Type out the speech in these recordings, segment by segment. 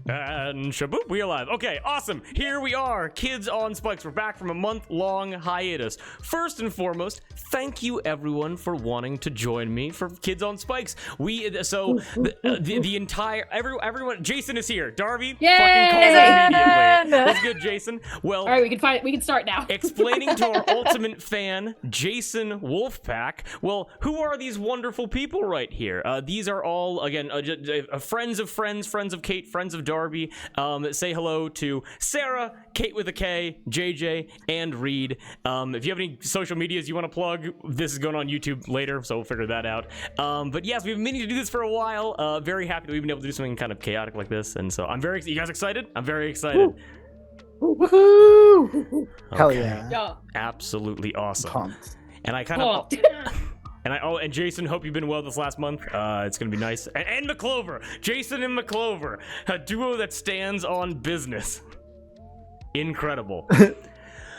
And shaboop, we alive. Okay, awesome. Here we are, Kids on Spikes. We're back from a month-long hiatus. First and foremost, thank you everyone for wanting to join me for Kids on Spikes. The entire everyone. Jason is here. Darby, fucking call that immediately. What's good, Jason? Well, all right, we can start now. Explaining to our ultimate fan, Jason Wolfpack. Well, who are these wonderful people right here? These are all again friends of friends, friends of Kate, friends of Darby. Say hello to Sarah, Kate with a K, JJ, and Reed. If you have any social medias you want to plug, this is going on YouTube later, so we'll figure that out. But yes, we've been meaning to do this for a while. Very happy that we've been able to do something kind of chaotic like this, and so I'm very. You guys excited? I'm very excited. Woohoo! Hell yeah! Yeah. Absolutely awesome. Pumped. And I kind of. And Jason, hope you've been well this last month. It's gonna be nice. And McClover, Jason and McClover, a duo that stands on business. Incredible.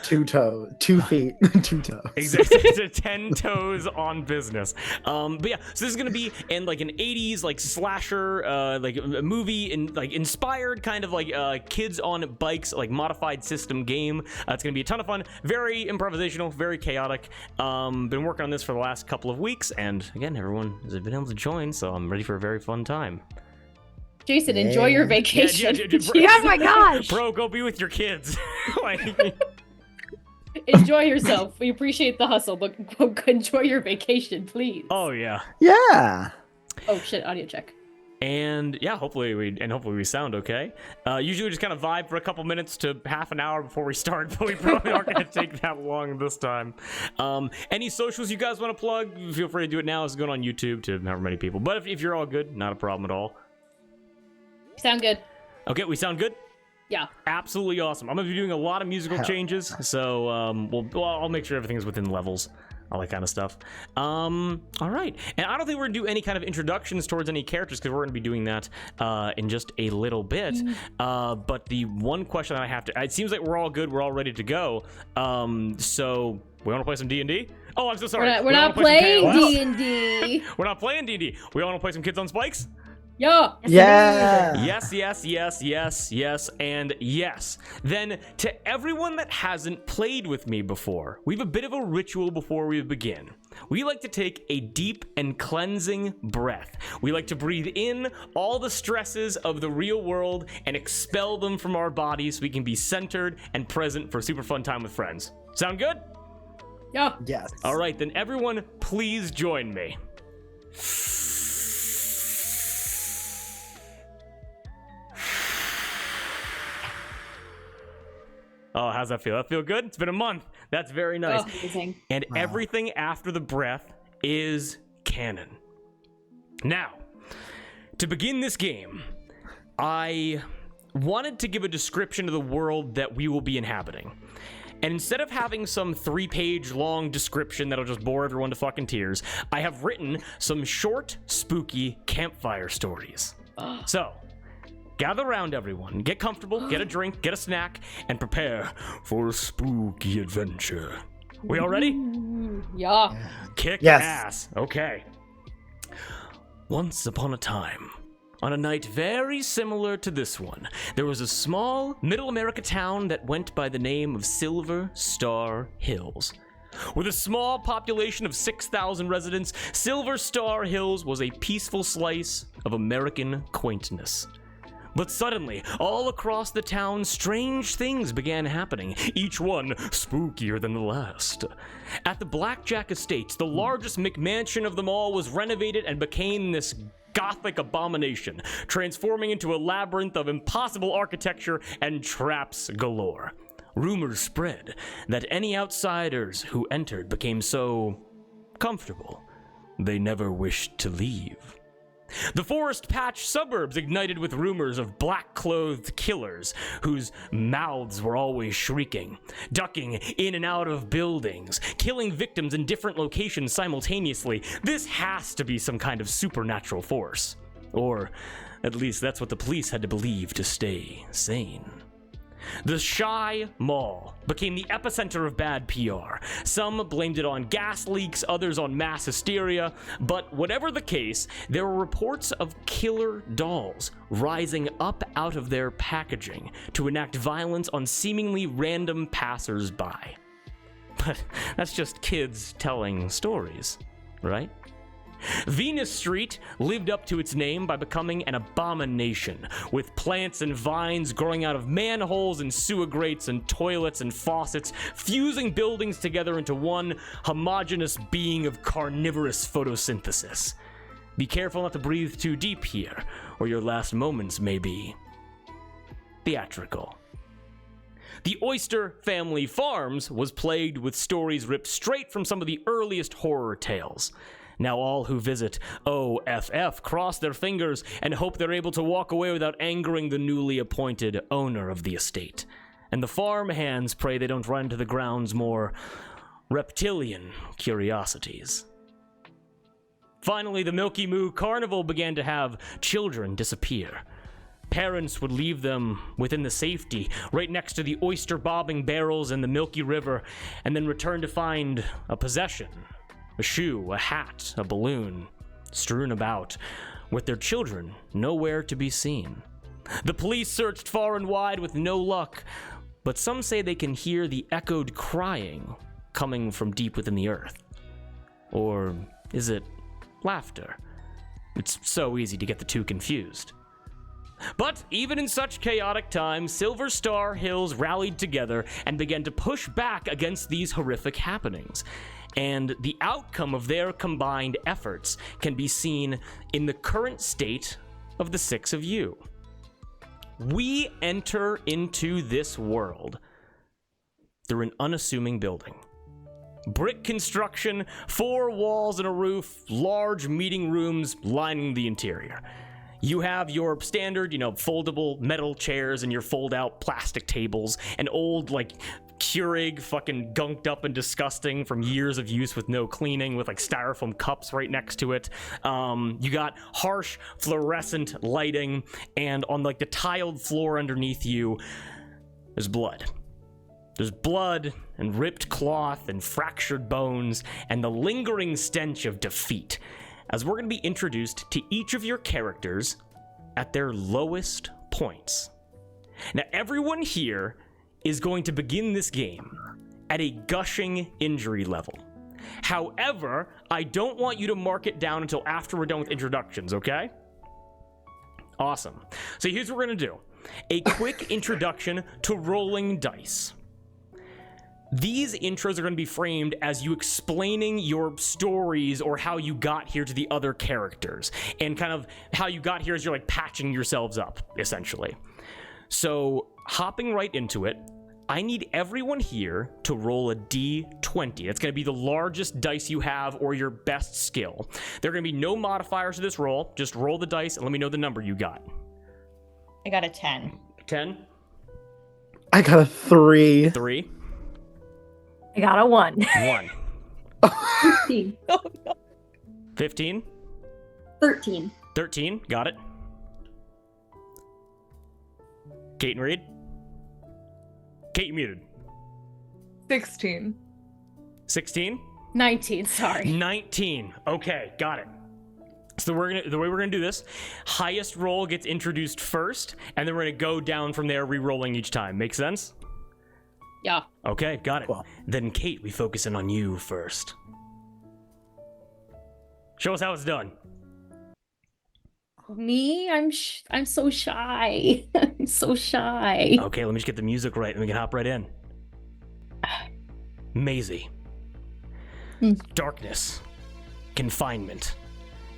2 toes, 2 feet, 2 toes. Exactly, 10 toes on business. But yeah, so this is gonna be in like an 80s like slasher, like a movie in like inspired kind of like Kids on Bikes like modified system game. It's gonna be a ton of fun, very improvisational, very chaotic. Been working on this for the last couple of weeks, and again, everyone has been able to join, so I'm ready for a very fun time. Jason, enjoy your vacation. Oh my gosh, bro, go be with your kids. Like, enjoy yourself. We appreciate the hustle, but enjoy your vacation, please. Oh yeah. Yeah. Oh shit, audio check. And yeah, hopefully we sound okay. Usually we just kind of vibe for a couple minutes to half an hour before we start, but we probably aren't going to take that long this time. Any socials you guys want to plug, feel free to do it now. It's going on YouTube to however many people. But if you're all good, not a problem at all. Sound good. Okay, we sound good? Yeah. Absolutely awesome. I'm going to be doing a lot of musical changes, so I'll make sure everything is within levels. All that kind of stuff. All right. And I don't think we're going to do any kind of introductions towards any characters because we're going to be doing that in just a little bit. But the one question that I have to... It seems like we're all good. We're all ready to go. So we want to play some D&D? Oh, I'm so sorry. We're not playing D&D. We're not playing D&D. We want to play some Kids on Spikes? Yeah. Yeah. Yes, and yes. Then, to everyone that hasn't played with me before, we have a bit of a ritual before we begin. We like to take a deep and cleansing breath. We like to breathe in all the stresses of the real world and expel them from our bodies so we can be centered and present for a super fun time with friends. Sound good? Yeah. Yes. All right, then everyone, please join me. Oh, how's that feel? That feel good? It's been a month. That's very nice. Oh, amazing. And everything after the breath is canon. Now, to begin this game, I wanted to give a description of the world that we will be inhabiting. And instead of having some 3-page long description that'll just bore everyone to fucking tears, I have written some short, spooky campfire stories. So, gather around, everyone. Get comfortable, get a drink, get a snack, and prepare for a spooky adventure. We all ready? Yeah. Kick ass. Okay. Once upon a time, on a night very similar to this one, there was a small Middle America town that went by the name of Silver Star Hills. With a small population of 6,000 residents, Silver Star Hills was a peaceful slice of American quaintness. But suddenly, all across the town, strange things began happening, each one spookier than the last. At the Blackjack Estates, the largest McMansion of them all was renovated and became this gothic abomination, transforming into a labyrinth of impossible architecture and traps galore. Rumors spread that any outsiders who entered became so comfortable, they never wished to leave. The Forest Patch suburbs ignited with rumors of black-clothed killers whose mouths were always shrieking, ducking in and out of buildings, killing victims in different locations simultaneously. This has to be some kind of supernatural force. Or, at least that's what the police had to believe to stay sane. The Shy Mall became the epicenter of bad PR. Some blamed it on gas leaks, others on mass hysteria, but whatever the case, there were reports of killer dolls rising up out of their packaging to enact violence on seemingly random passers-by. But that's just kids telling stories, right? Venus Street lived up to its name by becoming an abomination, with plants and vines growing out of manholes and sewer grates and toilets and faucets, fusing buildings together into one homogeneous being of carnivorous photosynthesis. Be careful not to breathe too deep here, or your last moments may be theatrical. The Oyster Family Farms was plagued with stories ripped straight from some of the earliest horror tales. Now all who visit OFF cross their fingers and hope they're able to walk away without angering the newly appointed owner of the estate. And the farm hands pray they don't run into the ground's more reptilian curiosities. Finally, the Milky Moo Carnival began to have children disappear. Parents would leave them within the safety, right next to the oyster bobbing barrels in the Milky River, and then return to find a possession. A shoe, a hat, a balloon, strewn about, with their children nowhere to be seen. The police searched far and wide with no luck, but some say they can hear the echoed crying coming from deep within the earth. Or is it laughter? It's so easy to get the two confused. But even in such chaotic times, Silver Star Hills rallied together and began to push back against these horrific happenings. And the outcome of their combined efforts can be seen in the current state of the six of you. We enter into this world through an unassuming building. Brick construction, 4 walls and a roof, large meeting rooms lining the interior. You have your standard, foldable metal chairs and your fold-out plastic tables, an old, Keurig fucking gunked up and disgusting from years of use with no cleaning, with styrofoam cups right next to it. You got harsh fluorescent lighting, and on the tiled floor underneath you, there's blood. There's blood and ripped cloth and fractured bones and the lingering stench of defeat, as we're going to be introduced to each of your characters at their lowest points. Now, everyone here is going to begin this game at a gushing injury level. However, I don't want you to mark it down until after we're done with introductions, okay? Awesome. So here's what we're going to do. A quick introduction to rolling dice. These intros are going to be framed as you explaining your stories or how you got here to the other characters, and kind of how you got here as you're patching yourselves up, essentially. So, hopping right into it, I need everyone here to roll a d20. That's going to be the largest dice you have or your best skill. There are going to be no modifiers to this roll. Just roll the dice and let me know the number you got. I got a 10. 10? I got a 3. 3? I got a 1. 1. 15. 15? 13. 13, got it. Kate and Reed? Kate, you muted. 16. 16? 19, sorry. 19. Okay, got it. So the way we're gonna do this, highest roll gets introduced first, and then we're gonna go down from there, re-rolling each time. Make sense? Yeah. Okay, got it. Cool. Then Kate, we focus in on you first. Show us how it's done. Me? I'm so shy. I'm so shy. Okay, let me just get the music right and we can hop right in. Maisie. Darkness. Confinement.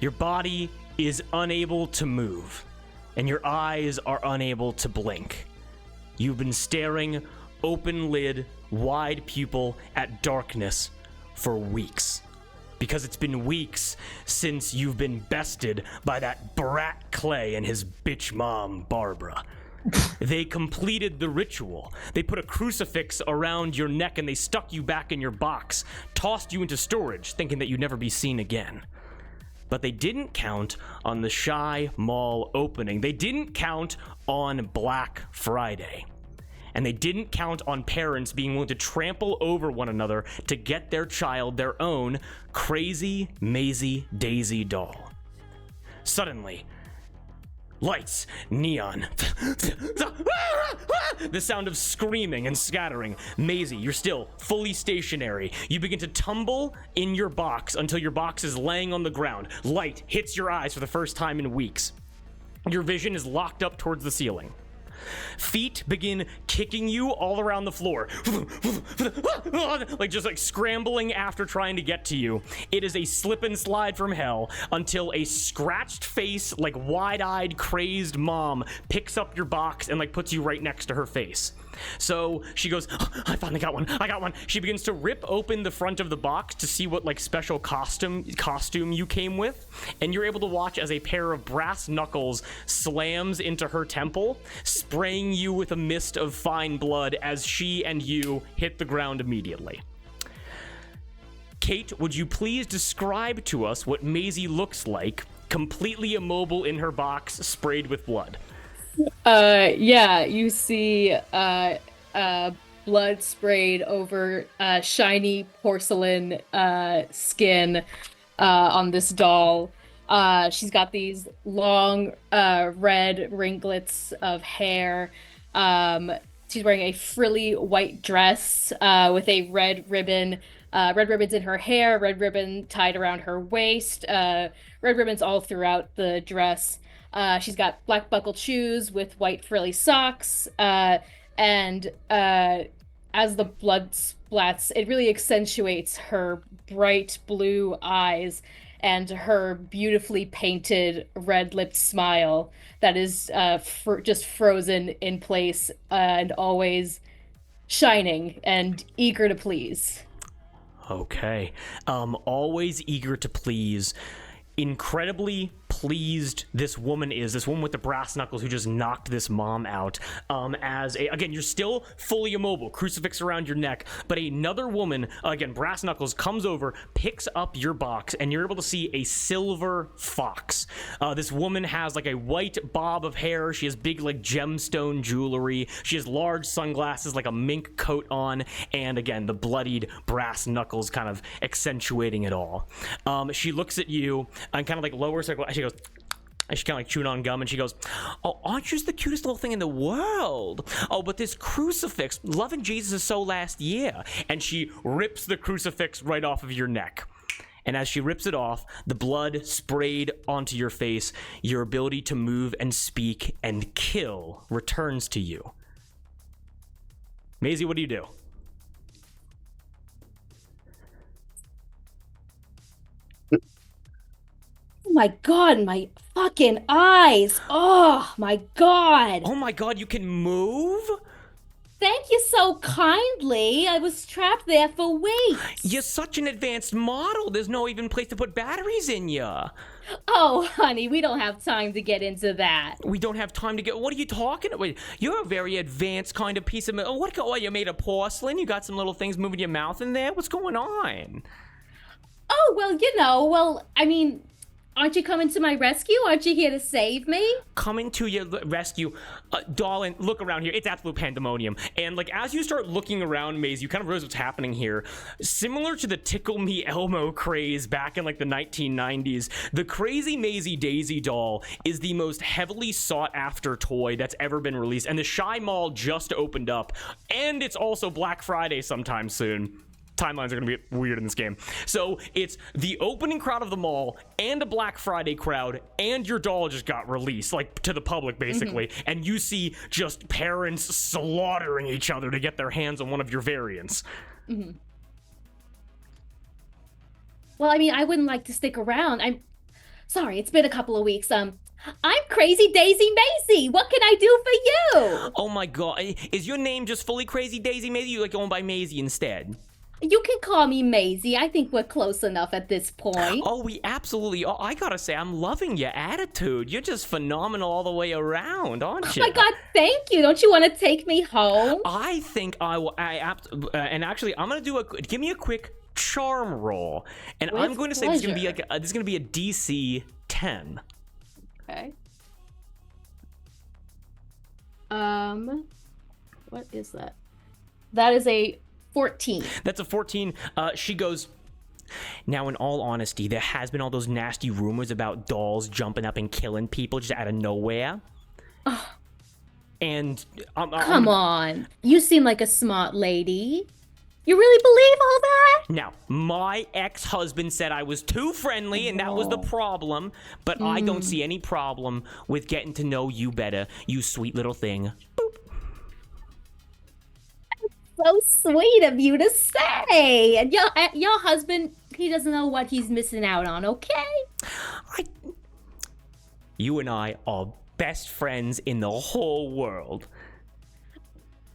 Your body is unable to move, and your eyes are unable to blink. You've been staring open lid, wide pupil at darkness for weeks. Because it's been weeks since you've been bested by that brat Clay and his bitch mom, Barbara. They completed the ritual. They put a crucifix around your neck and they stuck you back in your box, tossed you into storage, thinking that you'd never be seen again. But they didn't count on the Shy Mall opening. They didn't count on Black Friday. and they didn't count on parents being willing to trample over one another to get their child their own crazy Maisie Daisy doll. Suddenly, lights, neon, the sound of screaming and scattering. Maisie, you're still fully stationary. You begin to tumble in your box until your box is laying on the ground. Light hits your eyes for the first time in weeks. Your vision is locked up towards the ceiling. Feet begin kicking you all around the floor, like just like scrambling after trying to get to you. It is a slip and slide from hell until a scratched face, like wide-eyed, crazed mom picks up your box and like puts you right next to her face. So she goes, oh, I finally got one. I got one. She begins to rip open the front of the box to see what like special costume you came with, and you're able to watch as a pair of brass knuckles slams into her temple, spraying you with a mist of fine blood as she and you hit the ground immediately. Kate, would you please describe to us what Maisie looks like, completely immobile in her box, sprayed with blood? Yeah, you see blood sprayed over shiny porcelain skin on this doll. She's got these long red ringlets of hair. She's wearing a frilly white dress with a red ribbon. Red ribbons in her hair, red ribbon tied around her waist, red ribbons all throughout the dress. She's got black buckled shoes with white frilly socks, and as the blood splats, it really accentuates her bright blue eyes and her beautifully painted red-lipped smile that is just frozen in place and always shining and eager to please. Okay. Always eager to please. Incredibly pleased this woman with the brass knuckles who just knocked this mom out. Again, you're still fully immobile, crucifix around your neck, but another woman, again, brass knuckles, comes over, picks up your box, and you're able to see a silver fox. This woman has like a white bob of hair. She has big like gemstone jewelry. She has large sunglasses, like a mink coat on, and again, the bloodied brass knuckles kind of accentuating it all. She looks at you and kind of like lowers her glass. She goes, and she kind of like chewing on gum, and she goes, oh, aren't you just the cutest little thing in the world? Oh, but this crucifix, loving Jesus is so last year. And she rips the crucifix right off of your neck. And as she rips it off, the blood sprayed onto your face, your ability to move and speak and kill returns to you. Maisie, what do you do? Oh my god, my fucking eyes. Oh my god. Oh my god, you can move? Thank you so kindly. I was trapped there for weeks. You're such an advanced model. There's no even place to put batteries in ya. Oh, honey, we don't have time to get into that. We don't have time to get... What are you talking about? You're a very advanced kind of piece of... Oh, you're made of porcelain? You got some little things moving your mouth in there? What's going on? Oh, well, I mean... Aren't you coming to my rescue? Aren't you here to save me? Coming to your rescue. Darling, look around here. It's absolute pandemonium. And, like, as you start looking around, Maze, you kind of realize what's happening here. Similar to the Tickle Me Elmo craze back in, like, the 1990s, the crazy Maisie Daisy doll is the most heavily sought-after toy that's ever been released. And the Shy Mall just opened up. And it's also Black Friday sometime soon. Timelines are going to be weird in this game. So it's the opening crowd of the mall and a Black Friday crowd, and your doll just got released, like, to the public, basically. Mm-hmm. And you see just parents slaughtering each other to get their hands on one of your variants. Mm-hmm. Well, I mean, I wouldn't like to stick around. I'm sorry, it's been a couple of weeks. I'm Crazy Daisy Maisie. What can I do for you? Oh my god. Is your name just fully Crazy Daisy Maisie? You like going by Maisie instead? You can call me Maisie. I think we're close enough at this point. Oh, we absolutely are. I gotta say, I'm loving your attitude. You're just phenomenal all the way around, aren't you? Oh my god, thank you. Don't you want to take me home? I think I will. And actually, I'm gonna do give me a quick charm roll, and I'm going to say this is gonna be like this is gonna be a DC 10. Okay. What is that? That is a 14. That's a 14. She goes, now, in all honesty, there has been all those nasty rumors about dolls jumping up and killing people just out of nowhere. And Come on. You seem like a smart lady. You really believe all that? now, my ex-husband said I was too friendly, and that was the problem. But I don't see any problem with getting to know you better, you sweet little thing. Boop. So sweet of you to say. And your husband, he doesn't know what he's missing out on, okay? You and I are best friends in the whole world.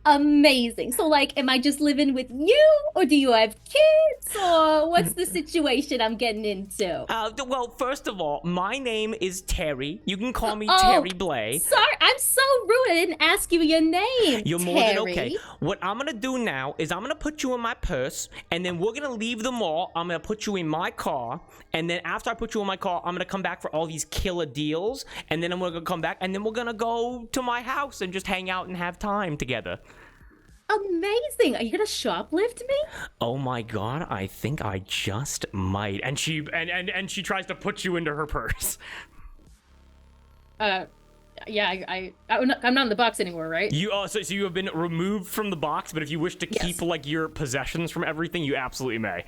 Amazing. So, like, am I just living with you, or do you have kids, or what's the situation I'm getting into? Well, first of all, my name is Terry. You can call me Oh, Terry Blay. Sorry, I'm so rude. I didn't ask you your name. You're more Terry. than okay. What I'm gonna do now is I'm gonna put you in my purse, and then we're gonna leave the mall. I'm gonna put you in my car, and then after I put you in my car, I'm gonna come back for all these killer deals, and then I'm gonna come back, and then we're gonna go to my house and just hang out and have time together. Amazing. Are you gonna shoplift me? Oh my god, I think I just might. And she tries to put you into her purse. Yeah, I'm not in the box anymore, right? You so you have been removed from the box, but if you wish to keep like your possessions from everything, you absolutely may.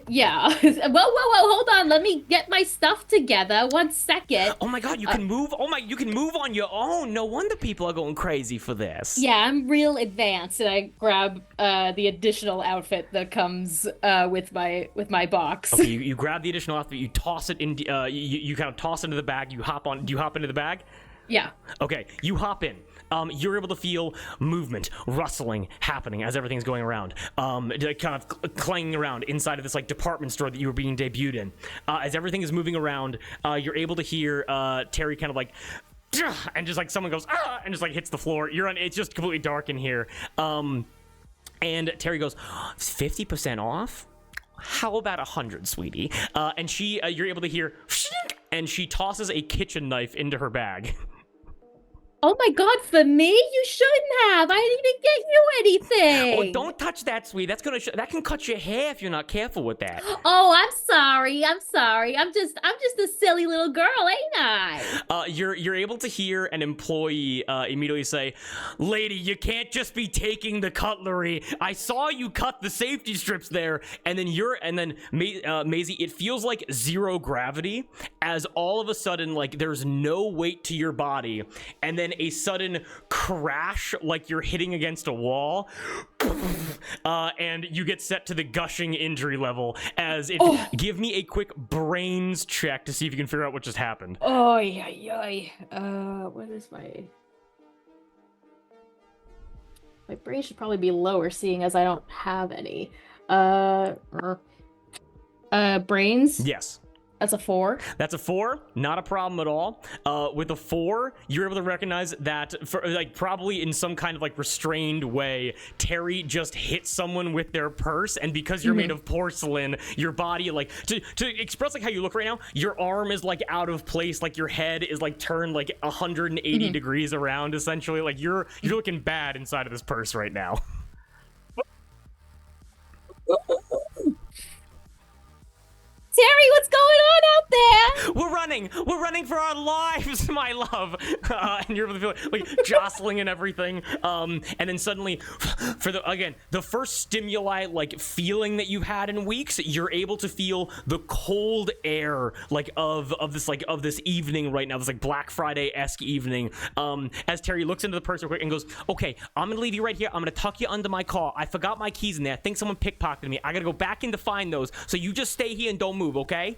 Yeah. Whoa, hold on. Let me get my stuff together. 1 second. Oh my god, you can move. You can move on your own. No wonder people are going crazy for this. Yeah, I'm real advanced, and I grab the additional outfit that comes with my box. Okay, you grab the additional outfit, you toss it in. You kind of toss it into the bag. You hop on. Do you hop into the bag? Yeah. Okay, you hop in. You're able to feel movement, rustling happening as everything's going around. Kind of clanging around inside of this like department store that you were being debuted in. As everything is moving around, you're able to hear Terry kind of like, and just like someone goes, and just like hits the floor. It's just completely dark in here. And Terry goes, 50% off? How about 100, sweetie? And you're able to hear, and she tosses a kitchen knife into her bag. Oh my god, for me? You shouldn't have. I didn't even get you anything. Oh, don't touch that, sweet. That's that can cut your hair if you're not careful with that. Oh, I'm sorry. I'm just a silly little girl, ain't I? You're able to hear an employee immediately say, "Lady, you can't just be taking the cutlery. I saw you cut the safety strips there." And then Maisie, it feels like zero gravity as all of a sudden like there's no weight to your body, and then a sudden crash like you're hitting against a wall, and you get set to the gushing injury level. Give me a quick brains check to see if you can figure out what just happened. Oh yeah. What is my brain should probably be lower, seeing as I don't have any. Brains. Yes. That's a 4. That's a 4, not a problem at all. With a 4, you're able to recognize that, probably in some kind of like restrained way, Terry just hit someone with their purse, and because you're made of porcelain, your body like to express like how you look right now, your arm is like out of place, like your head is like turned like 180 degrees around, essentially. Like you're looking bad inside of this purse right now. Terry, what's going on out there? We're running for our lives, my love. And you're able to feel like jostling and everything. And then suddenly, the first stimuli, like feeling that you've had in weeks, you're able to feel the cold air, like of this evening right now, this like Black Friday-esque evening. As Terry looks into the purse real quick and goes, "Okay, I'm gonna leave you right here. I'm gonna tuck you under my car. I forgot my keys in there. I think someone pickpocketed me. I gotta go back in to find those. So you just stay here and don't move, okay?"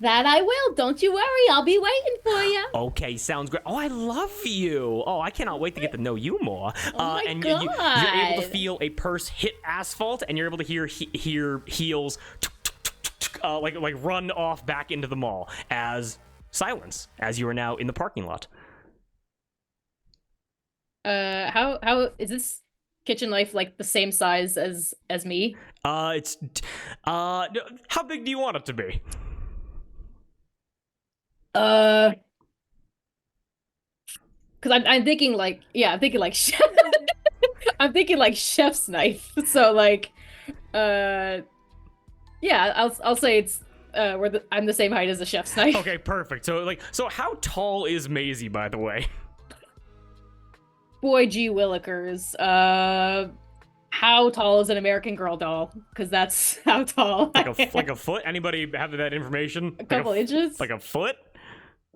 That I will. Don't you worry. I'll be waiting for you. Okay, sounds great. Oh, I love you. Oh, I cannot wait to get to know you more. Oh my God. You're able to God. feel a purse hit asphalt, and you're able to hear heels like run off back into the mall as silence, as you are now in the parking lot. How is this kitchen knife like the same size as me? How big do you want it to be? because I'm thinking like I'm thinking like chef. I'm thinking like chef's knife. So like, yeah, I'll say it's I'm the same height as a chef's knife. Okay, perfect. So how tall is Maisie, by the way? Boy, gee willikers. How tall is an American Girl doll? Because that's how tall. Like a foot? Anybody have that information? A couple inches. Like a foot?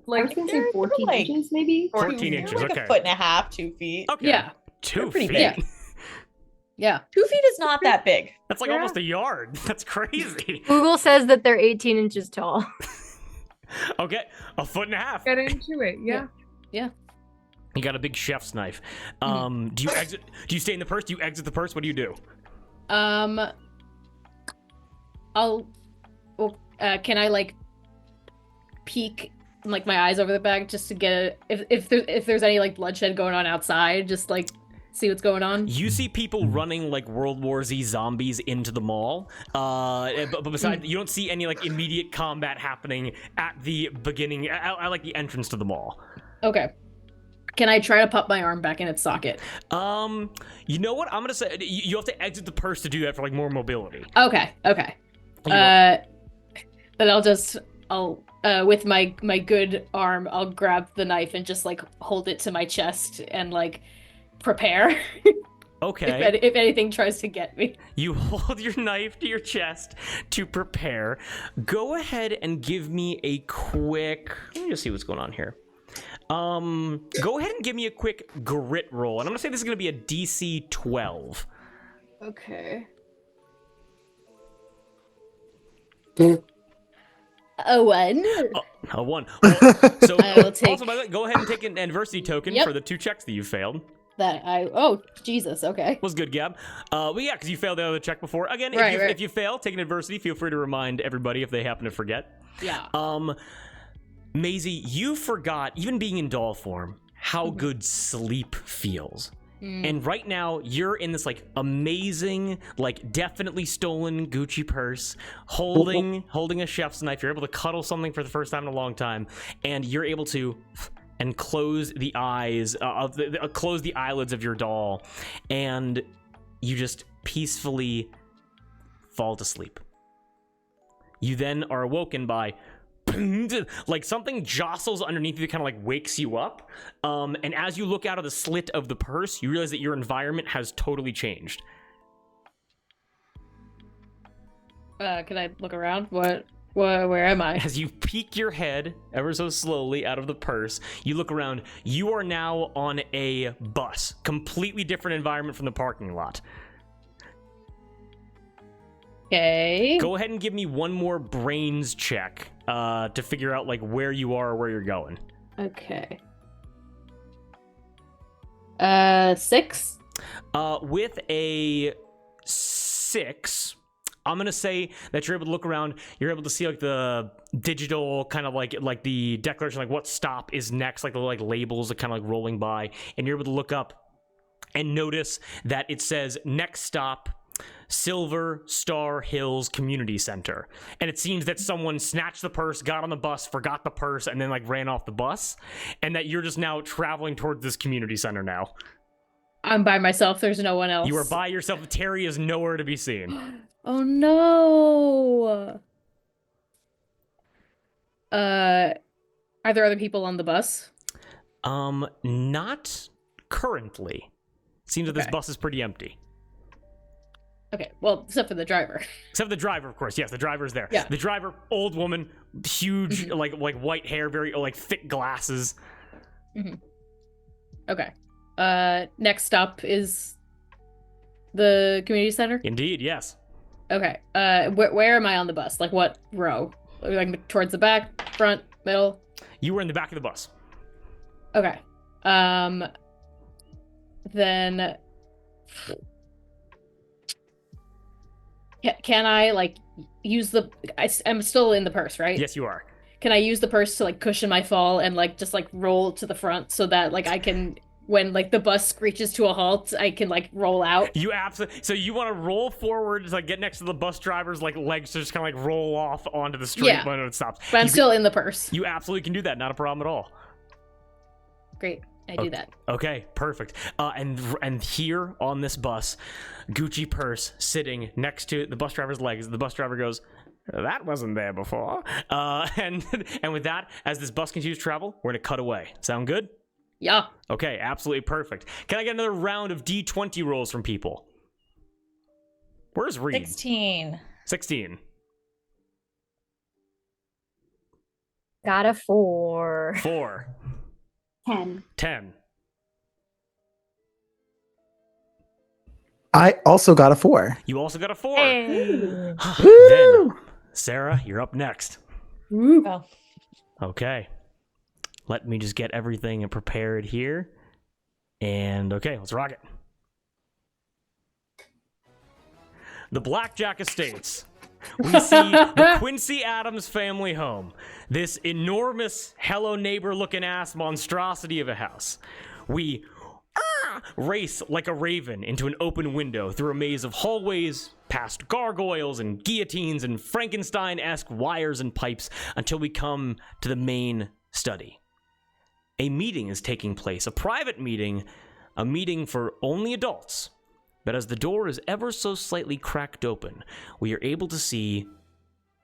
I was gonna say they're 14 like inches, maybe. 14 inches, like okay. a foot and a half, 2 feet. Okay. Yeah. 2 pretty feet. big. Yeah. 2 feet is not that big. That's like almost a yard. That's crazy. Google says that they're 18 inches tall. Okay, a foot and a half. Get into it. Yeah. You got a big chef's knife. Do you exit? Do you stay in the purse? Do you exit the purse? What do you do? Can I like peek like my eyes over the bag just to get if there's any like bloodshed going on outside, just like see what's going on? You see people running like World War Z zombies into the mall. But besides, you don't see any like immediate combat happening at the beginning, at like the entrance to the mall. Okay. Can I try to pop my arm back in its socket? You know what? I'm gonna say you have to exit the purse to do that for like more mobility. Okay. Then I'll with my good arm, I'll grab the knife and just like hold it to my chest and like prepare. Okay. if anything tries to get me. You hold your knife to your chest to prepare. Go ahead and give me a quick. Let me just see what's going on here. Go ahead and give me a quick grit roll, and I'm gonna say this is gonna be a DC 12. Okay. A 1. A 1. So I will take also, by the way, go ahead and take an adversity token Yep. for the 2 checks that you failed. Oh, Jesus, okay. Was good, Gab. Well, yeah, because you failed the other check before. Again, Right. if you fail, take an adversity. Feel free to remind everybody if they happen to forget. Yeah. Maisie, you forgot, even being in doll form, how good sleep feels. And right now, you're in this like amazing, like definitely stolen Gucci purse, holding a chef's knife. You're able to cuddle something for the first time in a long time, and you're able to and close the eyes close the eyelids of your doll, and you just peacefully fall to sleep. You then are awoken by like something jostles underneath you that kind of like wakes you up, and as you look out of the slit of the purse, you realize that your environment has totally changed. Can I look around? Where am I? As you peek your head ever so slowly out of the purse, you look around. You are now on a bus, completely different environment from the parking lot. Okay. Go ahead and give me one more brains check to figure out like where you are or where you're going. Okay. 6. With a 6, I'm gonna say that you're able to look around. You're able to see like the digital kind of like the declaration, like what stop is next, like the like labels are kind of like rolling by, and you're able to look up and notice that it says next stop, Silver Star Hills Community Center. And it seems that someone snatched the purse, got on the bus, forgot the purse, and then like ran off the bus, and that you're just now traveling towards this community center now. I'm by myself. There's no one else. You are by yourself. Terry is nowhere to be seen. Oh no. Are there other people on the bus? Not currently. Seems that this Okay. bus is pretty empty. Okay, well, except for the driver. Except for the driver, of course. Yes, the driver's there. Yeah. The driver, old woman, huge, like white hair, very like thick glasses. Okay. Next stop is the community center? Indeed, yes. Okay. Where am I on the bus? Like what row? Like towards the back, front, middle? You were in the back of the bus. Okay. Then can I like use the I'm still in the purse, right? Yes, you are. Can I use the purse to like cushion my fall and like just like roll to the front so that like I can, when like the bus screeches to a halt, I can like roll out? You absolutely. So you want to roll forward to like get next to the bus driver's like legs to just kind of like roll off onto the street Yeah. when it stops. But I'm You still in the purse. You absolutely can do that. Not a problem at all. Great. I do that. Okay, perfect. And here on this bus, Gucci purse sitting next to the bus driver's legs. The bus driver goes, "That wasn't there before." And with that, as this bus continues to travel, we're gonna cut away. Sound good? Yeah. Okay, absolutely perfect. Can I get another round of D20 rolls from people? Where's Reed? 16. 16. Got a 4. 4. 10. 10. I also got a 4. You also got a 4. Hey. Then, Sarah, you're up next. Oh. Okay. Let me just get everything prepared here. And okay, let's rock it. The Blackjack Estates. We see the Quincy Adams family home. This enormous Hello Neighbor looking ass monstrosity of a house. We race like a raven into an open window through a maze of hallways, past gargoyles and guillotines and Frankenstein-esque wires and pipes until we come to the main study. A meeting is taking place, a private meeting, a meeting for only adults. But as the door is ever so slightly cracked open, we are able to see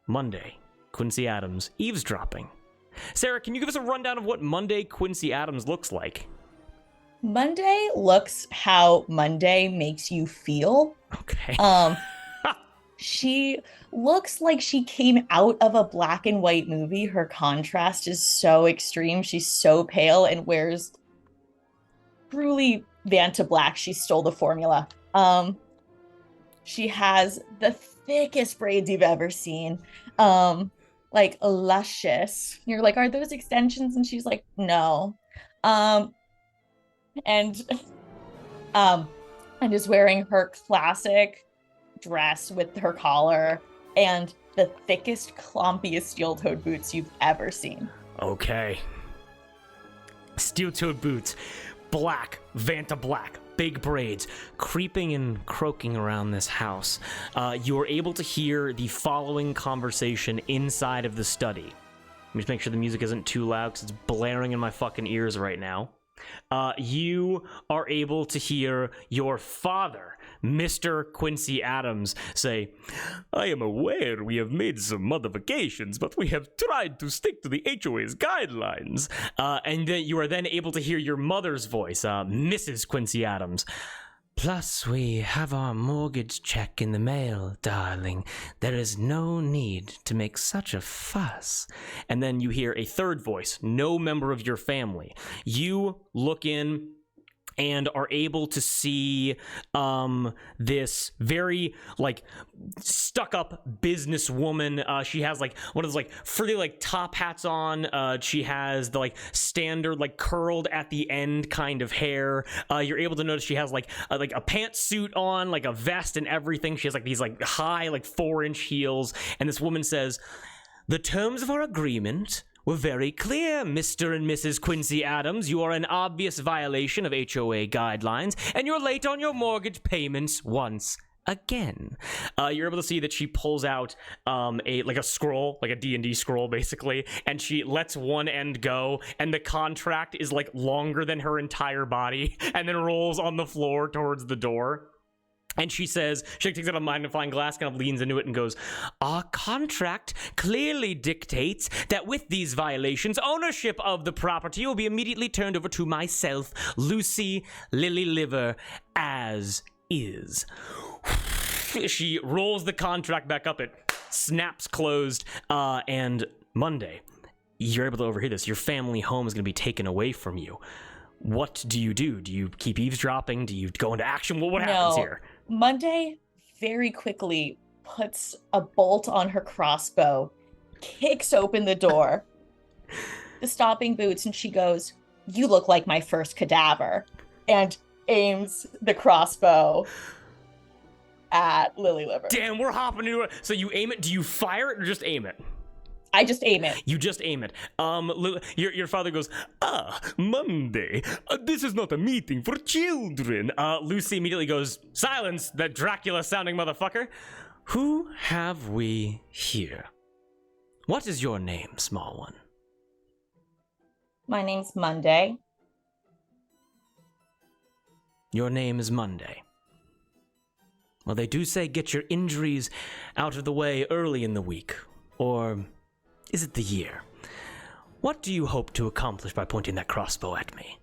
Monday, Quincy Adams, eavesdropping. Sarah, can you give us a rundown of what Monday Quincy Adams looks like? Monday looks how Monday makes you feel. Okay. She looks like she came out of a black and white movie. Her contrast is so extreme. She's so pale and wears truly Vanta black. She stole the formula. She has the thickest braids you've ever seen. Like luscious. You're like, are those extensions? And she's like, no. And is wearing her classic dress with her collar and the thickest, clumpiest steel-toed boots you've ever seen. Okay. Steel-toed boots, black, Vanta black, big braids, creeping and croaking around this house. You are able to hear the following conversation inside of the study. Let me just make sure the music isn't too loud because it's blaring in my fucking ears right now. You are able to hear your father, Mr. Quincy Adams, say, "I am aware we have made some modifications, but we have tried to stick to the HOA's guidelines." And then you are then able to hear your mother's voice, Mrs. Quincy Adams. "Plus, we have our mortgage check in the mail, darling. There is no need to make such a fuss." And then you hear a third voice, no member of your family. You look in and are able to see this very like stuck-up businesswoman. She has like one of those like frilly like top hats on. She has the like standard like curled at the end kind of hair. You're able to notice she has like a pantsuit on, like a vest and everything. She has like these like high like 4-inch heels. And this woman says, "The terms of our agreement were very clear, Mr. and Mrs. Quincy Adams. You are in obvious violation of HOA guidelines, and you're late on your mortgage payments once again." You're able to see that she pulls out a scroll, like a D&D scroll, basically, and she lets one end go, and the contract is like longer than her entire body, and then rolls on the floor towards the door. And she says, she takes out a magnifying glass, kind of leans into it and goes, "Our contract clearly dictates that with these violations, ownership of the property will be immediately turned over to myself, Lucy Lily Liver, as is." She rolls the contract back up, it snaps closed, and Monday, you're able to overhear this. Your family home is going to be taken away from you. What do you do? Do you keep eavesdropping? Do you go into action? What happens here? Monday very quickly puts a bolt on her crossbow, kicks open the door, the stopping boots, and she goes, "You look like my first cadaver," and aims the crossbow at Lily Liver. Damn, we're hopping into it. So you aim it. Do you fire it or just aim it? I just aim it. You just aim it. Your father goes, "Monday, this is not a meeting for children." Lucy immediately goes, "Silence, that Dracula-sounding motherfucker. Who have we here? What is your name, small one?" My name's Monday. Your name is Monday. Well, they do say get your injuries out of the way early in the week. Or is it the year? What do you hope to accomplish by pointing that crossbow at me?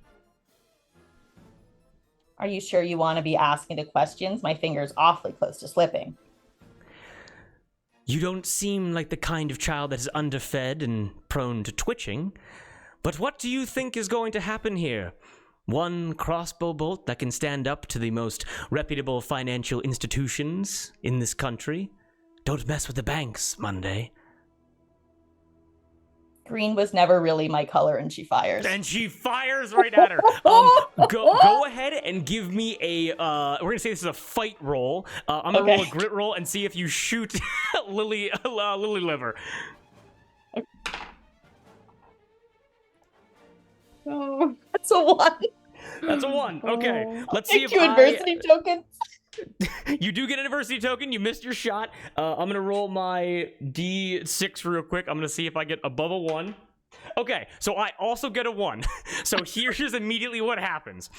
Are you sure you want to be asking the questions? My finger's awfully close to slipping. You don't seem like the kind of child that is underfed and prone to twitching. But what do you think is going to happen here? One crossbow bolt that can stand up to the most reputable financial institutions in this country? Don't mess with the banks, Monday. Green was never really my color, and she fires. And she fires right at her. Go ahead and give me a, we're gonna say this is a fight roll. I'm gonna roll a grit roll and see if you shoot Lily Liver. Oh. That's a 1. That's a 1. Okay, let's see if you adversity token. You do get an adversity token. You missed your shot. I'm gonna roll my D6 real quick. I'm gonna see if I get above a 1. Okay, so I also get a 1. So here's immediately what happens.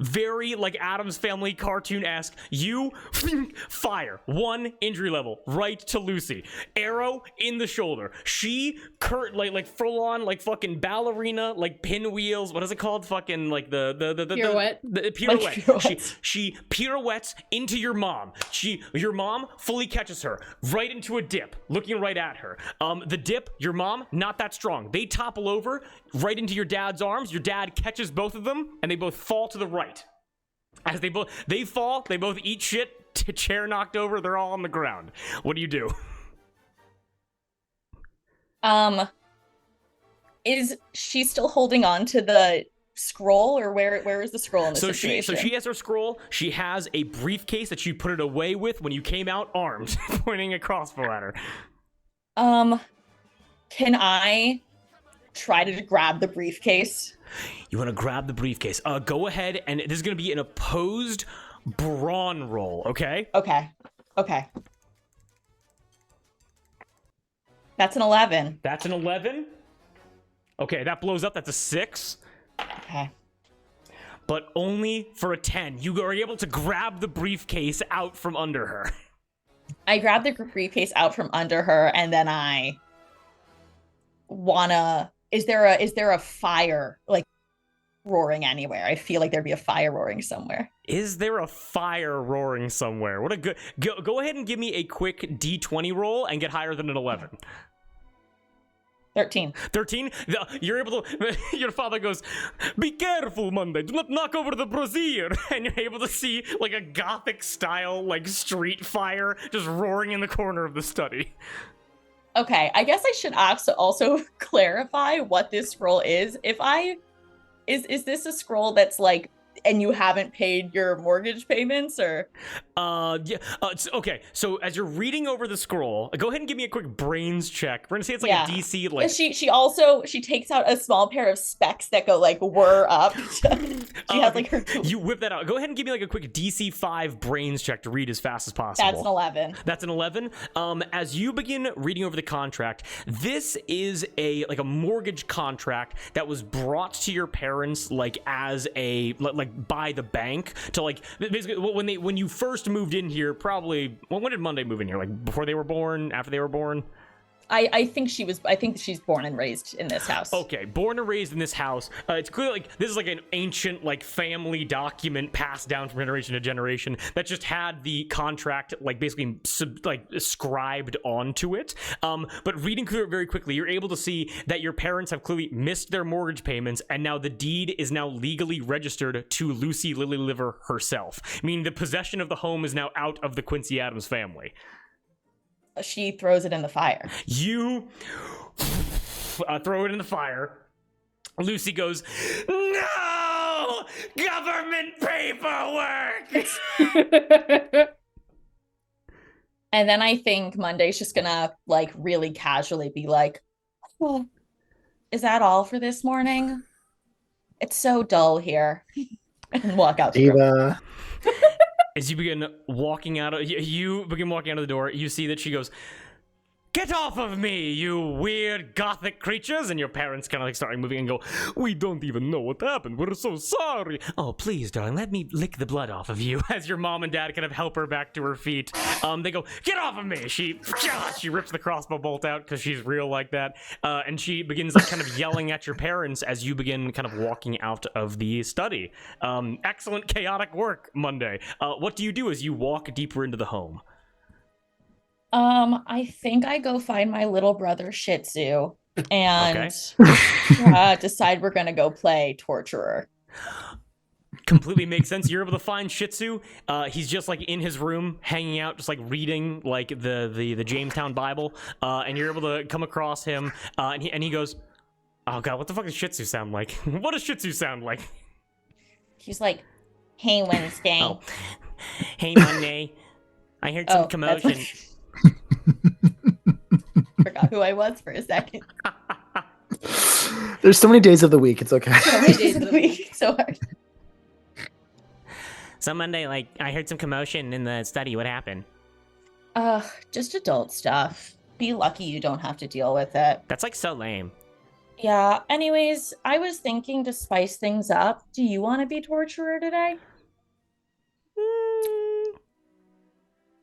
Very like Addams Family cartoon-esque. You fire 1 injury level right to Lucy. Arrow in the shoulder. She like full on like fucking ballerina, like pinwheels. What is it called? Fucking like the Pirouette. The pirouette. Like pirouettes. She pirouettes into your mom. Your mom fully catches her right into a dip, looking right at her. The dip, your mom, not that strong. They topple over right into your dad's arms. Your dad catches both of them, and they both fall to the right. As they fall, they both eat shit. Chair knocked over. They're all on the ground. What do you do? Is she still holding on to the scroll, or where is the scroll in the situation? She has her scroll. She has a briefcase that she put it away with when you came out armed, pointing a crossbow at her. Can I try to grab the briefcase? You want to grab the briefcase. Go ahead, and this is going to be an opposed brawn roll, okay? Okay. That's an 11. That's an 11? Okay, that blows up. That's a 6. Okay. But only for a 10. You are able to grab the briefcase out from under her. I grab the briefcase out from under her, and then I wanna... Is there a fire, like, roaring anywhere? I feel like there'd be a fire roaring somewhere. Is there a fire roaring somewhere? What a good... Go ahead and give me a quick D20 roll and get higher than an 11. 13. 13? You're able to... Your father goes, "Be careful, Monday. Do not knock over the brazier." And you're able to see, like, a Gothic-style, like, street fire just roaring in the corner of the study. Okay, I guess I should also clarify what this scroll is. Is this a scroll that's like, and you haven't paid your mortgage payments, or? Yeah. Okay. So as you're reading over the scroll, go ahead and give me a quick brains check. We're gonna say it's like a DC. Like she takes out a small pair of specs that go like whir up. She has like her. You whip that out. Go ahead and give me like a quick DC 5 brains check to read as fast as possible. That's an 11. That's an 11. As you begin reading over the contract, this is a mortgage contract that was brought to your parents like as a like by the bank to like basically when you first moved in here. Probably when did Monday move in here? Like before they were born, after they were born? I think she's born and raised in this house. Okay, born and raised in this house. It's clear like this is like an ancient like family document passed down from generation to generation that just had the contract like basically scribed onto it. But reading through it very quickly, you're able to see that your parents have clearly missed their mortgage payments, and now the deed is now legally registered to Lucy Lily Liver herself, meaning the possession of the home is now out of the Quincy Adams family. She throws it in the fire. You throw it in the fire. Lucy goes, "No! Government paperwork!" And then I think Monday's just gonna like really casually be like, "Well, is that all for this morning? It's so dull here." And walk out the door. As you begin walking out of the door, you see that she goes, "Get off of me, you weird gothic creatures!" And your parents kind of like start moving and go, "We don't even know what happened. We're so sorry." "Oh, please, darling, let me lick the blood off of you." As your mom and dad kind of help her back to her feet, they go, "Get off of me!" She rips the crossbow bolt out because she's real like that, and she begins like kind of yelling at your parents as you begin kind of walking out of the study. Excellent chaotic work, Monday. What do you do as you walk deeper into the home? I think I go find my little brother Shih Tzu and decide we're gonna go play torturer. Completely makes sense. You're able to find Shih Tzu. He's just like in his room, hanging out, just like reading like the Jamestown Bible. And you're able to come across him, and he goes, "Oh god, what the fuck does Shih Tzu sound like? What does Shih Tzu sound like?" He's like, "Hey, Wednesday." Oh, "Hey, Monday. I heard some commotion." Forgot who I was for a second. There's so many days of the week. It's okay. So many days of the week. So hard. "So Monday, like, I heard some commotion in the study. What happened?" Just adult stuff. Be lucky you don't have to deal with it. That's like so lame. Yeah. Anyways, I was thinking to spice things up. Do you want to be torturer today?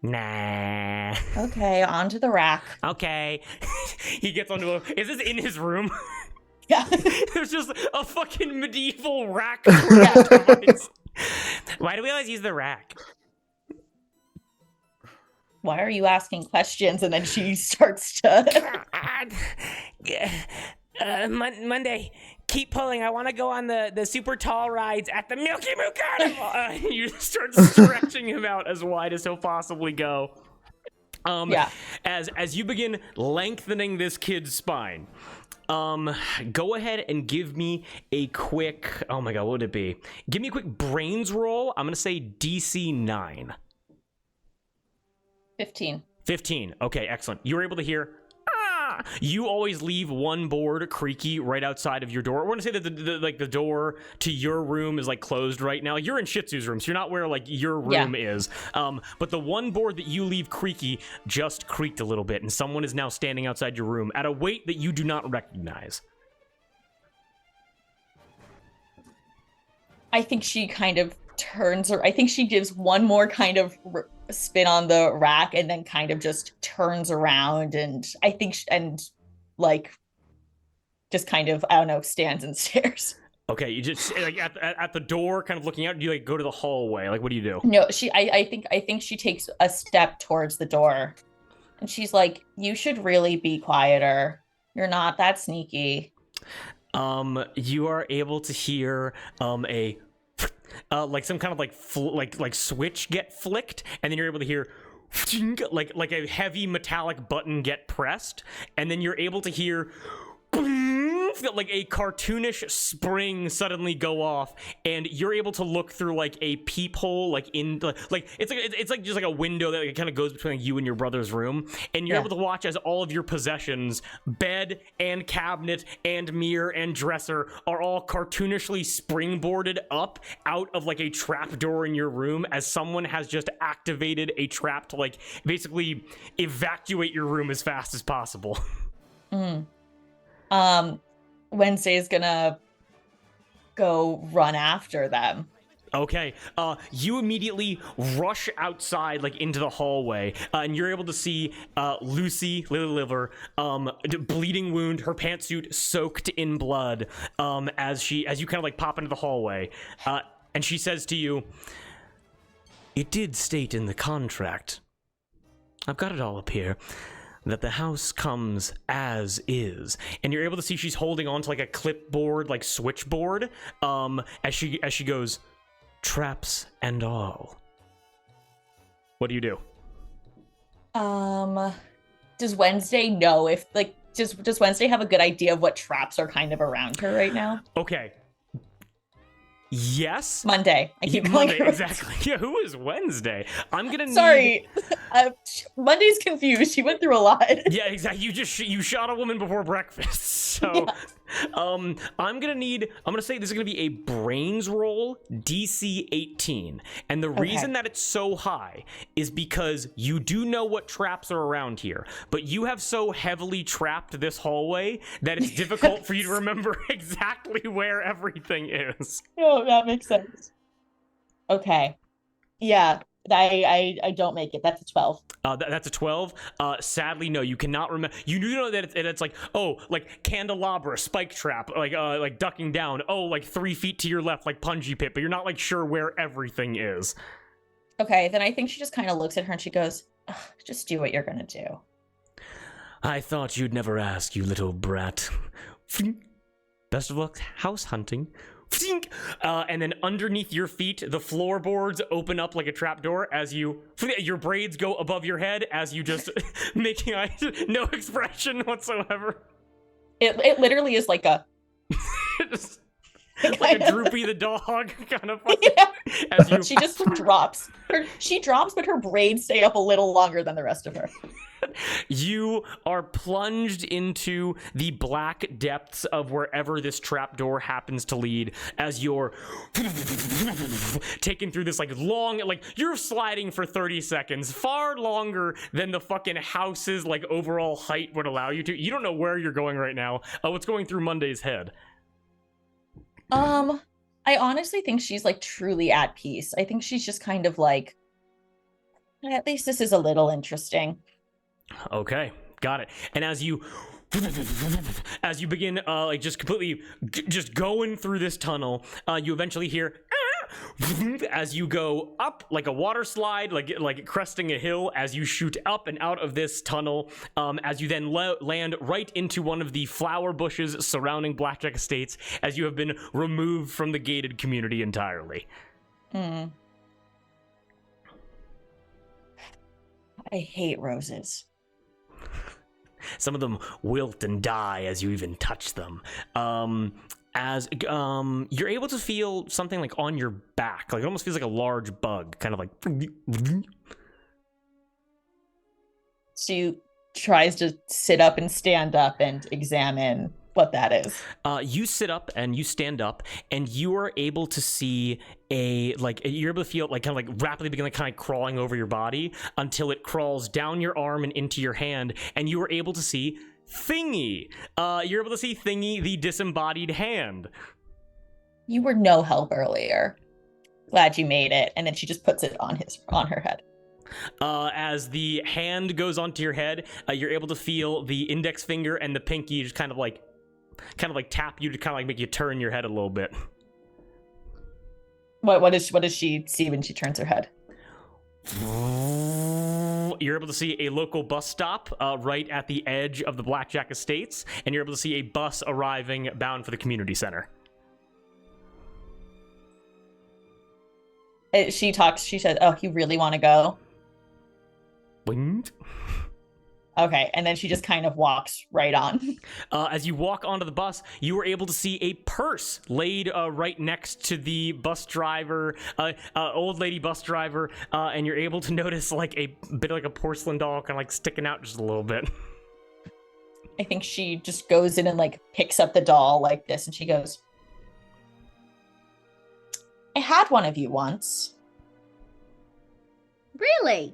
Nah. Okay, on to the rack. Okay. He gets onto is this in his room? Yeah. There's just a fucking medieval rack. Yeah. Why do we always use the rack? Why are you asking questions? And then she starts to. Monday, keep pulling. I want to go on the super tall rides at the Milky Moo Carnival. You start stretching him out as wide as he'll possibly go. Yeah. As you begin lengthening this kid's spine, go ahead and give me a quick. Oh my god, what would it be? Give me a quick brains roll. I'm gonna say DC 9. 15. 15. Okay, excellent. You were able to hear. You always leave one board creaky right outside of your door. I want to say that the door to your room is like closed right now. You're in Shih Tzu's room, so you're not where like your room is. But the one board that you leave creaky just creaked a little bit, and someone is now standing outside your room at a weight that you do not recognize. I think she kind of turns her. I think she gives one more kind of spin on the rack and then kind of just turns around, and I think like just kind of, I don't know, stands and stares. Okay, you just like at the door, kind of looking out. Do you like go to the hallway? Like, what do you do? No, I think she takes a step towards the door, and she's like, "You should really be quieter. You're not that sneaky." You are able to hear a like some kind of like switch get flicked, and then you're able to hear like a heavy metallic button get pressed, and then you're able to hear like a cartoonish spring suddenly go off, and you're able to look through like a peephole, like in the, like it's like just like a window that like, kind of goes between you and your brother's room, and you're able to watch as all of your possessions, bed and cabinet and mirror and dresser, are all cartoonishly springboarded up out of like a trap door in your room, as someone has just activated a trap to like basically evacuate your room as fast as possible. Wednesday's gonna go run after them. Okay, you immediately rush outside, like, into the hallway, and you're able to see Lucy, Lily Liver, bleeding wound, her pantsuit soaked in blood, as you kind of, like, pop into the hallway, and she says to you, "It did state in the contract, I've got it all up here, that the house comes as is." And you're able to see she's holding on to like a clipboard, like switchboard, as she goes, "Traps and all." What do you do? Does Wednesday know if like does Wednesday have a good idea of what traps are kind of around her right now? Okay. Yes. Monday. I keep calling Monday, her exactly. Yeah, who is Wednesday? I'm gonna need... Sorry. Monday's confused. She went through a lot. Yeah, exactly. You shot a woman before breakfast. So, Yeah. I'm gonna say this is gonna be a brains roll, DC 18, and the reason that it's so high is because you do know what traps are around here, but you have so heavily trapped this hallway that it's difficult for you to remember exactly where everything is. Oh, that makes sense. Okay. Yeah. I don't make it. That's a 12. That's a 12. Sadly, no, you cannot remember. You do know that it's like, oh, like candelabra, spike trap, like ducking down. Oh, like 3 feet to your left, like punji pit, but you're not like sure where everything is. Okay, then I think she just kind of looks at her and she goes, "Ugh, just do what you're gonna do." I thought you'd never ask, you little brat. Best of luck house hunting. And then underneath your feet, the floorboards open up like a trapdoor as your braids go above your head as you just making no expression whatsoever. It literally is like a like a Droopy the dog kind of. Yeah. As you... She just drops. She drops, but her braids stay up a little longer than the rest of her. You are plunged into the black depths of wherever this trapdoor happens to lead as you're taken through this like long, like you're sliding for 30 seconds, far longer than the fucking house's like overall height would allow you to. You don't know where you're going right now. What's going through Monday's head? I honestly think she's like truly at peace. I think she's just kind of like, at least this is a little interesting. Okay, got it. And as you begin like just completely just going through this tunnel, you eventually hear as you go up like a water slide, like cresting a hill, as you shoot up and out of this tunnel, as you then land right into one of the flower bushes surrounding Blackjack Estates, as you have been removed from the gated community entirely. I hate roses. Some of them wilt and die as you even touch them. As you're able to feel something like on your back, like it almost feels like a large bug, kind of like. She tries to sit up and stand up and examine what that is. You sit up and you stand up, and you are able to see you're able to feel like kind of like rapidly begin like kind of crawling over your body until it crawls down your arm and into your hand, and you are able to see Thingy. You're able to see Thingy, the disembodied hand. You were no help earlier. Glad you made it. And then she just puts it on her head. As the hand goes onto your head, you're able to feel the index finger and the pinky just kind of like tap you to kind of like make you turn your head a little bit. What does she see when she turns her head? You're able to see a local bus stop right at the edge of the Blackjack Estates, and you're able to see a bus arriving bound for the community center. She said, "Oh, you really want to go?" Winged. Okay, and then she just kind of walks right on. As you walk onto the bus, you were able to see a purse laid right next to the bus driver, old lady bus driver, and you're able to notice like a bit like a porcelain doll kind of like sticking out just a little bit. I think she just goes in and like picks up the doll like this, and she goes, "I had one of you once." Really?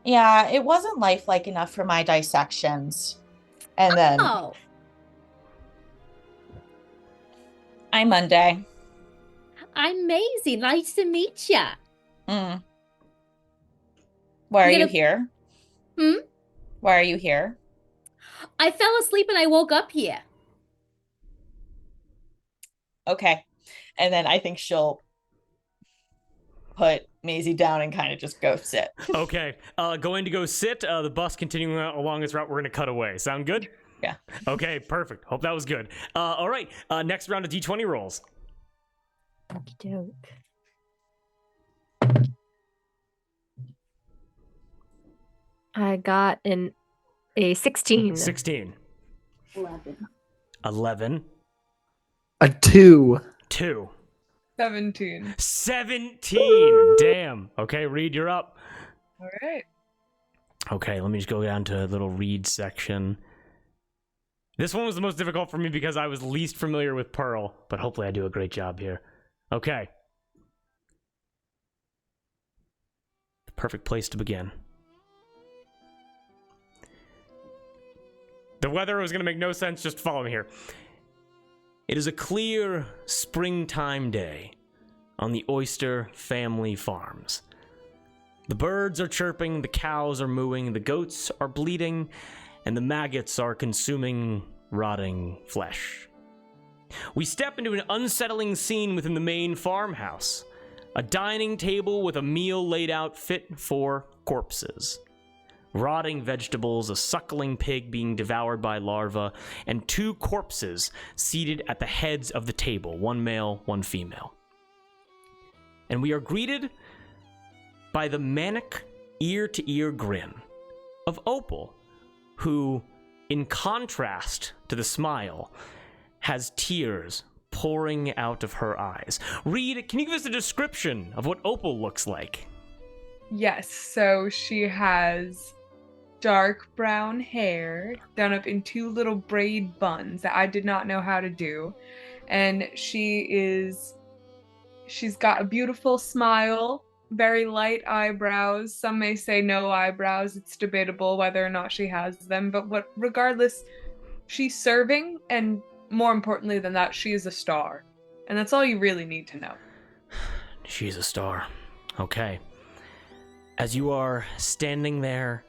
Yeah, it wasn't lifelike enough for my dissections. And then Oh, I'm Monday. I'm Maisie. Nice to meet ya. Why are You you gonna- here? Hmm? Why are you here? I fell asleep and I woke up here. Okay. And then I think she'll put Maisie down and kind of just go sit. Okay, going to go sit. The bus continuing along its route. We're gonna cut away. Sound good? Yeah. Okay, perfect. Hope that was good. All right. Next round of D20 rolls. Okey-doke. I got a 16. 16. 11. 11. A 2. 2. 17. 17. Damn. Okay, Reed, you're up. All right. Okay, let me just go down to a little Reed section. This one was the most difficult for me because I was least familiar with Pearl, but hopefully I do a great job here. Okay. The perfect place to begin. The weather was going to make no sense, just follow me here. It is a clear springtime day on the Oyster family farms. The birds are chirping, the cows are mooing, the goats are bleating, and the maggots are consuming rotting flesh. We step into an unsettling scene within the main farmhouse. A dining table with a meal laid out fit for corpses. Rotting vegetables, a suckling pig being devoured by larvae, and 2 corpses seated at the heads of the table, 1 male, 1 female. And we are greeted by the manic, ear-to-ear grin of Opal, who, in contrast to the smile, has tears pouring out of her eyes. Reed, can you give us a description of what Opal looks like? Yes, so she has dark brown hair done up in 2 little braid buns that I did not know how to do. And she's got a beautiful smile, very light eyebrows. Some may say no eyebrows. It's debatable whether or not she has them, but regardless, she's serving, and more importantly than that, she is a star. And that's all you really need to know. She's a star. Okay. As you are standing there,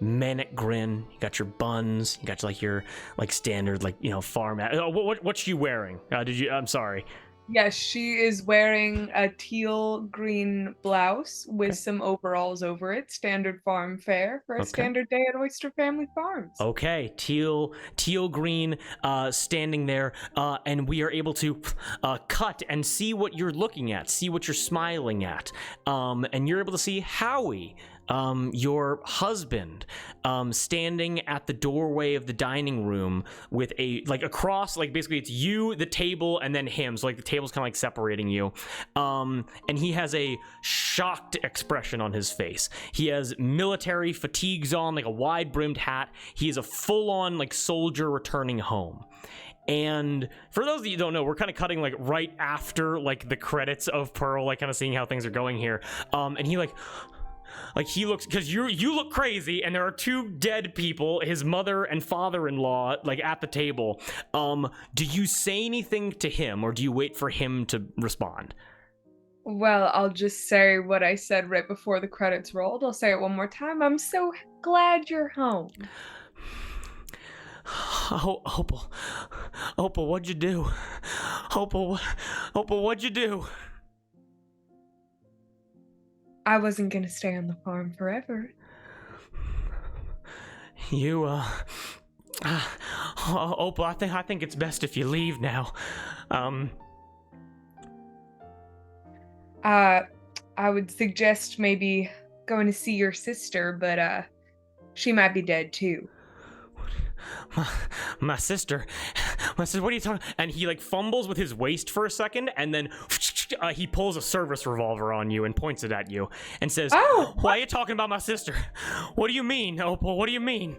manic grin, you got your buns, you got your standard farm. What's she wearing? I'm sorry. Yes, she is wearing a teal green blouse with some overalls over it. Standard farm fare for a standard day at Oyster Family Farms. Okay, teal green, standing there, and we are able to cut and see what you're looking at, see what you're smiling at, and you're able to see Howie, your husband, standing at the doorway of the dining room with across, basically it's you, the table, and then him. So the table's kind of separating you. And he has a shocked expression on his face. He has military fatigues on, a wide brimmed hat. He is a full on soldier returning home. And for those of you who don't know, we're kind of cutting right after the credits of Pearl, kind of seeing how things are going here. And he he looks, because you look crazy, and there are 2 dead people, his mother and father-in-law, at the table. Do you say anything to him, or do you wait for him to respond? Well, I'll just say what I said right before the credits rolled. I'll say it one more time. I'm so glad you're home. Oh, Opal, what'd you do? Opal, what'd you do? I wasn't gonna stay on the farm forever. You, Opal, I think it's best if you leave now. I would suggest maybe going to see your sister, but, she might be dead too. My sister, what are you talking? And he fumbles with his waist for a second, and then he pulls a service revolver on you and points it at you and says, "Oh, why are you talking about my sister? What do you mean, Opal? What do you mean?"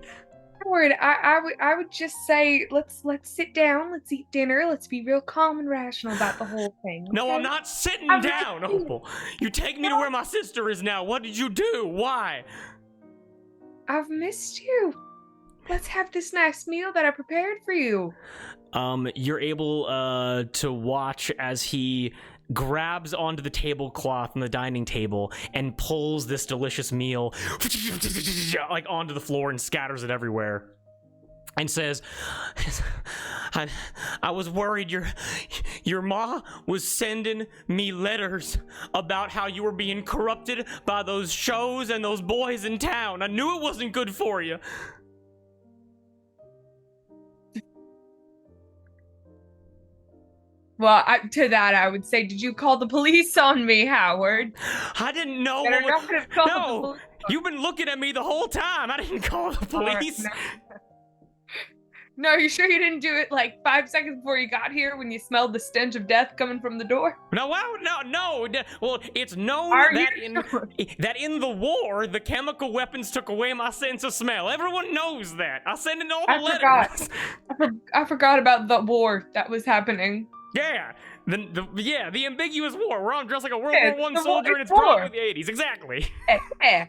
Howard, I would just say let's sit down, let's eat dinner, let's be real calm and rational about the whole thing. No, okay? I'm not sitting down, Opal. You take me to where my sister is now. What did you do? Why? I've missed you. Let's have this nice meal that I prepared for you. You're able to watch as he grabs onto the tablecloth on the dining table and pulls this delicious meal onto the floor and scatters it everywhere. And says, I was worried your ma was sending me letters about how you were being corrupted by those shows and those boys in town. I knew it wasn't good for you. Well, to that I would say, did you call the police on me, Howard? I didn't know. No, you've been looking at me the whole time. I didn't call the police. No, are you sure you didn't do it like 5 seconds before you got here when you smelled the stench of death coming from the door? No, well, no. Well, it's known Are that you sure? in the war, the chemical weapons took away my sense of smell. Everyone knows that. I sent in all the I letters. forgot. I forgot about the war that was happening. Yeah, the ambiguous war. We're on dressed like a World Yeah, War One the soldier, and it's war. probably the 80s. Exactly. Yeah,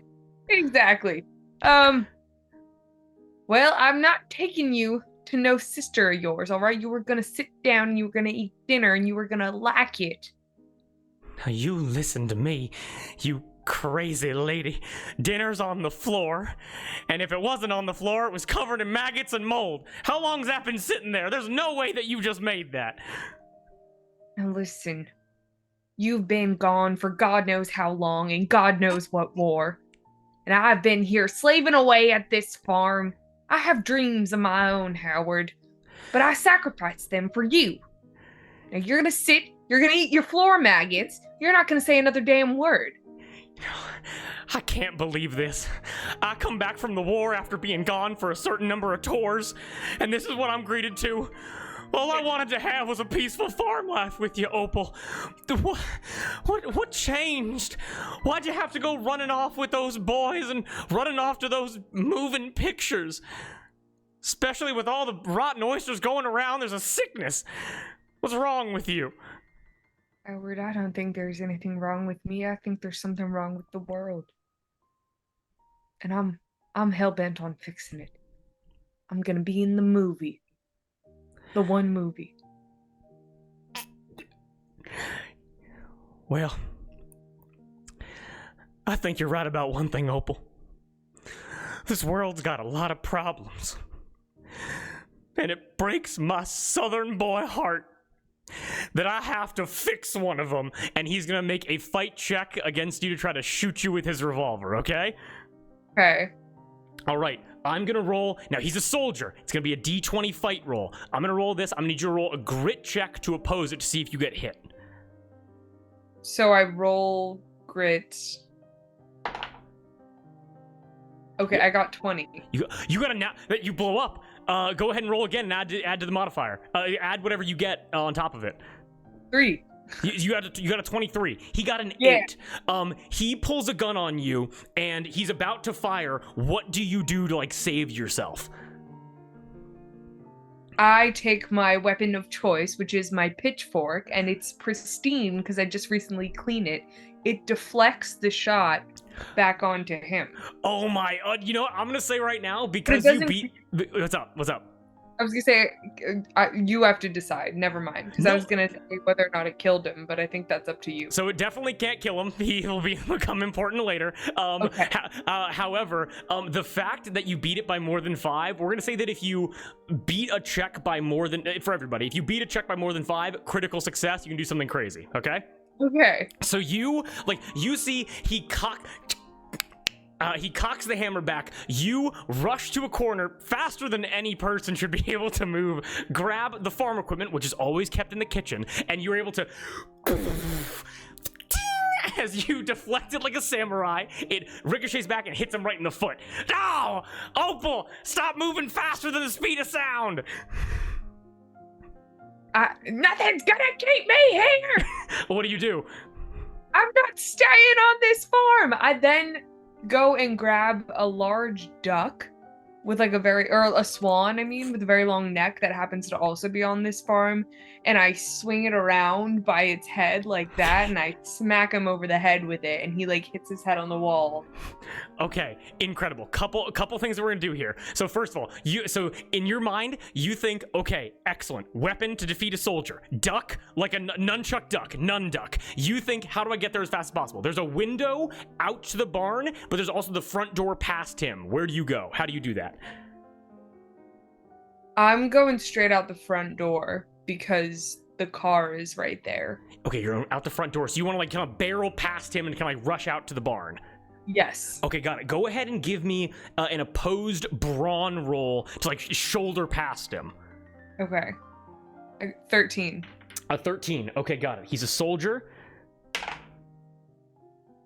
exactly. Well, I'm not taking you to no sister of yours, all right? You were gonna sit down and you were gonna eat dinner and you were gonna like it. Now you listen to me, you crazy lady. Dinner's on the floor, and if it wasn't on the floor, it was covered in maggots and mold. How long's that been sitting there? There's no way that you just made that. Now listen, you've been gone for God knows how long and God knows what war. And I've been here slaving away at this farm. I have dreams of my own, Howard. But I sacrificed them for you. Now you're gonna sit, you're gonna eat your floor maggots, you're not gonna say another damn word. I can't believe this. I come back from the war after being gone for a certain number of tours, and this is what I'm greeted to. All I wanted to have was a peaceful farm life with you, Opal. What changed? Why'd you have to go running off with those boys and running off to those moving pictures? Especially with all the rotten oysters going around, there's a sickness. What's wrong with you? Howard, I don't think there's anything wrong with me. I think there's something wrong with the world. And I'm hell-bent on fixing it. I'm gonna be in the movie. The one movie. Well, I think you're right about one thing, Opal. This world's got a lot of problems. And it breaks my southern boy heart that I have to fix one of them, and he's gonna make a fight check against you to try to shoot you with his revolver, okay? Okay. All right, I'm gonna roll. Now, he's a soldier. It's gonna be a D20 fight roll. I'm gonna roll this. I'm gonna need you to roll a grit check to oppose it to see if you get hit. So I roll grit. Okay, I got 20. You got a now that you blow up. Go ahead and roll again and add to the modifier. Add whatever you get on top of it. 3. You got a 23. He got an 8. He pulls a gun on you and he's about to fire. What do you do to save yourself? I take my weapon of choice, which is my pitchfork, and it's pristine because I just recently cleaned it. It deflects the shot back onto him. Oh my, you know what? I'm gonna say right now, because you beat... What's up? I was gonna say, you have to decide. Never mind. Because I was gonna say whether or not it killed him, but I think that's up to you. So it definitely can't kill him. He'll become important later. Okay. However, the fact that you beat it by more than 5, we're gonna say that if you beat a check by more than... For everybody, if you beat a check by more than 5, critical success, you can do something crazy, okay? Okay. So you see he cocks the hammer back. You rush to a corner faster than any person should be able to move, grab the farm equipment, which is always kept in the kitchen, and you're able to... As you deflect it like a samurai, it ricochets back and hits him right in the foot. No! Opal, stop moving faster than the speed of sound! Nothing's gonna keep me here! What do you do? I'm not staying on this farm! I then go and grab a large duck with a swan, with a very long neck that happens to also be on this farm, and I swing it around by its head like that, and I smack him over the head with it, and he hits his head on the wall. Okay, incredible. Couple things that we're gonna do here. So first of all, so in your mind, you think, okay, excellent. Weapon to defeat a soldier. Duck, like a nunchuck duck, nunduck. You think, how do I get there as fast as possible? There's a window out to the barn, but there's also the front door past him. Where do you go? How do you do that? I'm going straight out the front door because the car is right there. Okay, you're out the front door, so you want to kind of barrel past him and kind of rush out to the barn. Yes. Okay, got it. Go ahead and give me an opposed brawn roll to shoulder past him. Okay. 13. A 13. Okay, got it. He's a soldier.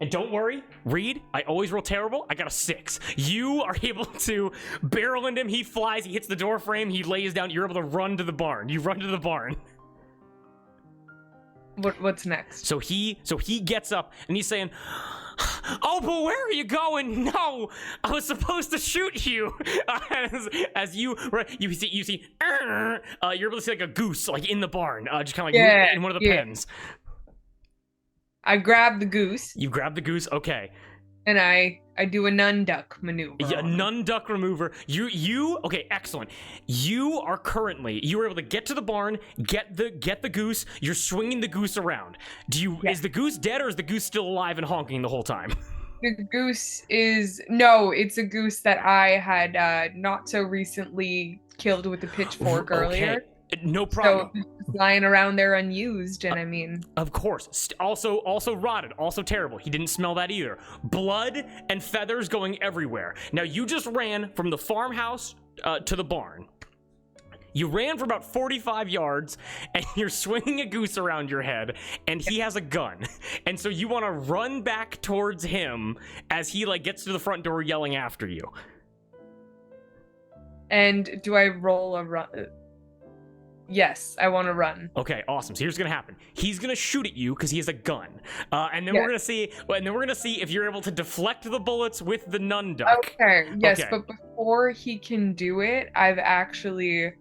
And don't worry, Reed, I always roll terrible. I got a 6. You are able to barrel into him. He flies. He hits the door frame. He lays down. You're able to run to the barn. You run to the barn. What's next? So he gets up and he's saying, "Oh, but where are you going? No, I was supposed to shoot you." As you see, you're able to see like a goose like in the barn, just kind of like in one of the pens. I grab the goose. You grab the goose, okay. And I do a nun duck maneuver. Yeah, nun duck remover. Okay, excellent. You were able to get to the barn, get the goose. You're swinging the goose around. Is the goose dead or is the goose still alive and honking the whole time? The goose it's a goose that I had not so recently killed with a pitchfork earlier. No problem. So it's lying around there unused, and I mean, of course, also rotted, also terrible. He didn't smell that either. Blood and feathers going everywhere. Now you just ran from the farmhouse to the barn. You ran for about 45 yards, and you're swinging a goose around your head, and he has a gun. And so you want to run back towards him as he like gets to the front door yelling after you. And do I roll a run? Yes, I want to run. Okay, awesome. So here's what's gonna happen. He's gonna shoot at you because he has a gun, and then we're gonna see. And then we're gonna see if you're able to deflect the bullets with the nun duck. Okay. Yes, Okay. but before he can do it, I've actually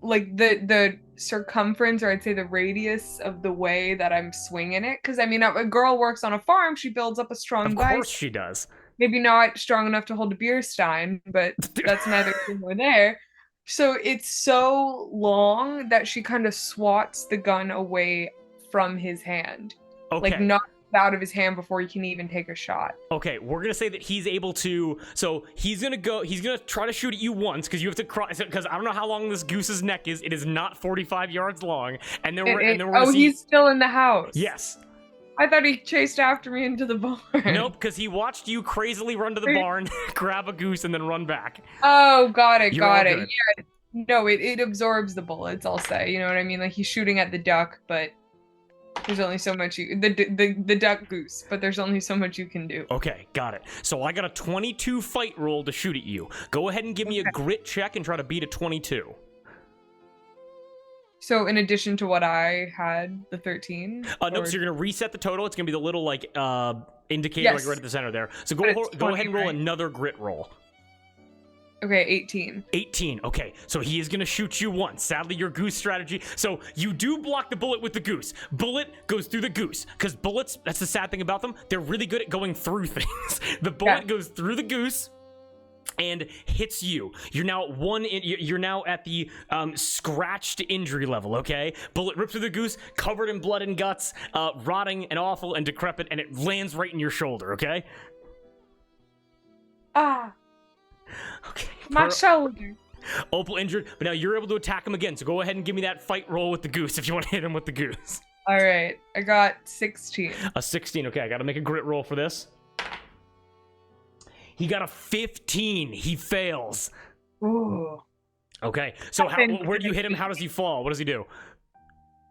like the circumference, or I'd say the radius of the way that I'm swinging it. Because I mean, a girl works on a farm. She builds up a strong Of vice. course she does. Maybe not strong enough to hold a beer stein, but that's neither here nor there. So it's so long that she kind of swats the gun away from his hand. Okay. Like knocks it out of his hand before he can even take a shot. Okay, we're gonna say that he's able to. So he's gonna try to shoot at you once because you have to cross. Because I don't know how long this goose's neck is. It is not 45 yards long. And then we're gonna see. He's still in the house. Yes. I thought he chased after me into the barn. Nope, because he watched you crazily run to the barn, grab a goose, and then run back. Oh, got it. You're all Yeah. good. No, it absorbs the bullets, I'll say. You know what I mean? Like he's shooting at the duck, but there's only so much the duck goose, but there's only so much you can do. Okay, got it. So I got a 22 fight roll to shoot at you. Go ahead and give me a grit check and try to beat a 22. So in addition to what I had, the 13? No, so you're gonna reset the total. It's gonna be the little like indicator like right at the center there. So go ahead and roll another grit roll. Okay, 18. 18. Okay, so he is gonna shoot you once. Sadly, your goose strategy. So you do block the bullet with the goose. Bullet goes through the goose because bullets. That's the sad thing about them. They're really good at going through things. The bullet goes through the goose and hits you. You're now you're now at the scratched injury level. Okay, bullet rips through the goose, covered in blood and guts, rotting and awful and decrepit, and it lands right in your shoulder. Okay. Ah. Okay. My shoulder. Opal injured, but now you're able to attack him again. So go ahead and give me that fight roll with the goose if you want to hit him with the goose. All right, I got 16. A 16. Okay, I got to make a grit roll for this. He got a 15. He fails. Ooh. Okay, so where do you hit him? How does he fall? What does he do?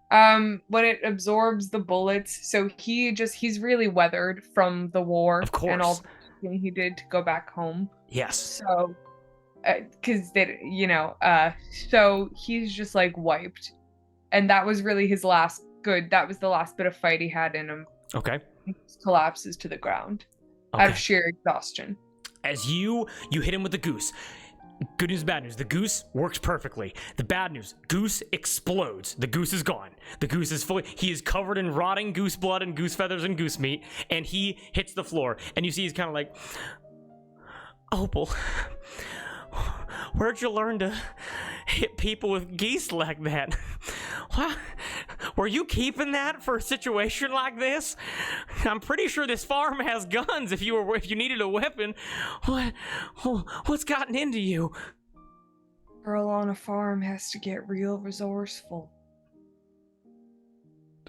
When it absorbs the bullets, so he's really weathered from the war Of course. and all the thing he did to go back home. Yes. So, because so he's just like wiped, and that was really his last that was the last bit of fight he had in him. Okay. He just collapses to the ground out of sheer exhaustion. As you hit him with the goose. Good news, bad news. The goose works perfectly. The bad news, goose explodes. The goose is gone. The goose is he is covered in rotting goose blood and goose feathers and goose meat, and he hits the floor. And you see he's kind of like, Opal, where'd you learn to hit people with geese like that? What? Were you keeping that for a situation like this? I'm pretty sure this farm has guns if you needed a weapon. What's gotten into you? Girl on a farm has to get real resourceful.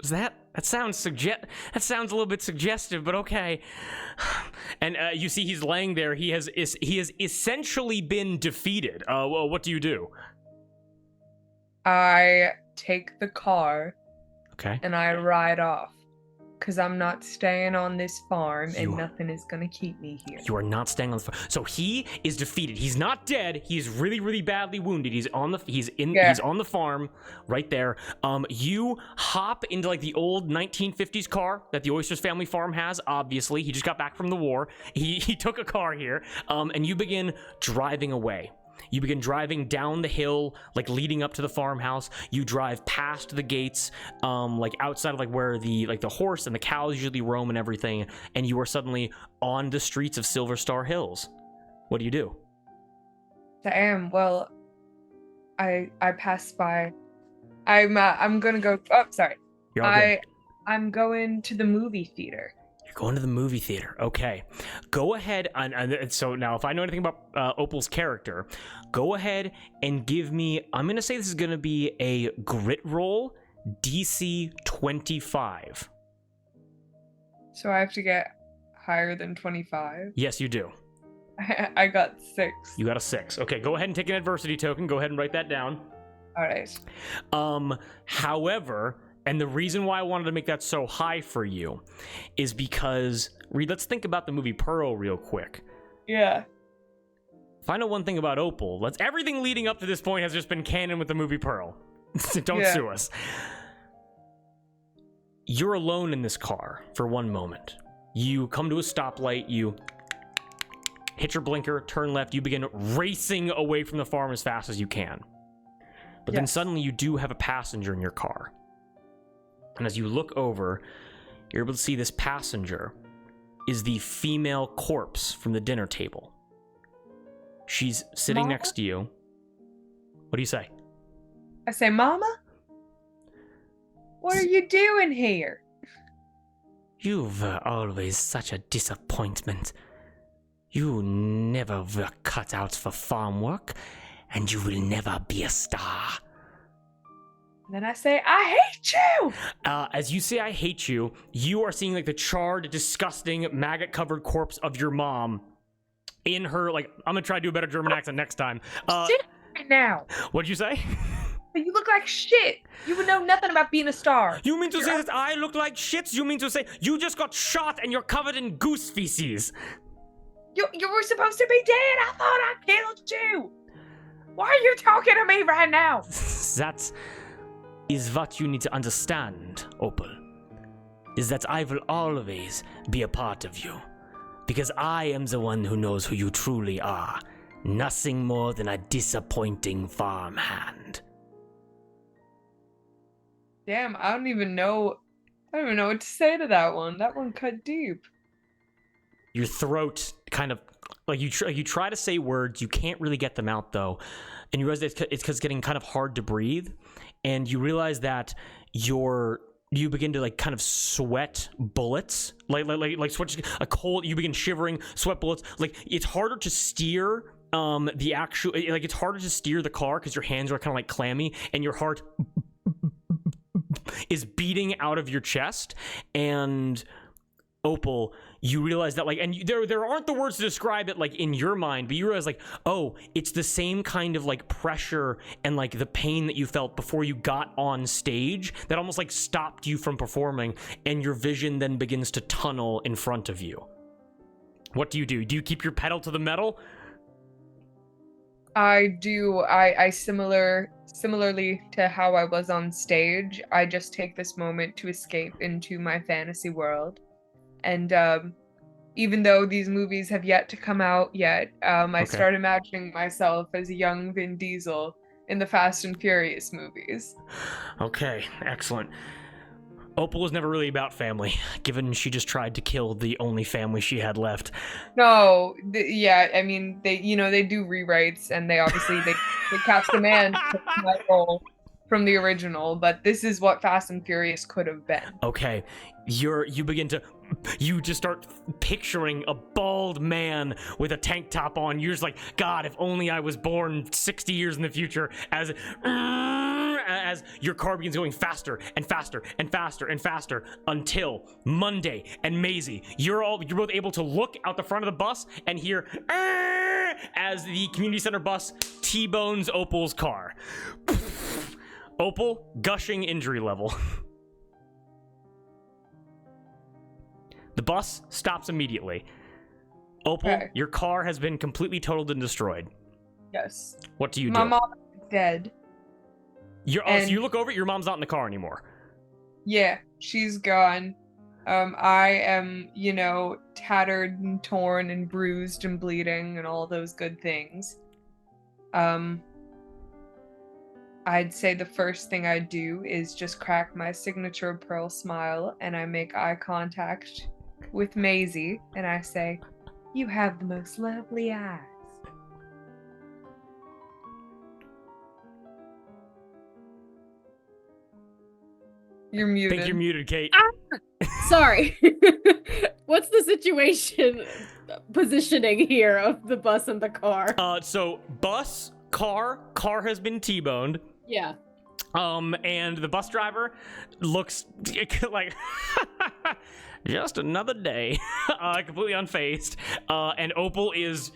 That sounds that sounds a little bit suggestive, but okay. And you see he's laying there. He has essentially been defeated. What do you do? I take the car. Okay. And I ride off. Because I'm not staying on this farm, You- and nothing is gonna keep me here. You are not staying on the farm. So he is defeated. He's not dead. He's really, really badly wounded. He's on the farm right there. You hop into like the old 1950s car that the Oysters family farm has. Obviously, he just got back from the war. He took a car here. And you begin driving away. You begin driving down the hill, like leading up to the farmhouse. You drive past the gates, like outside of like where the horse and the cows usually roam and everything, and you are suddenly on the streets of Silver Star Hills. What do you do? Damn. Well, I passed by. I'm gonna go. Oh, sorry. You're all good. I'm going to the movie theater. You're going to the movie theater. Okay. Go ahead. And so now, if I know anything about Opal's character, go ahead and give me, I'm going to say this is going to be a grit roll, DC 25. So I have to get higher than 25. Yes, you do. I got 6. You got a 6. Okay, go ahead and take an adversity token. Go ahead and write that down. All right. However, and the reason why I wanted to make that so high for you is because, Reed, let's think about the movie Pearl real quick. Yeah. If I know one thing about Opal, everything leading up to this point has just been canon with the movie Pearl. Don't sue us. You're alone in this car for one moment. You come to a stoplight, you hit your blinker, turn left, you begin racing away from the farm as fast as you can. But then suddenly you do have a passenger in your car. And as you look over, you're able to see this passenger is the female corpse from the dinner table. She's sitting Mama? next to you. What do you say? I say, Mama? What are you doing here? You were always such a disappointment. You never were cut out for farm work, and you will never be a star. Then I say, I hate you! As you say, I hate you, you are seeing like the charred, disgusting, maggot-covered corpse of your mom in her, like, I'm gonna try to do a better German accent next time. Shit right now. What'd you say? You look like shit. You would know nothing about being a star. You mean to say that I look like shit? You mean to say you just got shot and you're covered in goose feces? You were supposed to be dead. I thought I killed you. Why are you talking to me right now? That is what you need to understand, Opal. Is that I will always be a part of you. Because I am the one who knows who you truly are. Nothing more than a disappointing farmhand. Damn, I don't even know what to say to that one. That one cut deep. Your throat kind of, like you try to say words, you can't really get them out though. And you realize that it's because it's getting kind of hard to breathe. And you realize that you begin to like kind of sweat bullets, like sweat a cold. You begin shivering, sweat bullets. Like it's harder to steer it's harder to steer the car because your hands are kind of like clammy, and your heart is beating out of your chest. And Opal, you realize that there aren't the words to describe it like in your mind, but you realize it's the same kind of like pressure and like the pain that you felt before you got on stage that almost like stopped you from performing, and your vision then begins to tunnel in front of you. What do? Do you keep your pedal to the metal? I do. I similarly to how I was on stage, I just take this moment to escape into my fantasy world. And even though these movies have yet to come out yet, I start imagining myself as a young Vin Diesel in the Fast and Furious movies. Okay, excellent. Opal was never really about family, given she just tried to kill the only family she had left. No, I mean, they do rewrites, and they obviously they cast a man to my role from the original, but this is what Fast and Furious could have been. Okay, you just start picturing a bald man with a tank top on. You're just like, God, if only I was born 60 years in the future, as your car begins going faster and faster and faster and faster until Monday and Maisie, you're both able to look out the front of the bus and hear as the community center bus T-bones Opal's car. Opal, gushing injury level. The bus stops immediately. Opal, Okay. your car has been completely totaled and destroyed. Yes. What do you My do? mom is dead. So and- you look over, your mom's not in the car anymore. Yeah, she's gone. I am, tattered and torn and bruised and bleeding and all those good things. I'd say the first thing I do is just crack my signature pearl smile, and I make eye contact with Maisie, and I say, "You have the most lovely eyes." You're I muted. think you're muted, Kate. Sorry. What's the situation positioning here of the bus and the car? So bus, car has been T-boned. Yeah. And the bus driver looks like just another day, completely unfazed. And Opal is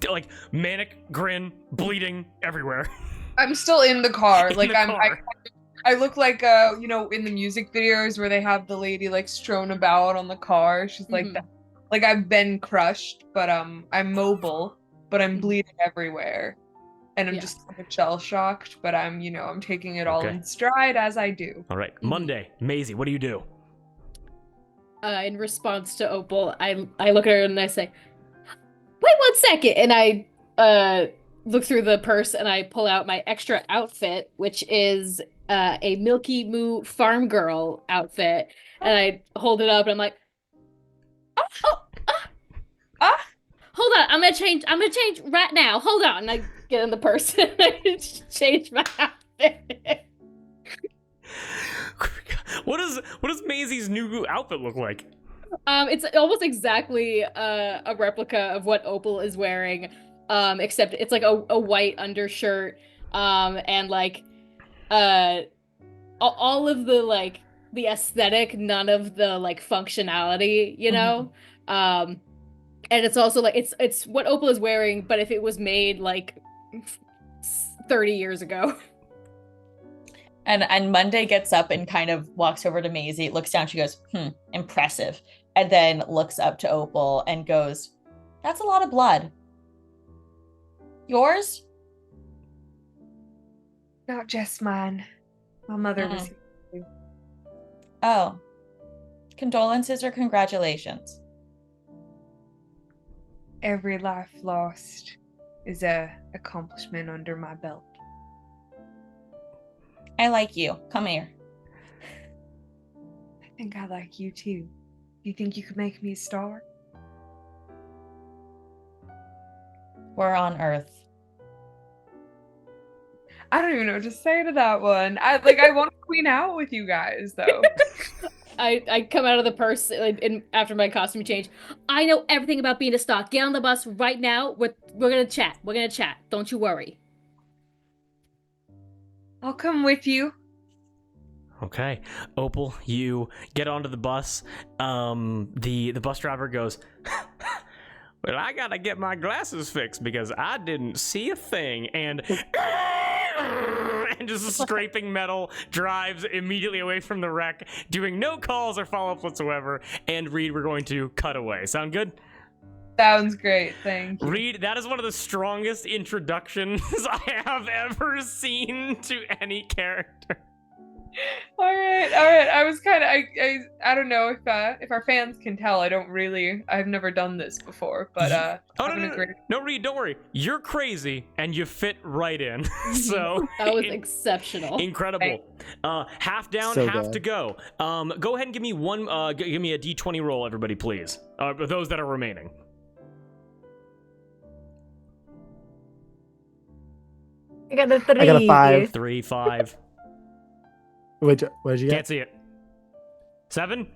like manic grin, bleeding everywhere. I'm still in the car. In Like the car. I look like in the music videos where they have the lady like strewn about on the car. She's like Mhm. that. Like I've been crushed, but I'm mobile, but I'm Mhm. bleeding everywhere. And I'm Yeah. just kind of shell shocked, but I'm taking it all Okay. in stride as I do. All right, Monday, Maisie, what do you do? In response to Opal, I look at her and I say, "Wait 1 second," and I look through the purse and I pull out my extra outfit, which is a Milky Moo farm girl outfit, and I hold it up and I'm like, Ah! hold on, I'm gonna change right now. Hold on, and I get in the purse and I change my outfit. What does Maisie's new outfit look like? It's almost exactly a replica of what Opal is wearing, except it's like a white undershirt, and like all of the like the aesthetic, none of the like functionality, you know. And it's also like it's what Opal is wearing, but if it was made like 30 years ago. And Monday gets up and kind of walks over to Maisie, looks down, she goes, impressive. And then looks up to Opal and goes, "That's a lot of blood. Yours?" Not just mine. My mother was. Oh. Condolences or congratulations? Every life lost is a accomplishment under my belt. I like you. Come here. I think I like you too. You think you could make me a star? We're on Earth. I don't even know what to say to that one. I want to queen out with you guys though. I come out of the purse after my costume change. "I know everything about being a star. Get on the bus right now. We're gonna chat. We're gonna chat. Don't you worry." I'll come with you. Okay, Opal, you get onto the bus. The bus driver goes, "Well, I gotta get my glasses fixed because I didn't see a thing," and just scraping metal, drives immediately away from the wreck, doing no calls or follow-ups whatsoever. And Reed, we're going to cut away. Sound good? Sounds great, thank you. Reed, that is one of the strongest introductions I have ever seen to any character. All right. I was kind of I don't know if our fans can tell. I've never done this before, but No, Reed, don't worry. You're crazy, and you fit right in. So That was exceptional. incredible. Half down, So half good. to go. Go ahead and give me one. Give me a D20 roll, everybody, please. Those that are remaining. I got a 3. I got a 5. 3, 5. What did you Can't get? see it. 7.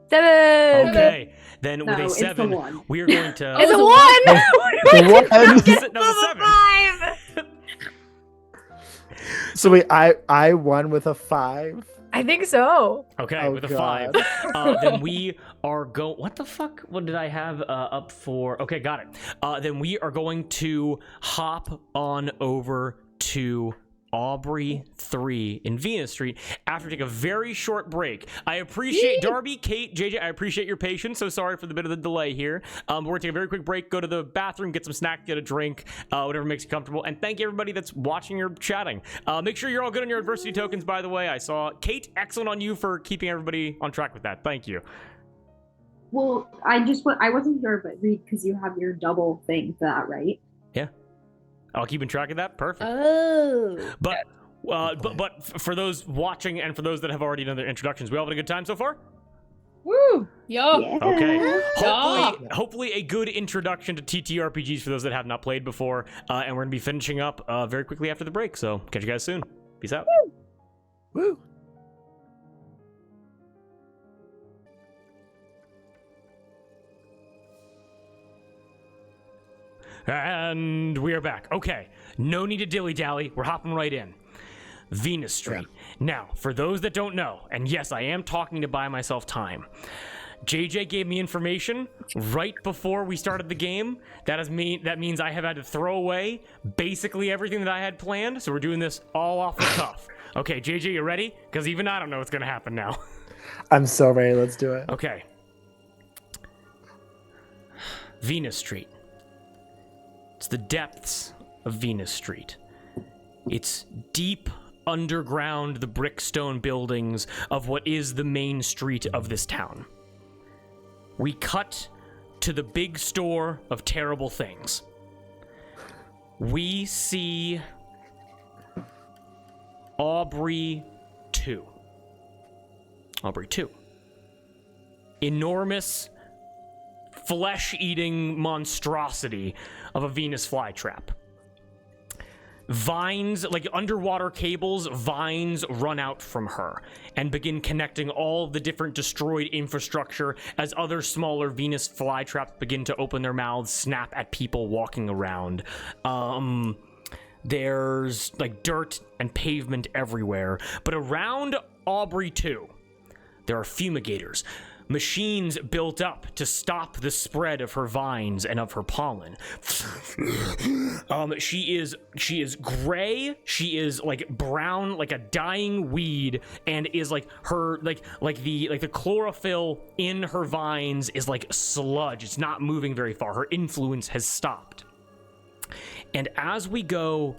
7. Okay. Then with No, a it's the 7, one. we are going to. It's a Oh, 1. What? No, the 7. 5. So wait, I won with a 5. I think so. Okay, Oh, with a God. 5. Then we are What the fuck? What did I have up for? Okay, got it. Then we are going to hop on over to Aubrey 3 in Venus Street after taking a very short break. I appreciate Darby, Kate, JJ, I appreciate your patience. So sorry for the bit of the delay here. We're going to take a very quick break, go to the bathroom, get some snack, get a drink, whatever makes you comfortable. And thank you everybody that's watching or chatting. Make sure you're all good on your adversity tokens, by the way. I saw Kate, excellent on you for keeping everybody on track with that. Thank you. Well, I wasn't sure, but Reed, because you have your double thing for that, right? Yeah. I'll keep track of that. Perfect. Oh. But for those watching and for those that have already done their introductions, we all had a good time so far? Woo! Yo. Yeah. Okay. Hopefully a good introduction to TTRPGs for those that have not played before. And we're going to be finishing up very quickly after the break. So catch you guys soon. Peace out. Woo. And we are back. Okay, no need to dilly-dally. We're hopping right in. Venus Street. Yeah. Now, for those that don't know, and yes, I am talking to buy myself time. JJ gave me information right before we started the game. That means I have had to throw away basically everything that I had planned. So we're doing this all off the cuff. Okay, JJ, you ready? Because even I don't know what's going to happen now. I'm so ready. Let's do it. Okay. Venus Street. It's the depths of Venus Street. It's deep underground, the brickstone buildings of what is the main street of this town. We cut to the big store of terrible things. We see Aubrey 2. Aubrey 2. Enormous, flesh-eating monstrosity of a Venus flytrap. Vines, like underwater cables, vines run out from her and begin connecting all of the different destroyed infrastructure as other smaller Venus flytraps begin to open their mouths, snap at people walking around. There's like dirt and pavement everywhere, but around Aubrey 2, there are fumigators. Machines built up to stop the spread of her vines and of her pollen. She is gray. She is like brown, like a dying weed, and is like her like the chlorophyll in her vines is like sludge. It's not moving very far. Her influence has stopped. And as we go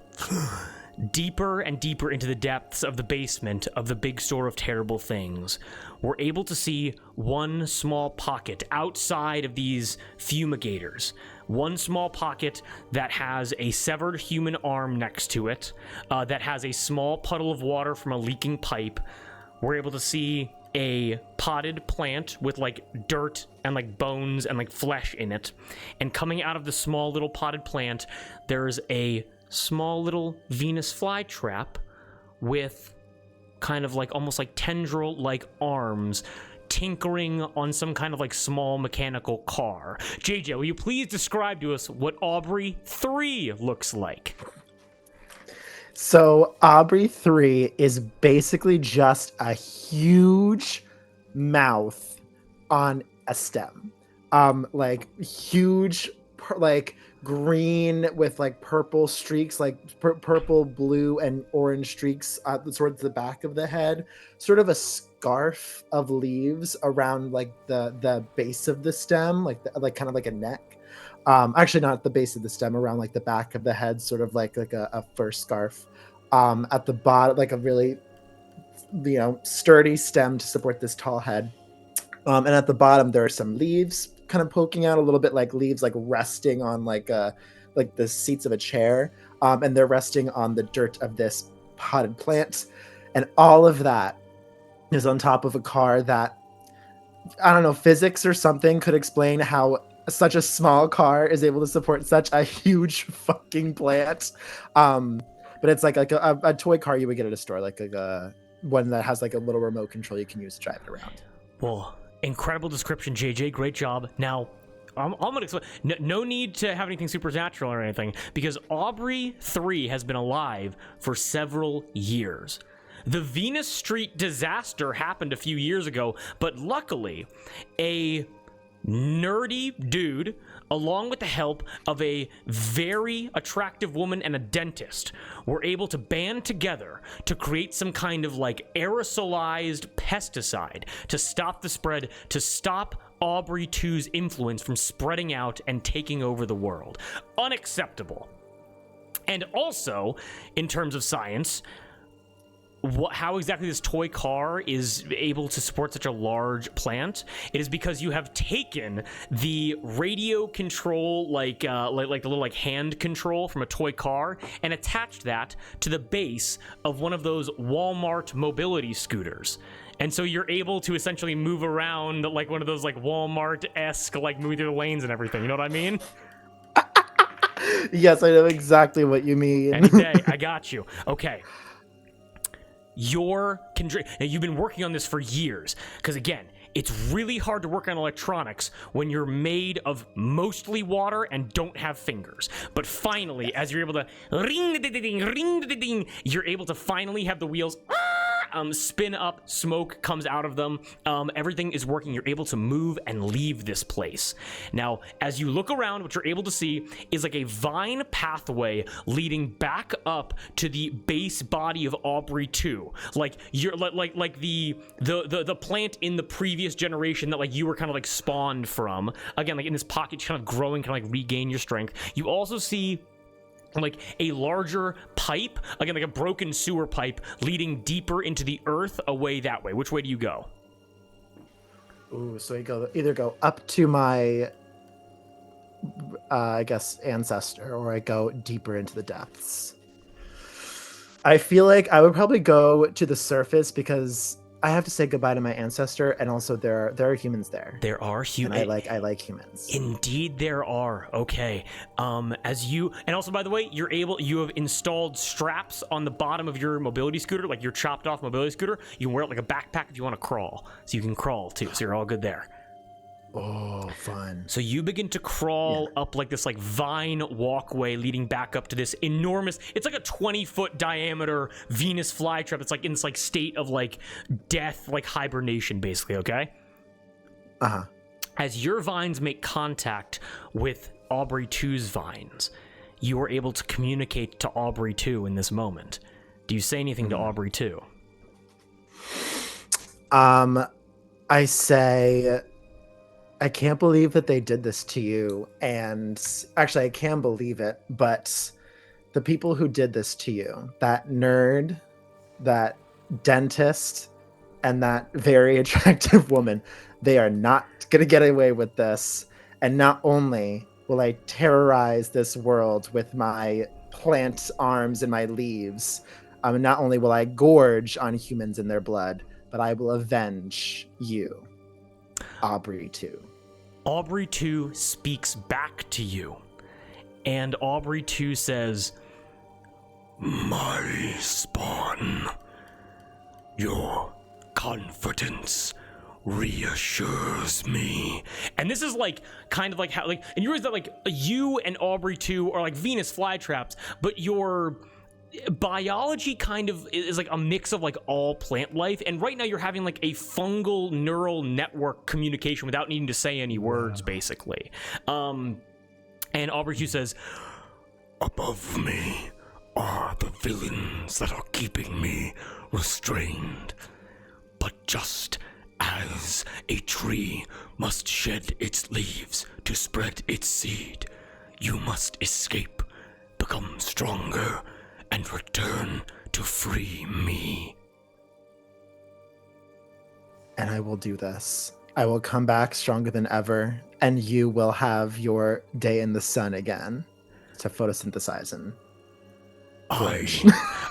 deeper and deeper into the depths of the basement of the big store of terrible things, we're able to see one small pocket outside of these fumigators. One small pocket that has a severed human arm next to it, that has a small puddle of water from a leaking pipe. We're able to see a potted plant with like dirt and like bones and like flesh in it. And coming out of the small little potted plant, there's a small little Venus flytrap with kind of like almost like tendril-like arms tinkering on some kind of like small mechanical car. JJ, will you please describe to us what Aubrey 3 looks like? So Aubrey 3 is basically just a huge mouth on a stem. Like huge, like green with like purple streaks, like purple, blue, and orange streaks towards the back of the head. Sort of a scarf of leaves around like the base of the stem, like kind of like a neck. Actually, not the base of the stem, around like the back of the head, sort of like a fur scarf. At the bottom, like a really, sturdy stem to support this tall head. And at the bottom, there are some leaves kind of poking out a little bit, like leaves like resting on like the seats of a chair, and they're resting on the dirt of this potted plant, and all of that is on top of a car that, I don't know, physics or something could explain how such a small car is able to support such a huge fucking plant. But it's like a toy car you would get at a store, like a one that has like a little remote control you can use to drive it around. Whoa. Incredible description, JJ. Great job. Now, I'm gonna explain. No need to have anything supernatural or anything, because Aubrey 3 has been alive for several years. The Venus Street disaster happened a few years ago, but luckily, a nerdy dude, along with the help of a very attractive woman and a dentist, were able to band together to create some kind of like aerosolized pesticide to stop the spread, to stop Aubrey 2's influence from spreading out and taking over the world. Unacceptable. And also, in terms of science, how exactly this toy car is able to support such a large plant, it is because you have taken the radio control, like the little like hand control from a toy car, and attached that to the base of one of those Walmart mobility scooters. And so you're able to essentially move around like one of those like Walmart-esque, like moving through the lanes and everything. You know what I mean? Yes, I know exactly what you mean. Any day, I got you. Okay. Now, you've been working on this for years, because again, it's really hard to work on electronics when you're made of mostly water and don't have fingers. But finally, as you're able to ring-a-ding, you're able to finally have the wheels spin up, smoke comes out of them, everything is working, you're able to move and leave this place. Now, as you look around, what you're able to see is like a vine pathway leading back up to the base body of Aubrey 2. Like you're like the plant in the previous generation that like you were kind of like spawned from. Again, like in this pocket, kind of growing, kind of like regain your strength. You also see like a larger pipe, again, like a broken sewer pipe leading deeper into the earth away that way. Which way do you go? Ooh, so I either go up to my, I guess, ancestor, or I go deeper into the depths. I feel like I would probably go to the surface because I have to say goodbye to my ancestor, and also there are humans there. There are humans. I like humans. Indeed, there are. Okay. And also, by the way, you have installed straps on the bottom of your mobility scooter, like your chopped off mobility scooter. You can wear it like a backpack if you want to crawl, so you can crawl too. So you're all good there. Oh, fun. So you begin to crawl up like this like vine walkway leading back up to this enormous, it's like a 20-foot diameter Venus flytrap. It's like in this like state of like death, like hibernation basically, okay? Uh-huh. As your vines make contact with Aubrey 2's vines, you are able to communicate to Aubrey 2 in this moment. Do you say anything to Aubrey 2? I say, I can't believe that they did this to you. And actually, I can believe it, but the people who did this to you, that nerd, that dentist, and that very attractive woman, they are not going to get away with this. And not only will I terrorize this world with my plant arms and my leaves, not only will I gorge on humans in their blood, but I will avenge you, Aubrey 2. Aubrey 2 speaks back to you, and Aubrey 2 says, "My spawn, your confidence reassures me." And this is like kind of like how like, and you realize that like you and Aubrey 2 are like Venus flytraps, but your biology kind of is like a mix of like all plant life, and right now you're having like a fungal neural network communication without needing to say any words, basically. And Aubrey 2 says, "Above me are the villains that are keeping me restrained, but just as a tree must shed its leaves to spread its seed, you must escape, become stronger, and return to free me." And I will do this. I will come back stronger than ever, and you will have your day in the sun again to photosynthesize and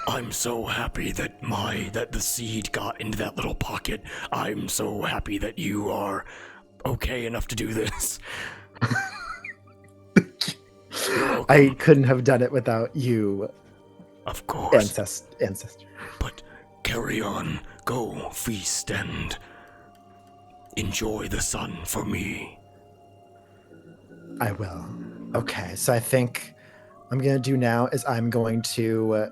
I'm so happy that the seed got into that little pocket. I'm so happy that you are okay enough to do this. I couldn't have done it without you. Of course. Ancestor. But carry on. Go feast and enjoy the sun for me. I will. Okay, so I think I'm going to do now is I'm going to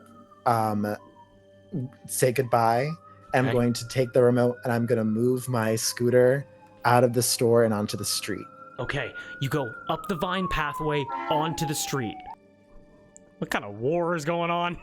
say goodbye. I'm going to take the remote and I'm going to move my scooter out of the store and onto the street. Okay, you go up the vine pathway onto the street. What kind of war is going on?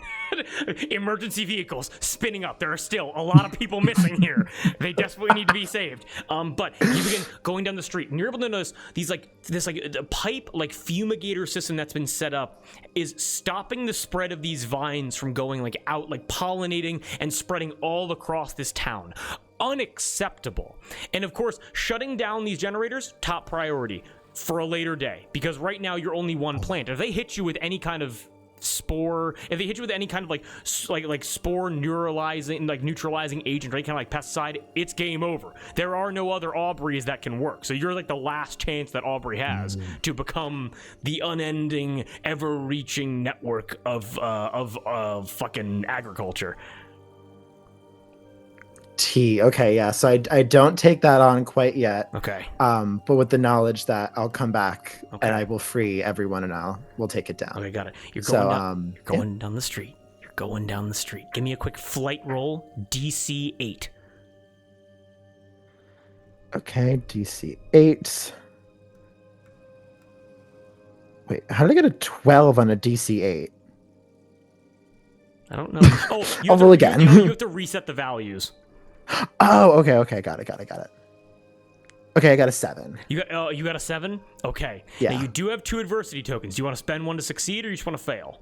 Emergency vehicles spinning up. There are still a lot of people missing here. They desperately need to be saved. But you begin going down the street, and you're able to notice these this pipe fumigator system that's been set up is stopping the spread of these vines from going out, pollinating and spreading all across this town. Unacceptable. And of course, shutting down these generators, top priority for a later day, because right now you're only one plant. If they hit you with any kind of spore, if they hit you with any kind of spore neutralizing agent or any kind of pesticide, it's game over. There are no other Aubreys that can work. So you're the last chance that Aubrey has to become the unending, ever-reaching network of fucking agriculture. Okay, yeah. So I don't take that on quite yet. Okay. But with the knowledge that I'll come back and I will free everyone and we'll take it down. Okay, got it. You're going down the street. You're going down the street. Give me a quick flight roll, DC 8. Okay, DC 8. Wait, how did I get a 12 on a DC 8? I don't know. Oh, I'll roll again. You have to reset the values. Oh, okay. Got it. Okay, I got a 7. You got a 7? Okay. Yeah. Now you do have 2 adversity tokens. Do you want to spend one to succeed, or you just want to fail?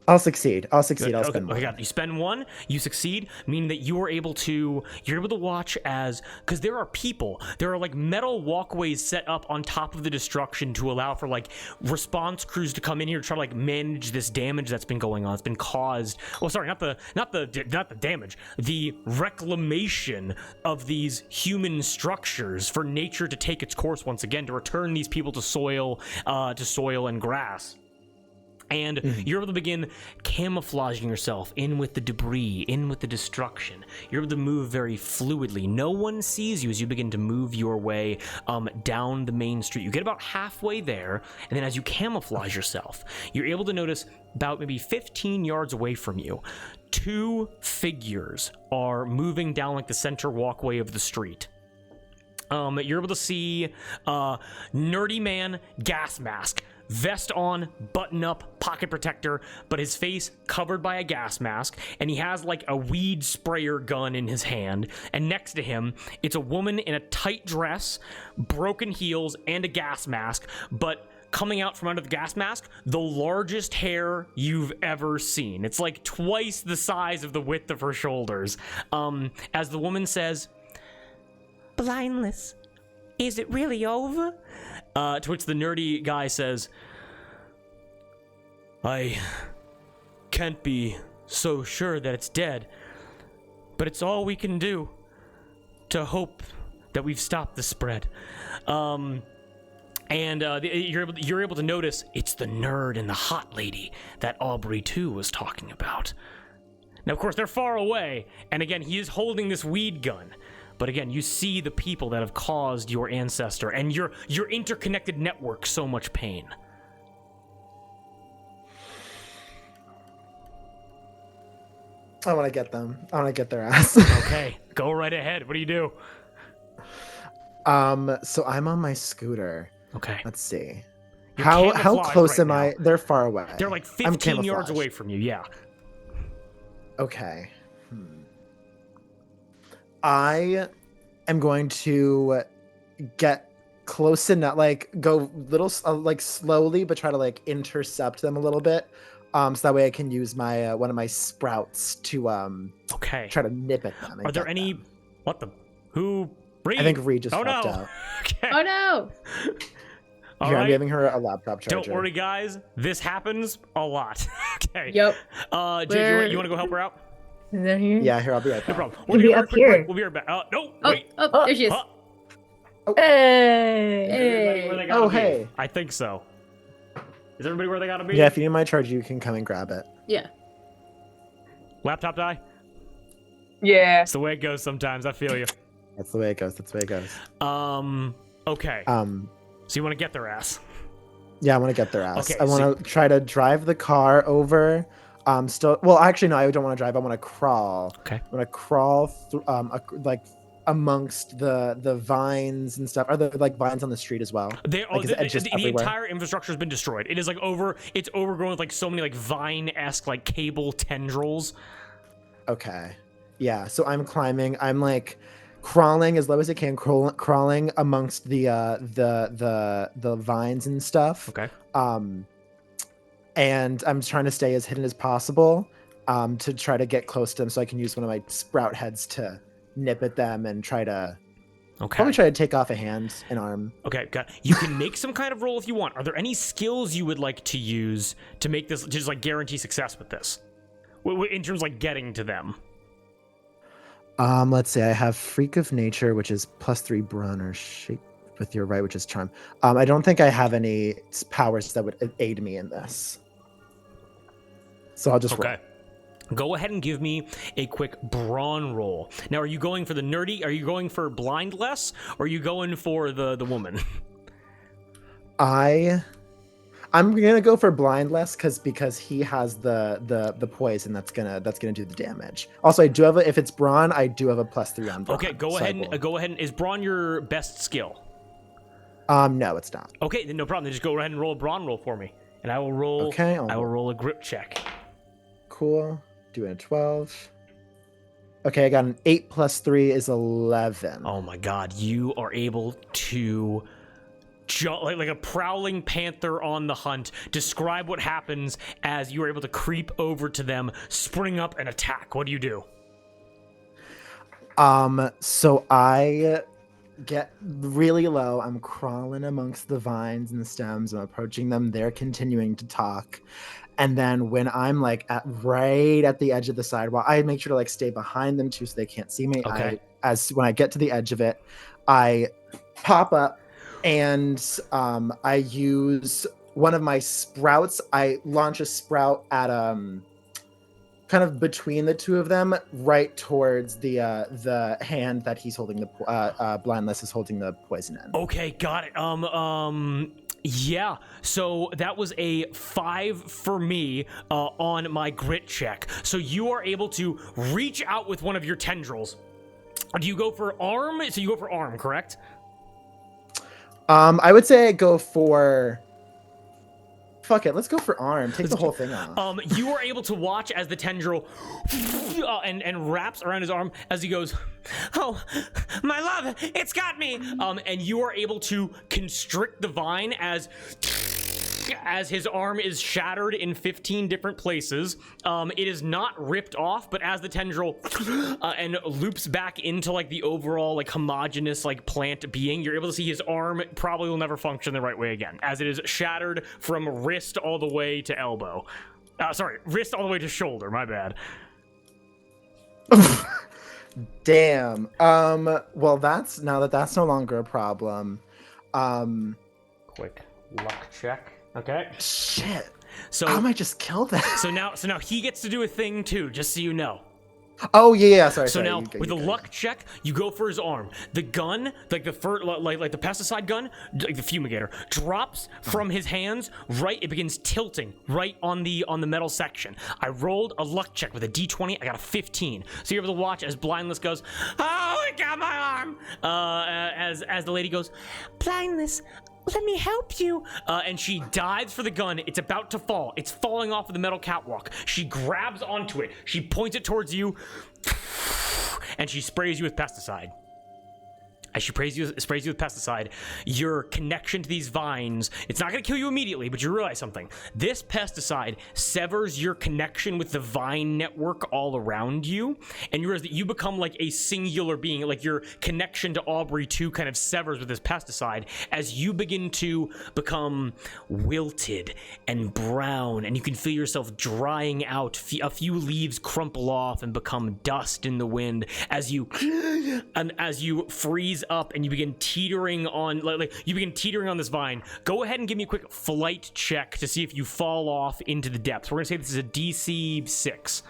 I'll succeed. I'll spend one. Okay, you spend 1, you succeed, meaning that you're able to watch as, because there are metal walkways set up on top of the destruction to allow for response crews to come in here to try to manage this damage that's been going on. It's been caused. Oh, sorry, not the damage, the reclamation of these human structures for nature to take its course once again, to return these people to soil and grass. And you're able to begin camouflaging yourself in with the debris, in with the destruction. You're able to move very fluidly. No one sees you as you begin to move your way down the main street. You get about halfway there, and then as you camouflage yourself, you're able to notice about maybe 15 yards away from you, 2 figures are moving down the center walkway of the street. You're able to see nerdy man, gas mask, vest on, button up, pocket protector, but his face covered by a gas mask, and he has a weed sprayer gun in his hand. And next to him, it's a woman in a tight dress, broken heels, and a gas mask, but coming out from under the gas mask, the largest hair you've ever seen. It's twice the size of the width of her shoulders. As the woman says, "Blindness, is it really over?" To which the nerdy guy says, "I can't be so sure that it's dead, but it's all we can do to hope that we've stopped the spread." You're able to notice it's the nerd and the hot lady that Aubrey 2 was talking about. Now, of course, they're far away, and again, he is holding this weed gun. But again, you see the people that have caused your ancestor and your interconnected network so much pain. I want to get them. I want to get their ass. Okay, go right ahead. What do you do? So I'm on my scooter. Okay. Let's see. You're How close right am now. I? They're far away. They're 15 yards away from you, yeah. Okay. I am going to get close enough, go little, slowly, but try to intercept them a little bit, so that way I can use my one of my sprouts to okay, try to nip at them. Are there any? Them. What the? Who? Reed? I think Reed just popped out. Okay. Oh no! Here, I'm giving her a laptop charger. Don't worry, guys. This happens a lot. Okay. Yep. Jake, you want to go help her out? Is that here? Yeah, here, I'll be right back. No problem. We'll be up here. We'll be right back. No, oh, wait. Oh, there she is. Hey! Hey. Oh, hey. I think so. Is everybody where they gotta be? Yeah, if you need my charger, you can come and grab it. Yeah. Laptop die? Yeah. It's the way it goes sometimes. I feel you. That's the way it goes. Okay. So you want to get their ass? Yeah, I want to get their ass. Okay, I want to try to drive the car over. Well, actually, no, I don't want to drive. I want to crawl. Okay. I want to crawl amongst the vines and stuff? Are there like vines on the street as well? They, Like, is it just the everywhere? entire infrastructure has been destroyed. It is like it's overgrown with like so many like vine-esque like cable tendrils. Okay. Yeah, so I'm climbing. I'm like crawling as low as I can, crawling amongst the vines and stuff. Okay. And I'm trying to stay as hidden as possible, to try to get close to them so I can use one of my sprout heads to nip at them and probably try to take off a hand, an arm. Okay, got it. You can make some kind of roll if you want. Are there any skills you would like to use to make this, just like guarantee success with this? In terms of like getting to them. Let's see. I have Freak of Nature, which is +3 brawn or shape with your right, which is charm. I don't think I have any powers that would aid me in this. So I'll just roll. Go ahead and give me a quick brawn roll. Now, are you going for the nerdy? Are you going for blindless? Or are you going for the woman? I'm gonna go for blindless because he has the poison that's gonna do the damage. Also, I do have if it's brawn, I do have a +3 on brawn. Okay, go ahead and is brawn your best skill? No, it's not. Okay, then no problem. Then just go ahead and roll a brawn roll for me, and I will roll. Okay, I will roll a grip check. Cool. Doing a 12. Okay, I got an 8 + 3 is 11. Oh my god, you are able to like a prowling panther on the hunt. Describe what happens as you are able to creep over to them, spring up and attack. What do you do? So I get really low. I'm crawling amongst the vines and the stems. I'm approaching them. They're continuing to talk. And then when I'm like right at the edge of the sidewalk, I make sure to like stay behind them too so they can't see me. Okay. When I get to the edge of it, I pop up and I use one of my sprouts. I launch a sprout at kind of between the two of them, right towards the hand that he's holding the blindless is holding the poison in. Okay, got it. Yeah, so that was a 5 for me on my grit check. So you are able to reach out with one of your tendrils. Do you go for arm? So you go for arm, correct? I would say I go for... Fuck it, let's go for arm. Take the whole thing off. You are able to watch as the tendril and wraps around his arm as he goes, "Oh, my love, it's got me!" And you are able to constrict the vine as his arm is shattered in 15 different places. It is not ripped off, but as the tendril and loops back into like the overall like homogeneous like plant being, you're able to see his arm probably will never function the right way again, as it is shattered from wrist all the way to elbow. Sorry, wrist all the way to shoulder. My bad. Damn. Well, that's no longer a problem. Quick luck check. Okay. Shit. So I might just kill that. So now he gets to do a thing too, just so you know. Oh yeah, sorry. So now with a luck check, you go for his arm. The gun, like the pesticide gun, like the fumigator, drops from his hands. Right, it begins tilting right on the metal section. I rolled a luck check with a D20. I got a 15. So you're able to watch as Blindless goes, "Oh, it got my arm!" As the lady goes, "Blindless, let me help you." And she dives for the gun. It's about to fall. It's falling off of the metal catwalk. She grabs onto it. She points it towards you, and she sprays you with pesticide. As she sprays you with pesticide, your connection to these vines, it's not going to kill you immediately, but you realize something. This pesticide severs your connection with the vine network all around you, and you realize that you become like a singular being, like your connection to Aubrey 2 kind of severs with this pesticide as you begin to become wilted and brown, and you can feel yourself drying out. A few leaves crumple off and become dust in the wind as you freeze up and you begin teetering on this vine. Go ahead and give me a quick flight check to see if you fall off into the depths. We're gonna say this is a DC 6.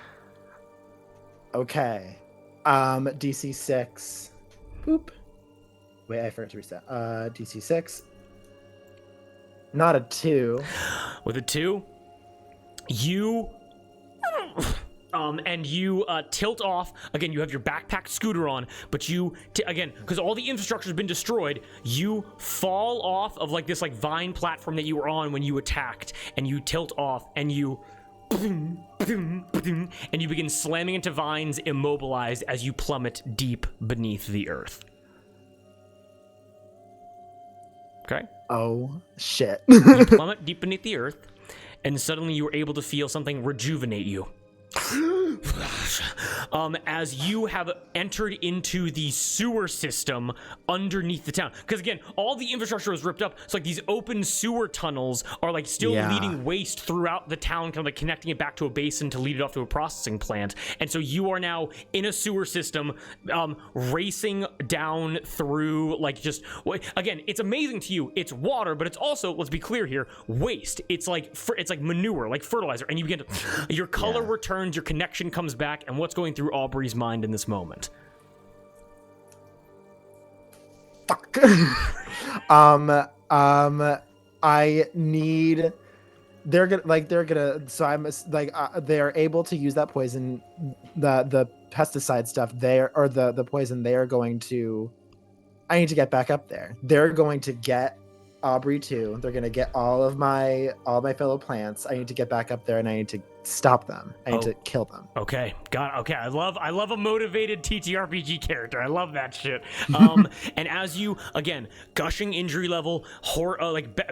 Okay. DC 6. Boop. Wait, I forgot to reset. DC 6. Not a 2. With a 2, you and you tilt off. Again, you have your backpack scooter on, but you, again, because all the infrastructure has been destroyed, you fall off of like this like vine platform that you were on when you attacked, and you tilt off, and you begin slamming into vines, immobilized as you plummet deep beneath the earth. Okay? Oh, shit. You plummet deep beneath the earth, and suddenly you are able to feel something rejuvenate you. As you have entered into the sewer system underneath the town. Because again, all the infrastructure was ripped up, so like these open sewer tunnels are like still leading waste throughout the town, kind of like connecting it back to a basin to lead it off to a processing plant. And so you are now in a sewer system, racing down through like just, again, it's amazing to you. It's water, but it's also, let's be clear here, waste. It's like manure, like fertilizer, and you begin to, your color returns, your connection comes back, and what's going through Aubrey's mind in this moment? Fuck. I need. They're gonna. So I'm like, they're able to use that poison, the pesticide stuff. The poison. They are going to. I need to get back up there. They're going to get Aubrey too. They're gonna get all my fellow plants. I need to get back up there, and I need to stop them. I need to kill them. Okay, got it. Okay, I love a motivated TTRPG character. I love that shit. And as you, again, gushing injury level,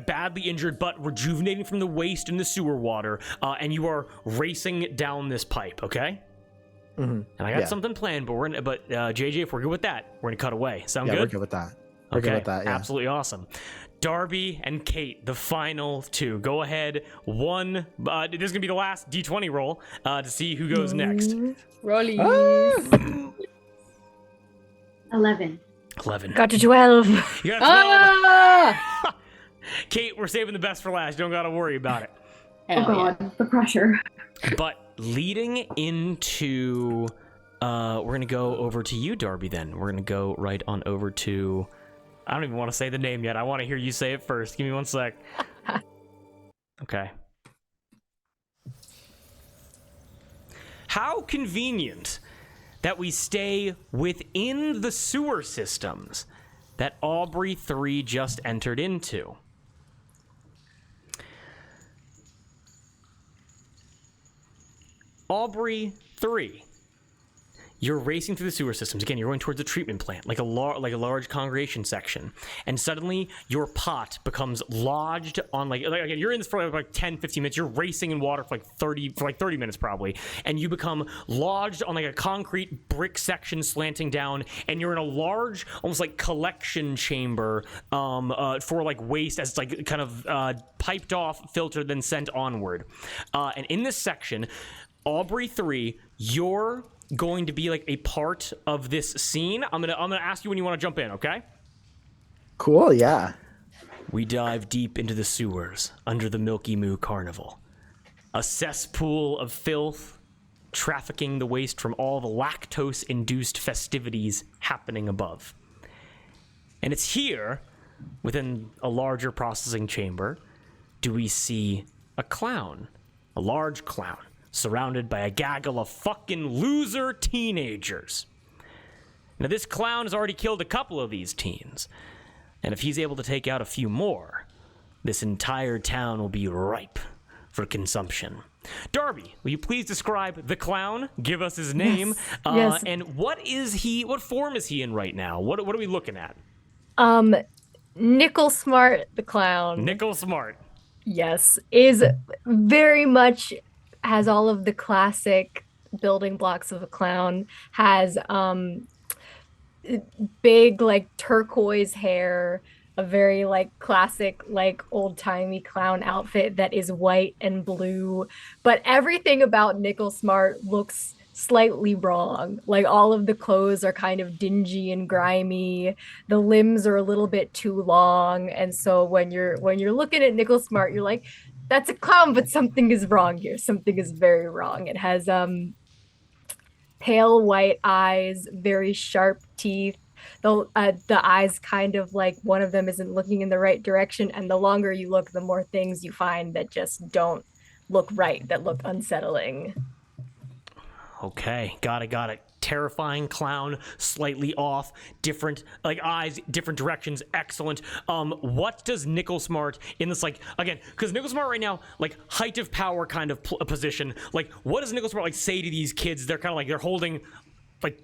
badly injured, but rejuvenating from the waste in the sewer water, and you are racing down this pipe. Okay. Mm-hmm. And I got something planned, but JJ, if we're good with that, we're gonna cut away. Sound good? Yeah, we're good with that. We're good with that. Yeah. Absolutely awesome. Darby and Kate, the final two. Go ahead. This is gonna be the last D20 roll to see who goes next. Rollies. 11. 11. Got to 12. You got 12. Kate, we're saving the best for last. You don't gotta worry about it. Oh god, the pressure. But leading into, we're gonna go over to you, Darby. Then we're gonna go right on over to. I don't even want to say the name yet. I want to hear you say it first. Give me 1 sec. Okay. How convenient that we stay within the sewer systems that Aubrey 3 just entered into. Aubrey 3. You're racing through the sewer systems. Again, you're going towards a treatment plant, like a large congregation section. And suddenly, your pot becomes lodged on, again, you're in this for like 10, 15 minutes. You're racing in water for 30 minutes probably. And you become lodged on like a concrete brick section slanting down. And you're in a large, almost like collection chamber for like waste as it's like kind of piped off, filtered, then sent onward. And in this section, Aubrey 3, you're going to be like a part of this scene. I'm gonna ask you when you want to jump in, okay? Cool, yeah. We dive deep into the sewers under the Milky Moo Carnival. A cesspool of filth, trafficking the waste from all the lactose-induced festivities happening above. And it's here, within a larger processing chamber, do we see a clown, a large clown, surrounded by a gaggle of fucking loser teenagers. Now, this clown has already killed a couple of these teens, and if he's able to take out a few more, this entire town will be ripe for consumption. Darby, will you please describe the clown? Give us his name. Yes. And what form is he in right now? What are we looking at? Nickel Smart the clown. Nickel Smart. Yes, is very much has all of the classic building blocks of a clown, has big like turquoise hair, a very like classic like old-timey clown outfit that is white and blue, but everything about Nickel Smart looks slightly wrong. Like all of the clothes are kind of dingy and grimy, the limbs are a little bit too long, and so when you're looking at Nickel Smart, you're like, that's a clown, but something is wrong here. Something is very wrong. It has pale white eyes, very sharp teeth. The eyes kind of like one of them isn't looking in the right direction, and the longer you look, the more things you find that just don't look right, that look unsettling. Okay, got it. Terrifying clown, slightly off, different eyes, different directions. Excellent. What does Nickel Smart in this again? Because Nickel Smart right now, height of power kind of position. What does Nickel Smart say to these kids? They're kind of they're holding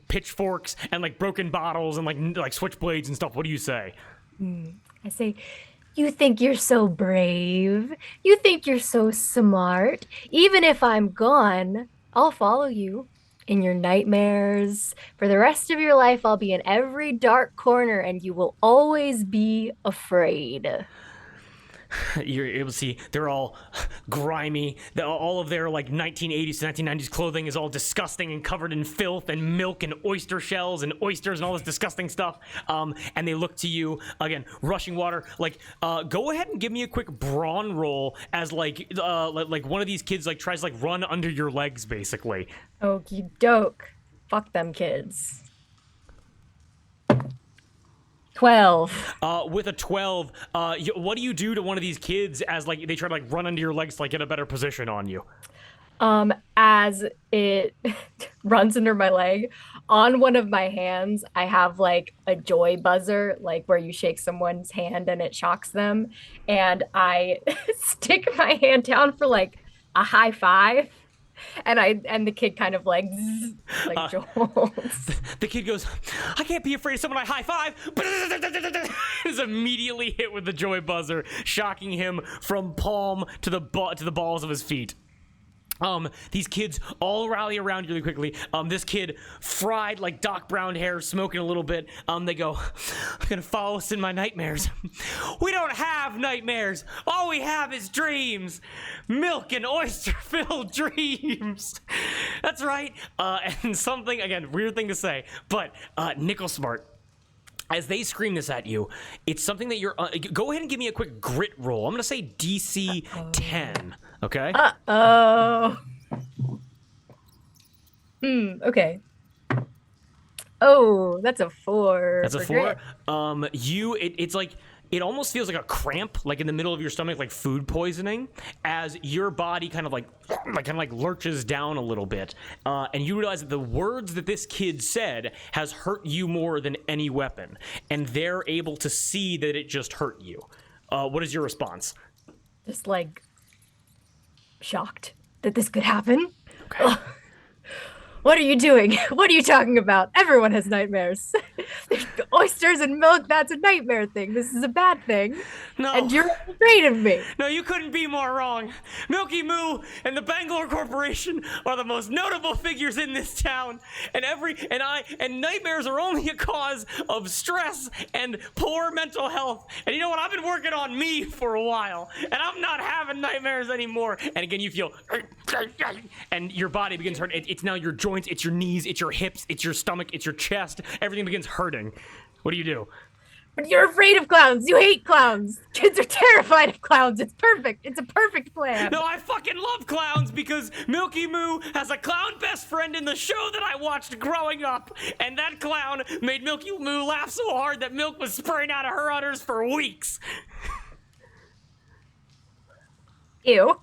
pitchforks and broken bottles and switchblades and stuff. What do you say? I say, you think you're so brave. You think you're so smart. Even if I'm gone, I'll follow you. In your nightmares. For the rest of your life, I'll be in every dark corner and you will always be afraid. You're able to see they're all grimy. All of their 1980s to 1990s clothing is all disgusting and covered in filth and milk and oyster shells and oysters and all this disgusting stuff. And they look to you again, rushing water. Go ahead and give me a quick brawn roll as one of these kids tries to run under your legs, basically. Okie doke. Fuck them kids. 12. With a 12, what do you do to one of these kids as they try to run under your legs to get a better position on you? As it runs under my leg, on one of my hands, I have a joy buzzer, where you shake someone's hand and it shocks them. And I stick my hand down for a high five. And the kid kind of zzz, jolts. The kid goes, I can't be afraid of someone I high five. Is immediately hit with the joy buzzer, shocking him from palm to the balls of his feet. These kids all rally around really quickly. This kid, fried Doc Brown hair, smoking a little bit. They go, I'm gonna follow us in my nightmares. We don't have nightmares. All we have is dreams. Milk and oyster-filled dreams. That's right. And something, again, weird thing to say, but Nickel Smart, as they scream this at you, it's something that you're... go ahead and give me a quick grit roll. I'm going to say DC 10, okay? Uh-oh. Okay. Oh, that's a 4. That's a 4? Grit. It's it almost feels like a cramp, in the middle of your stomach, food poisoning, as your body kind of lurches down a little bit, and you realize that the words that this kid said has hurt you more than any weapon, and they're able to see that it just hurt you. What is your response? Just shocked that this could happen. Okay. Ugh. What are you doing? What are you talking about? Everyone has nightmares. Oysters and milk, that's a nightmare thing. This is a bad thing. No. And you're afraid of me. No, you couldn't be more wrong. Milky Moo and the Bangalore Corporation are the most notable figures in this town. And nightmares are only a cause of stress and poor mental health. And you know what? I've been working on me for a while, and I'm not having nightmares anymore. And again, you feel, and your body begins hurting. It's now your joints, it's your knees, it's your hips, it's your stomach, it's your chest. Everything begins hurting. What do you do? But you're afraid of clowns. You hate clowns. Kids are terrified of clowns. It's perfect. It's a perfect plan. No, I fucking love clowns because Milky Moo has a clown best friend in the show that I watched growing up. And that clown made Milky Moo laugh so hard that milk was spraying out of her udders for weeks. Ew.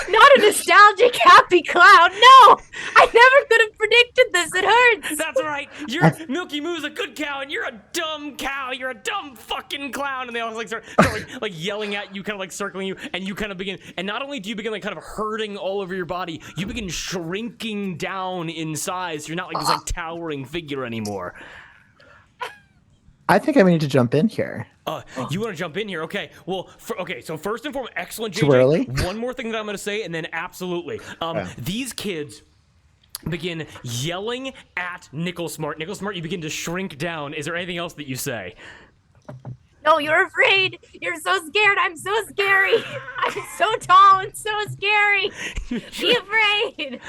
Not a nostalgic, happy clown. No, I never could have predicted this. It hurts. That's right. Milky Moo's a good cow, and you're a dumb cow. You're a dumb fucking clown. And they all start yelling at you, kind of circling you, and you kind of begin. And not only do you begin kind of hurting all over your body, you begin shrinking down in size. You're not this towering figure anymore. I think I need to jump in here. You want to jump in here? Okay. Well, so first and foremost, excellent, JJ. Too early? One more thing that I'm going to say, and then absolutely. These kids begin yelling at Nickel Smart. Nickel Smart, you begin to shrink down. Is there anything else that you say? No, you're afraid. You're so scared. I'm so scary. I'm so tall and so scary. Be afraid.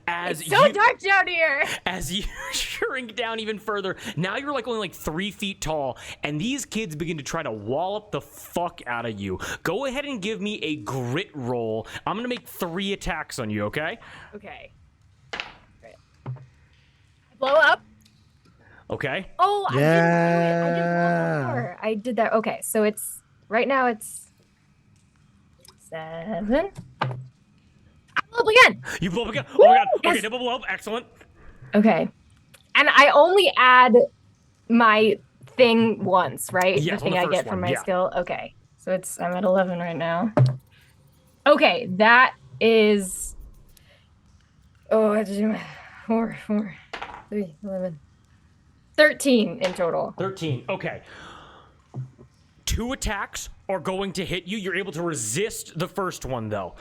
It's so dark down here. As you shrink down even further, now you're only 3 feet tall, and these kids begin to try to wallop the fuck out of you. Go ahead and give me a grit roll. I'm gonna make 3 attacks on you, okay? Okay. Great. Blow up. Okay. Oh, Yeah. I didn't do it. I did blow before. I did that. Okay, so it's right now. It's 7. I blow up again. You blow up again. Oh my god. Yes. Okay, double blow up. Excellent. Okay. And I only add my thing once, right? Yes, the on thing the I get first from one, my yeah. skill. Okay. So I'm at 11 right now. Okay, that is I have to do my 4, 3, 11. 13 in total. 13. Okay. 2 attacks are going to hit you. You're able to resist the first one, though.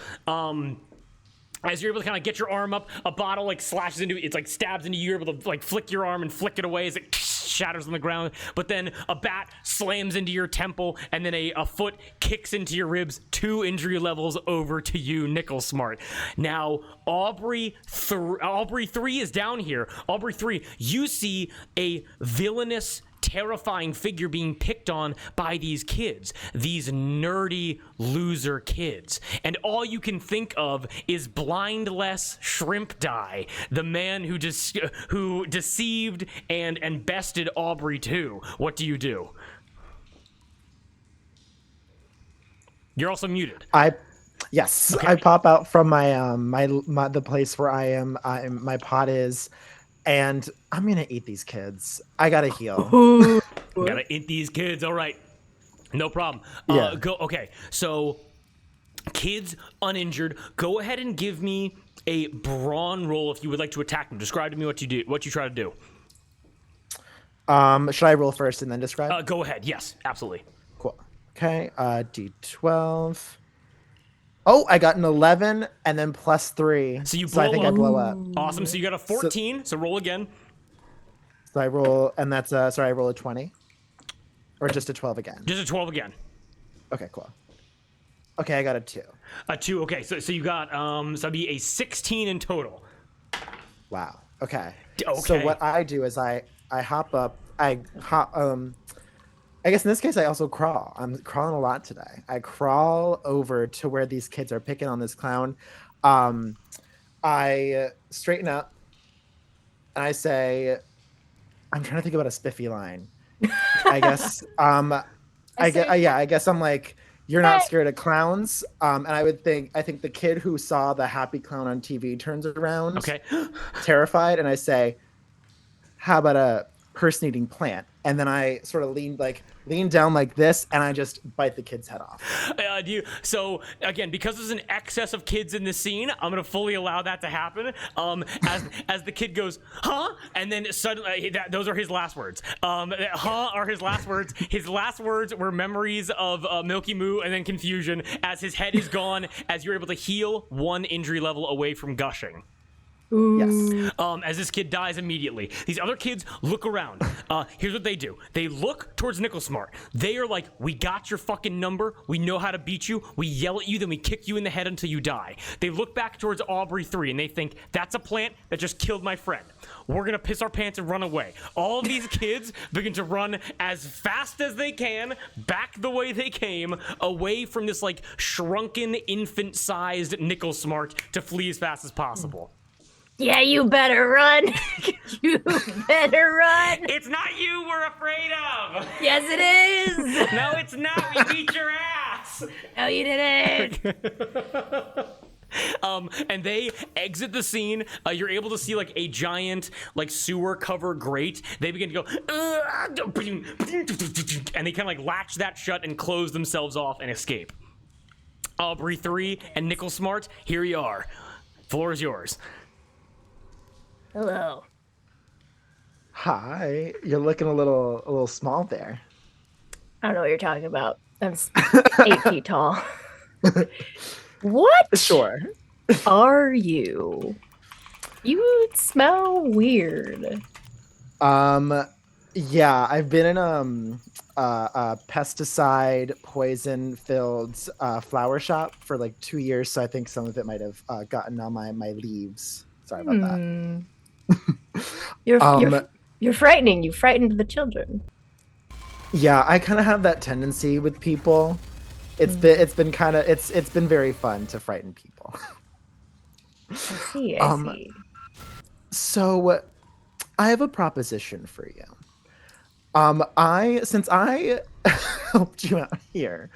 As you're able to kind of get your arm up, a bottle like slashes into it's like stabs into you. You're able to like flick your arm and flick it away as it shatters on the ground. But then a bat slams into your temple, and then a foot kicks into your ribs. 2 injury levels over to you, Nickel Smart. Now Aubrey 3 is down here. Aubrey 3, you see a villainous, terrifying figure being picked on by these kids, these nerdy loser kids. And all you can think of is Blindless Shrimp Die, the man who deceived and bested Aubrey 2. What do you do? You're also muted. Yes, Okay. I pop out from my the place where my pot is, and I'm gonna eat these kids. I gotta heal. Gotta eat these kids. All right, no problem. Yeah. Go. Okay, so kids uninjured. Go ahead and give me a brawn roll if you would like to attack them. Describe to me what you do. What you try to do. Should I roll first and then describe? Go ahead. Yes, absolutely. Cool. Okay. D12. Oh, I got an 11 and then +3. So you I think blow I up. blow up. Awesome. So you got a 14. So roll again. So I roll, and that's I roll a 20, or just a 12 again. Just a 12 again. Okay, cool. Okay, I got a 2. A 2. Okay. So you got so that'd be a 16 in total. Wow. Okay. Okay. So what I do is I hop up. I guess in this case I also crawl. I'm crawling a lot today. I crawl over to where these kids are picking on this clown. I straighten up and I say, I'm trying to think about a spiffy line. I guess I guess I'm like, you're not scared of clowns. And I think the kid who saw the happy clown on TV turns around, Okay. terrified, and I say, how about a person eating plant? And then I sort of lean down like this, and I just bite the kid's head off. So again, because there's an excess of kids in the scene, I'm gonna fully allow that to happen. As the kid goes, huh? And then suddenly, those are his last words. Huh are his last words. His last words were memories of Milky Moo and then confusion. As his head is gone, as you're able to heal 1 injury level away from gushing. Yes. As this kid dies immediately. These other kids look around. Here's what they do. They look towards Nicklesmart. They are like, we got your fucking number. We know how to beat you. We yell at you, then we kick you in the head until you die. They look back towards Aubrey 3 and they think, that's a plant that just killed my friend. We're gonna piss our pants and run away. All of these kids begin to run as fast as they can, back the way they came, away from this like shrunken, infant-sized Nicklesmart to flee as fast as possible. Yeah, you better run. You better run. It's not you we're afraid of. Yes, it is. No, it's not. We beat your ass. No, you didn't. And they exit the scene. You're able to see like a giant like sewer cover grate. They begin to go, and they kind of like latch that shut and close themselves off and escape. Aubrey 3 and Nicklesmart, here you are. Floor is yours. Hello. Hi. You're looking a little small there. I don't know what you're talking about. I'm 8 feet tall. What? Sure. Are you? You smell weird. Yeah, I've been in a pesticide poison filled flower shop for like 2 years, so I think some of it might have gotten on my leaves. Sorry about that. You're frightening. You frightened the children. Yeah, I kind of have that tendency with people. It's been very fun to frighten people. I see. I see. So, I have a proposition for you. Since I helped you out here,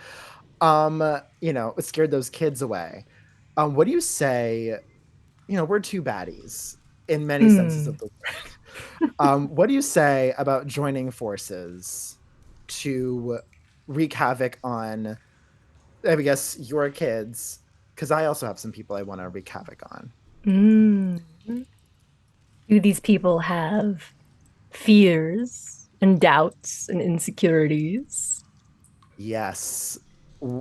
scared those kids away. What do you say we're two baddies in many senses of the word. What do you say about joining forces to wreak havoc on, I guess, your kids? Because I also have some people I want to wreak havoc on. Do these people have fears and doubts and insecurities? Yes.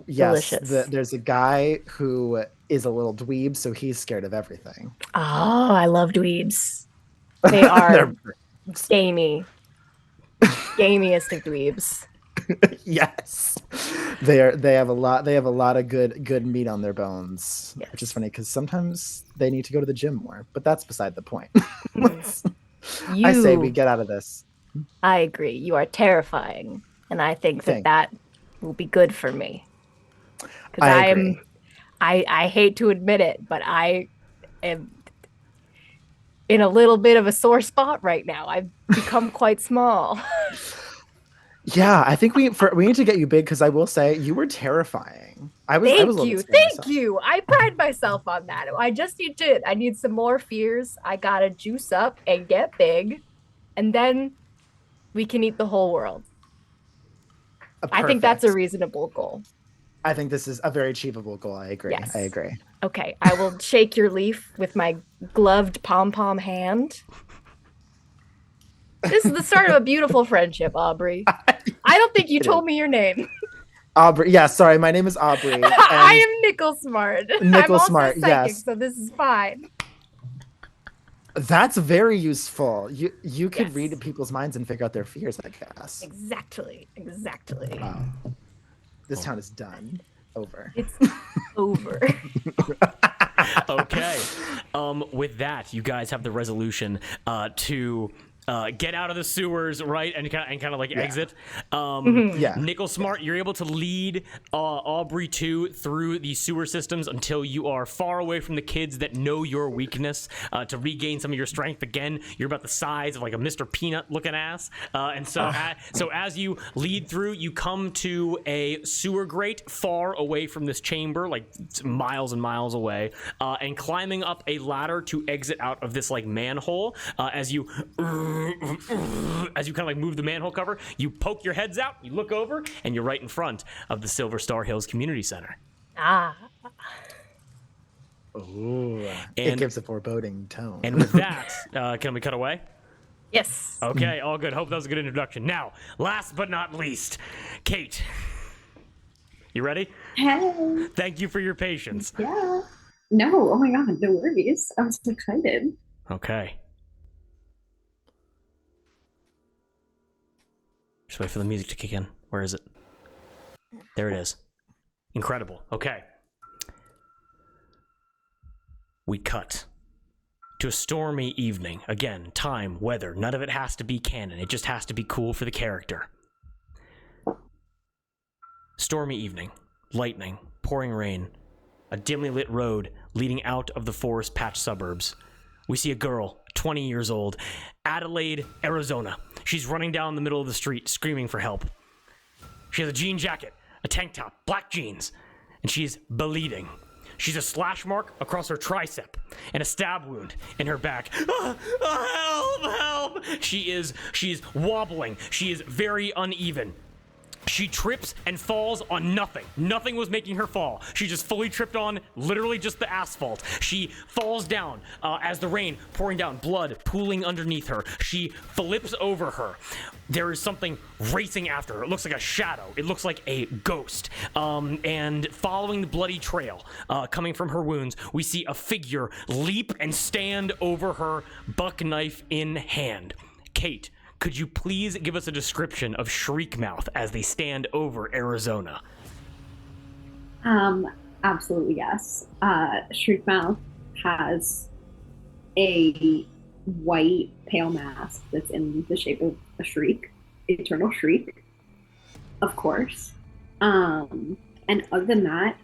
Yes. Delicious. There's a guy who is a little dweeb, so he's scared of everything. Oh, I love dweebs. They are gamey. Gamiest of dweebs. Yes. They have a lot of good meat on their bones. Yes. Which is funny because sometimes they need to go to the gym more, but that's beside the point. I say we get out of this. I agree. You are terrifying. And I think that will be good for me. Because I hate to admit it, but I am in a little bit of a sore spot right now. I've become quite small. Yeah, I think we need to get you big, because I will say you were terrifying. Thank you. I pride myself on that. I need some more fears. I gotta juice up and get big, and then we can eat the whole world. I think that's a reasonable goal. I think this is a very achievable goal. I agree. Yes. I agree. Okay, I will shake your leaf with my gloved pom-pom hand. This is the start of a beautiful friendship, Aubrey. I don't think you told me your name. Aubrey. Yeah, sorry. My name is Aubrey. I am Nickel Smart. I'm also Smart, psychic, yes. so this is fine. That's very useful. You could read people's minds and figure out their fears, I guess. Exactly. Wow. This town is done. Over. It's over. Okay. With that, you guys have the resolution to get out of the sewers, right, and kind of like exit. Nickel Smart, you're able to lead Aubrey 2 through the sewer systems until you are far away from the kids that know your weakness, to regain some of your strength. Again, you're about the size of like a Mr. Peanut looking ass, and so as you lead through, you come to a sewer grate far away from this chamber, like miles and miles away, and climbing up a ladder to exit out of this like manhole. As you kind of like move the manhole cover, you poke your heads out, you look over, and you're right in front of the Silver Star Hills Community Center. Ooh, it gives a foreboding tone. And with that, can we cut away? Yes. Okay, all good. Hope that was a good introduction. Now, last but not least, Kate. You ready? Hey. Thank you for your patience. Yeah. No, oh my god, no worries. I'm so excited. Okay. Just wait for the music to kick in. Where is it? There it is. Incredible. Okay. We cut to a stormy evening. Again, time, weather, none of it has to be canon. It just has to be cool for the character. Stormy evening. Lightning. Pouring rain. A dimly lit road leading out of the forest patch suburbs. We see a girl, 20 years old, Adelaide, Arizona. She's running down the middle of the street, screaming for help. She has a jean jacket, a tank top, black jeans, and she's bleeding. She's a slash mark across her tricep and a stab wound in her back. Help! She's wobbling. She is very uneven. She trips and falls on nothing. Nothing was making her fall. She just fully tripped on literally just the asphalt. She falls down as the rain pouring down, blood pooling underneath her. She flips over her. There is something racing after her. It looks like a shadow. It looks like a ghost. And following the bloody trail coming from her wounds, we see a figure leap and stand over her, buck knife in hand. Kate, could you please give us a description of Shriekmouth as they stand over Arizona? Absolutely, yes. Shriekmouth has a white pale mask that's in the shape of a shriek, eternal shriek, of course. And other than that,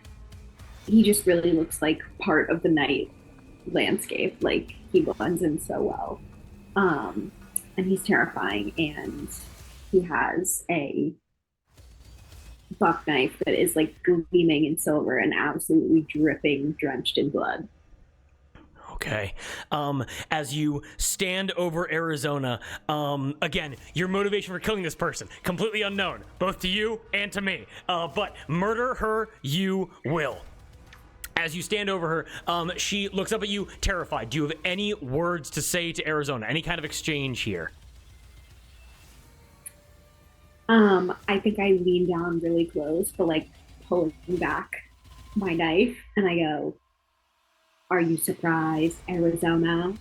he just really looks like part of the night landscape. Like, he blends in so well. And he's terrifying, and he has a buck knife that is like gleaming in silver and absolutely dripping, drenched in blood. Okay. As you stand over Arizona, again, your motivation for killing this person, completely unknown, both to you and to me. But murder her, you will. As you stand over her, she looks up at you, terrified. Do you have any words to say to Arizona? Any kind of exchange here? I think I lean down really close, but like pulling back my knife, and I go, "Are you surprised, Arizona?"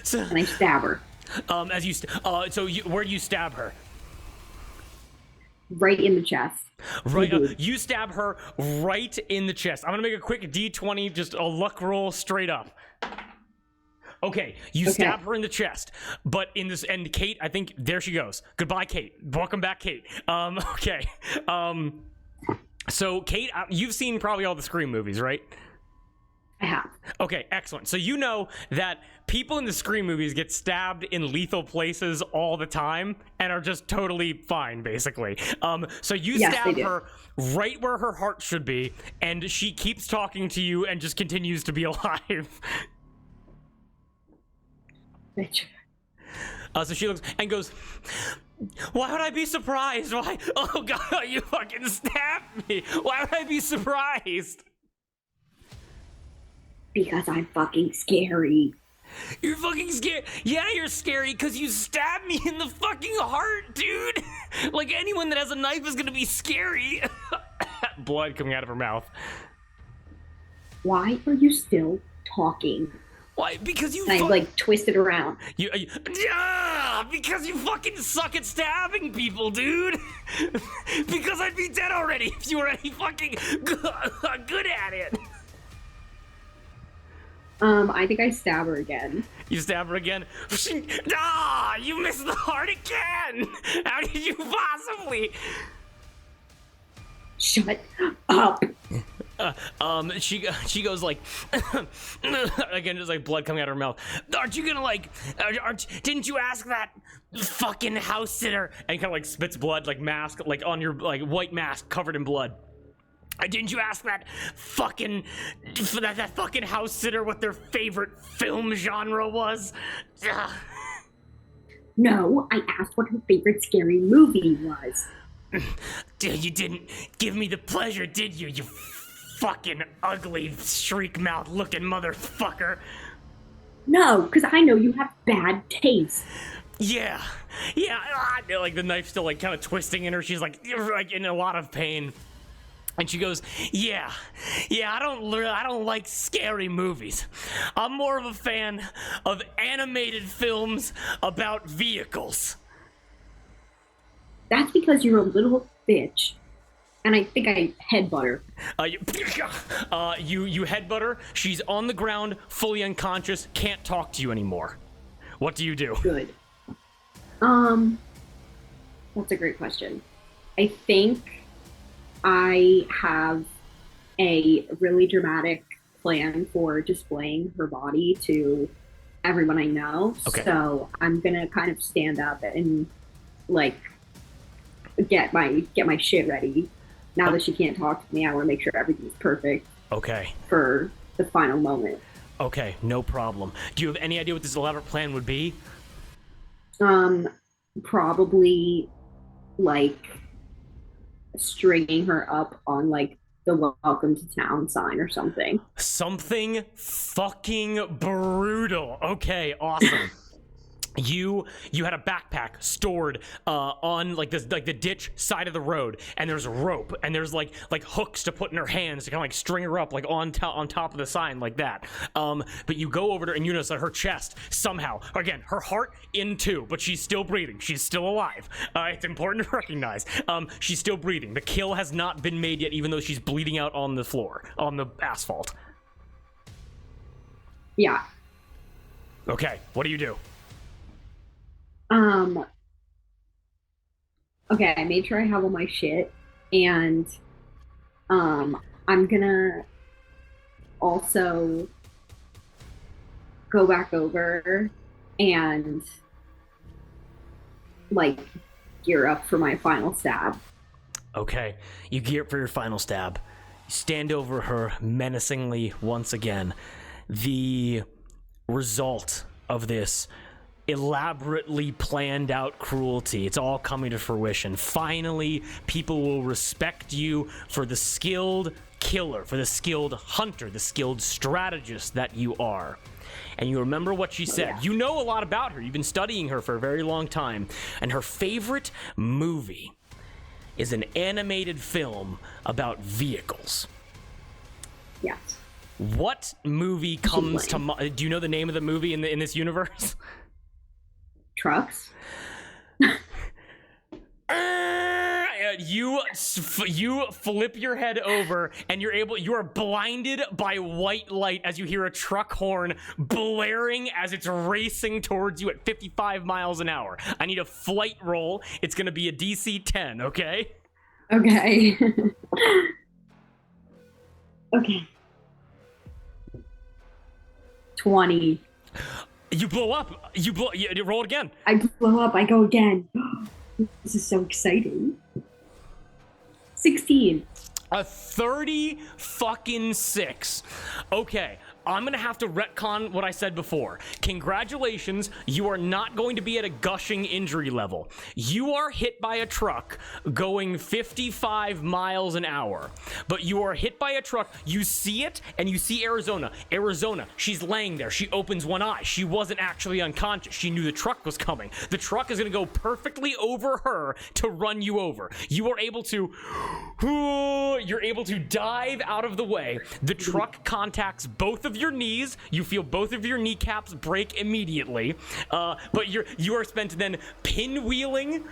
So, And I stab her as you, where do you stab her? right in the chest. Right, you stab her right in the chest. I'm gonna make a quick D20, just a luck roll straight up. Okay, you stab her in the chest, but in this, and Kate, I think, there she goes. Goodbye, Kate. Welcome back, Kate. Okay. So, Kate, you've seen probably all the Scream movies, right? I have. Okay, excellent. So you know that people in the Scream movies get stabbed in lethal places all the time and are just totally fine, basically. So you stab her right where her heart should be, and she keeps talking to you and just continues to be alive. Bitch. So she looks and goes, "Why would I be surprised? Why? Oh God, you fucking stabbed me. Why would I be surprised?" Because I'm fucking scary. You're fucking scary. Yeah, you're scary because you stabbed me in the fucking heart, dude. Like anyone that has a knife is gonna be scary. Blood coming out of her mouth. Why are you still talking? Why? Because you. And I like twist it around. Because you fucking suck at stabbing people, dude. Because I'd be dead already if you were any fucking good at it. I think I stab her again. You stab her again? You missed the heart again! How did you possibly? Shut up! She goes like, again, just like blood coming out of her mouth. Aren't you gonna like, didn't you ask that fucking house sitter? And kind of like spits blood, like mask, like on your like white mask covered in blood. Didn't you ask that fucking house sitter what their favorite film genre was? No, I asked what her favorite scary movie was. You didn't give me the pleasure, did you? You fucking ugly shriek mouth looking motherfucker. No, because I know you have bad taste. Yeah. Like the knife still like kind of twisting in her. She's like in a lot of pain. And she goes, yeah, I don't like scary movies. I'm more of a fan of animated films about vehicles. That's because you're a little bitch. And I think I headbutt her. You headbutt her. She's on the ground, fully unconscious, can't talk to you anymore. What do you do? Good. That's a great question. I think I have a really dramatic plan for displaying her body to everyone I know. Okay. So I'm gonna kind of stand up and like get my shit ready. Now that she can't talk to me, I want to make sure everything's perfect. Okay. For the final moment. Okay, no problem. Do you have any idea what this elaborate plan would be? Probably like stringing her up on like the welcome to town sign or something. Something fucking brutal. Okay, awesome. You had a backpack stored on like this, like the ditch side of the road, and there's rope and there's like hooks to put in her hands to kind of like string her up like on top of the sign like that. But you go over to her and you notice that her chest somehow, again, her heart in two, but she's still breathing. She's still alive. It's important to recognize. She's still breathing. The kill has not been made yet, even though she's bleeding out on the floor, on the asphalt. Yeah. Okay, what do you do? Okay, I made sure I have all my shit, and I'm gonna also go back over and like gear up for my final stab. Okay, you gear up for your final stab. stand over her menacingly once again. The result of this elaborately planned out cruelty, it's all coming to fruition. Finally, people will respect you for the skilled killer, for the skilled hunter, the skilled strategist that you are. And you remember what she said. You know a lot about her. You've been studying her for a very long time. And her favorite movie is an animated film about vehicles. Yes. What movie comes to mind? Do you know the name of the movie in this universe? Trucks. You flip your head over, and you are blinded by white light as you hear a truck horn blaring as it's racing towards you at 55 miles an hour. I need a flight roll. It's gonna be a DC 10, okay? Okay. Okay. 20. You blow up. You roll it again. I blow up. I go again. This is so exciting. 16. A 30 fucking 6. Okay, I'm gonna have to retcon what I said before. Congratulations, you are not going to be at a gushing injury level. You are hit by a truck going 55 miles an hour. But you are hit by a truck, you see it, and you see Arizona. Arizona, she's laying there. She opens one eye. She wasn't actually unconscious. She knew the truck was coming. The truck is gonna go perfectly over her to run you over. You are able to... You're able to dive out of the way. The truck contacts both of your knees. You feel both of your kneecaps break immediately. But you are spent then pinwheeling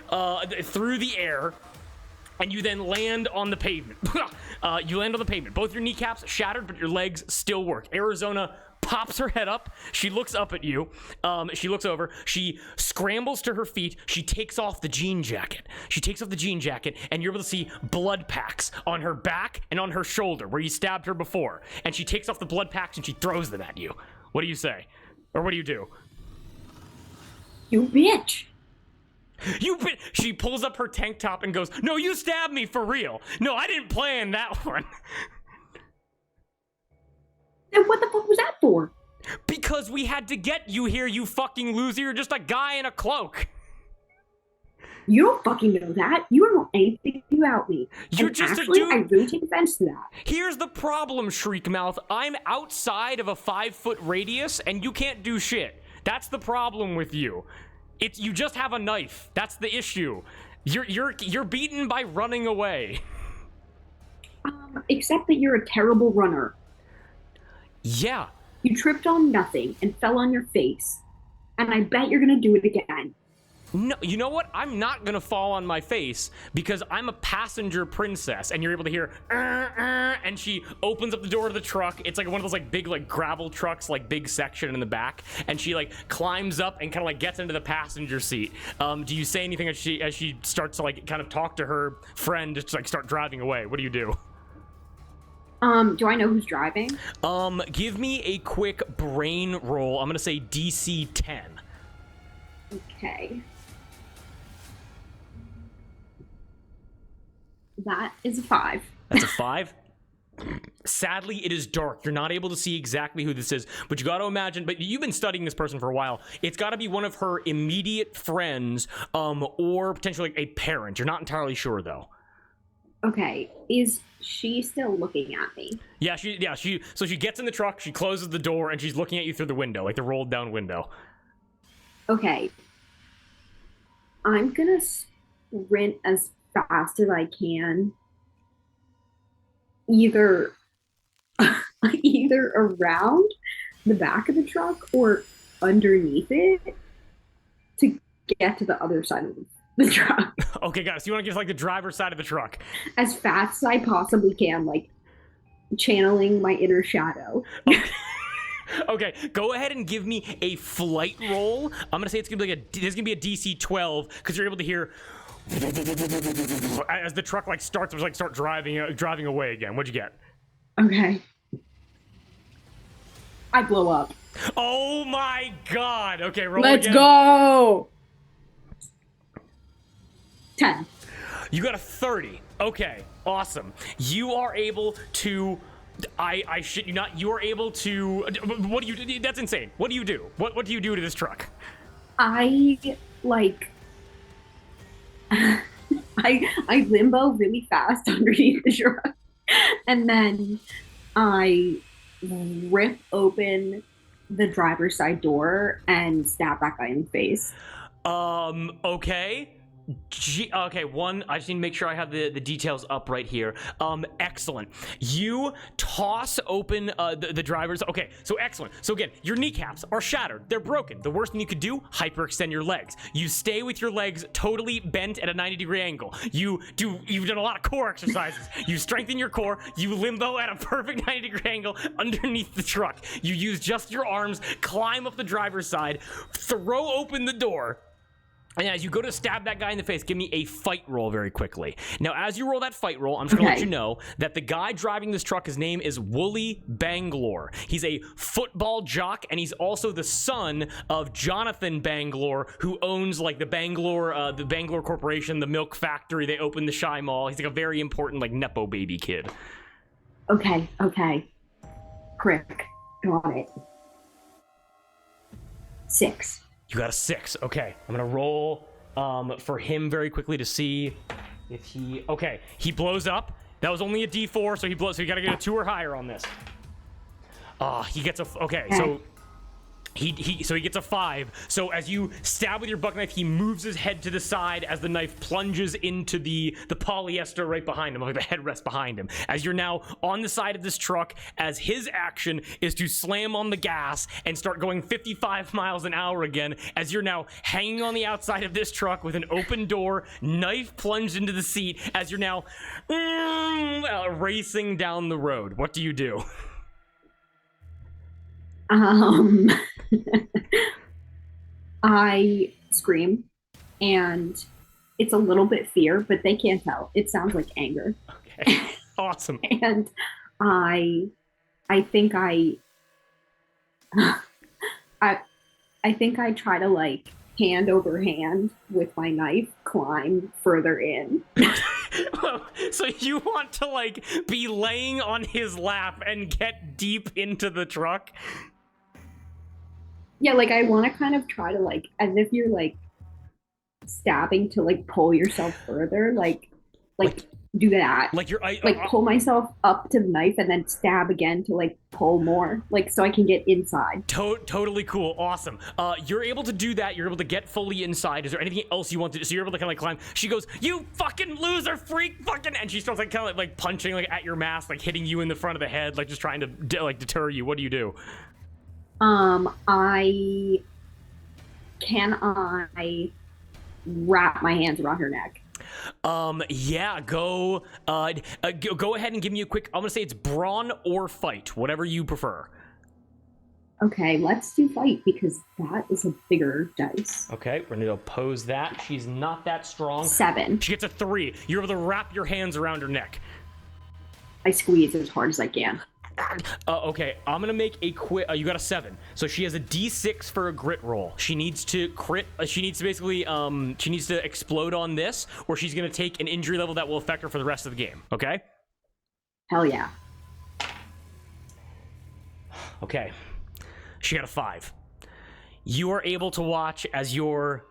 through the air, and you then land on the pavement. You land on the pavement. Both your kneecaps shattered, but your legs still work. Arizona pops her head up. She looks up at you. She looks over. She scrambles to her feet. She takes off the jean jacket. And you're able to see blood packs on her back and on her shoulder where you stabbed her before. And she takes off the blood packs and she throws them at you. What do you say? Or what do you do? You bitch. She pulls up her tank top and goes, "No, you stabbed me for real. No, I didn't plan that one." And what the fuck was that for? Because we had to get you here, you fucking loser. You're just a guy in a cloak. You don't fucking know that. You don't know anything about me. You're and just actually, a dude. I really take offense to that. Here's the problem, Shriekmouth. I'm outside of a 5-foot radius, and you can't do shit. That's the problem with you. You just have a knife. That's the issue. You're beaten by running away. Except that you're a terrible runner. Yeah. You tripped on nothing and fell on your face. And I bet you're gonna do it again. No, you know what? I'm not gonna fall on my face because I'm a passenger princess, and you're able to hear, and she opens up the door of the truck. It's like one of those like big like gravel trucks, like big section in the back, and she like climbs up and kind of like gets into the passenger seat. Do you say anything as she starts to like kind of talk to her friend to like start driving away? What do you do? Do I know who's driving? Give me a quick brain roll. I'm gonna say DC 10. Okay. That is a 5. That's a 5? Sadly, it is dark. You're not able to see exactly who this is, but you got to imagine, but you've been studying this person for a while. It's got to be one of her immediate friends, or potentially like a parent. You're not entirely sure, though. Okay. Is she still looking at me? So she gets in the truck, she closes the door, and she's looking at you through the window, like the rolled down window. Okay. I'm gonna sprint as fast as I can. Either around the back of the truck or underneath it to get to the other side of the truck. Okay, guys, you want to get to, like, the driver's side of the truck? As fast as I possibly can, like, channeling my inner shadow. Okay, go ahead and give me a flight roll. I'm gonna say it's gonna be like there's gonna be a DC 12 because you're able to hear as the truck like start driving away again. What'd you get? Okay. I blow up. Oh my god! Okay, roll Let's again. go! 10. You got a 30. Okay, awesome. You are able to. I shit you not. You are able to. What do you do? That's insane. What do you do? What do you do to this truck? I like. I limbo really fast underneath the truck, and then I rip open the driver's side door and stab that guy in the face. Okay. Okay, one, I just need to make sure I have the details up right here. Excellent. You toss open the driver's. Okay, so excellent. So again, your kneecaps are shattered. They're broken. The worst thing you could do, hyperextend your legs. You stay with your legs totally bent at a 90-degree angle. You've done a lot of core exercises. You strengthen your core. You limbo at a perfect 90-degree angle underneath the truck. You use just your arms, climb up the driver's side, throw open the door. And as you go to stab that guy in the face, give me a fight roll very quickly. Now, as you roll that fight roll, I'm just going to let you know that the guy driving this truck, his name is Wooly Bangalore. He's a football jock, and he's also the son of Jonathan Bangalore, who owns like the Bangalore Corporation, the milk factory. They opened the Shy Mall. He's like a very important like Nepo baby kid. Okay. Crick. Got it. 6. You got a 6. Okay, I'm gonna roll for him very quickly to see if he. Okay, he blows up. That was only a D4, so he blows. So you gotta get a 2 or higher on this. He gets a. Okay, so he gets a 5. So as you stab with your buck knife, he moves his head to the side as the knife plunges into the polyester right behind him, like the headrest behind him. As you're now on the side of this truck, as his action is to slam on the gas and start going 55 miles an hour again, as you're now hanging on the outside of this truck with an open door, knife plunged into the seat, as you're now racing down the road. What do you do? I scream, and it's a little bit fear, but they can't tell. It sounds like anger. Okay, awesome. And I think I think I try to like hand over hand with my knife climb further in. So you want to like be laying on his lap and get deep into the truck? Yeah, like I want to kind of try to like, as if you're like stabbing to like pull yourself further, like do that. Like you're pull myself up to the knife and then stab again to like pull more, like so I can get inside. Totally cool, awesome. You're able to do that. You're able to get fully inside. Is there anything else you want to do? So you're able to kind of like climb. She goes, "You fucking loser, freak, fucking!" And she starts like kind of like punching like at your mask, like hitting you in the front of the head, like just trying to deter you. What do you do? I wrap my hands around her neck. Yeah, go ahead and give me a quick. I'm gonna say it's brawn or fight, whatever you prefer. Okay, let's do fight because that is a bigger dice. Okay, we're gonna oppose that. She's not that strong. 7. She gets a 3. You're able to wrap your hands around her neck. I squeeze as hard as I can. Okay, I'm gonna make a quick. You got a 7, so she has a D6 for a grit roll. She needs to crit. She needs to basically. She needs to explode on this, or she's gonna take an injury level that will affect her for the rest of the game. Okay. Hell yeah. Okay. She got a 5. You are able to watch as your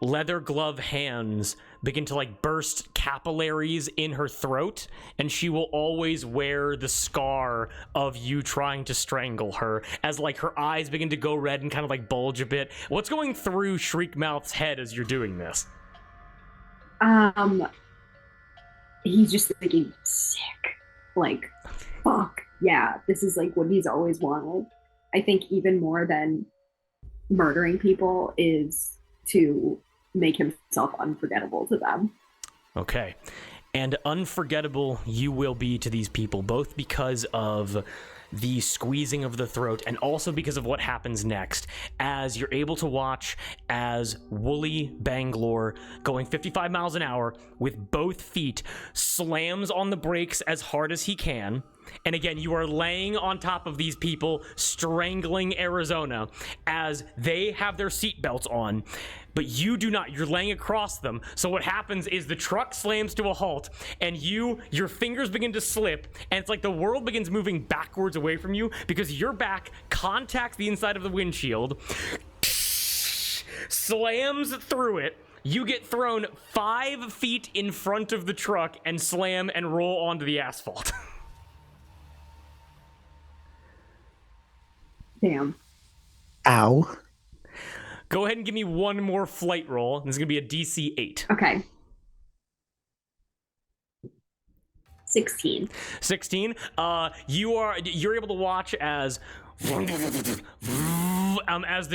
leather glove hands begin to like burst capillaries in her throat, and she will always wear the scar of you trying to strangle her as like her eyes begin to go red and kind of like bulge a bit. What's going through Shriekmouth's head as you're doing this? He's just thinking sick. Like, fuck. Yeah, this is like what he's always wanted. I think even more than murdering people is to make himself unforgettable to them. Okay. And unforgettable you will be to these people, both because of the squeezing of the throat and also because of what happens next, as you're able to watch as Wooly Bangalore, going 55 miles an hour with both feet, slams on the brakes as hard as he can, And again, you are laying on top of these people, strangling Arizona as they have their seatbelts on, but you do not. You're laying across them. So what happens is the truck slams to a halt, and your fingers begin to slip, and it's like the world begins moving backwards away from you because your back contacts the inside of the windshield, slams through it. You get thrown 5 feet in front of the truck and slam and roll onto the asphalt. Damn. Ow. Go ahead and give me one more flight roll. This is going to be a DC 8. Okay. 16. 16. You're able to watch as the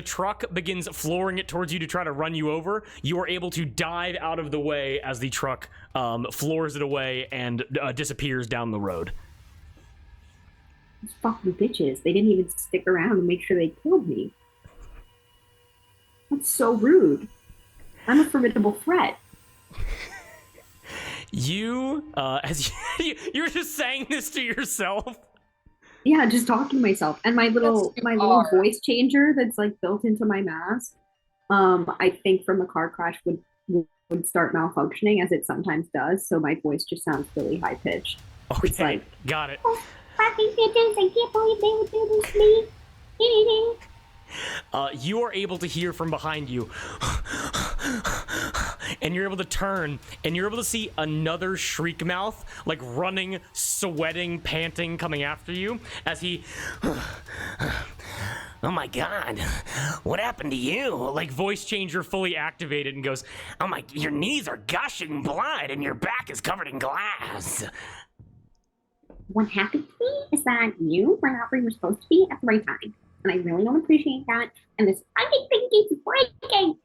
truck begins flooring it towards you to try to run you over. You are able to dive out of the way as the truck floors it away and disappears down the road. These fucking bitches. They didn't even stick around and make sure they killed me. That's so rude. I'm a formidable threat. You're just saying this to yourself. Yeah, just talking to myself. And my little voice changer that's like built into my mask, I think from a car crash would start malfunctioning, as it sometimes does. So my voice just sounds really high pitched. Okay, it's like, got it. Oh, fucking bitches, I can't believe they would do this to me. You are able to hear from behind you, and you're able to turn, and you're able to see another shriek mouth, like running, sweating, panting, coming after you as he. Oh my god, what happened to you? Like voice changer fully activated and goes, oh my, your knees are gushing blood and your back is covered in glass. what happened to me is that you were not where you were supposed to be at the right time. And I really don't appreciate that. And this fucking thing keeps breaking.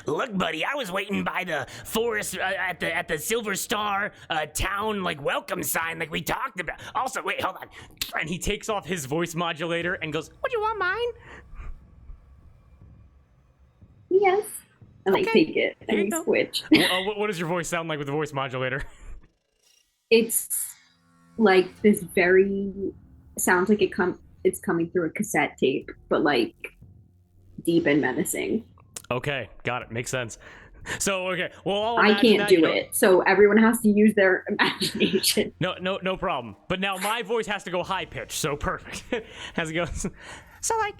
Look, buddy, I was waiting by the forest at the Silver Star town like welcome sign like we talked about. Also, wait, hold on. And he takes off his voice modulator and goes, "Would you want mine?" Yes. And Okay. I take it and Here we you go. switch. What does your voice sound like with the voice modulator? It's like this very sounds like it's coming through a cassette tape, but like deep and menacing. Okay, got it. Makes sense. So, okay, well, I'll I imagine can't that, do you know- it, so everyone has to use their imagination. No problem. But now my voice has to go high pitch, so perfect. As it goes. So, like,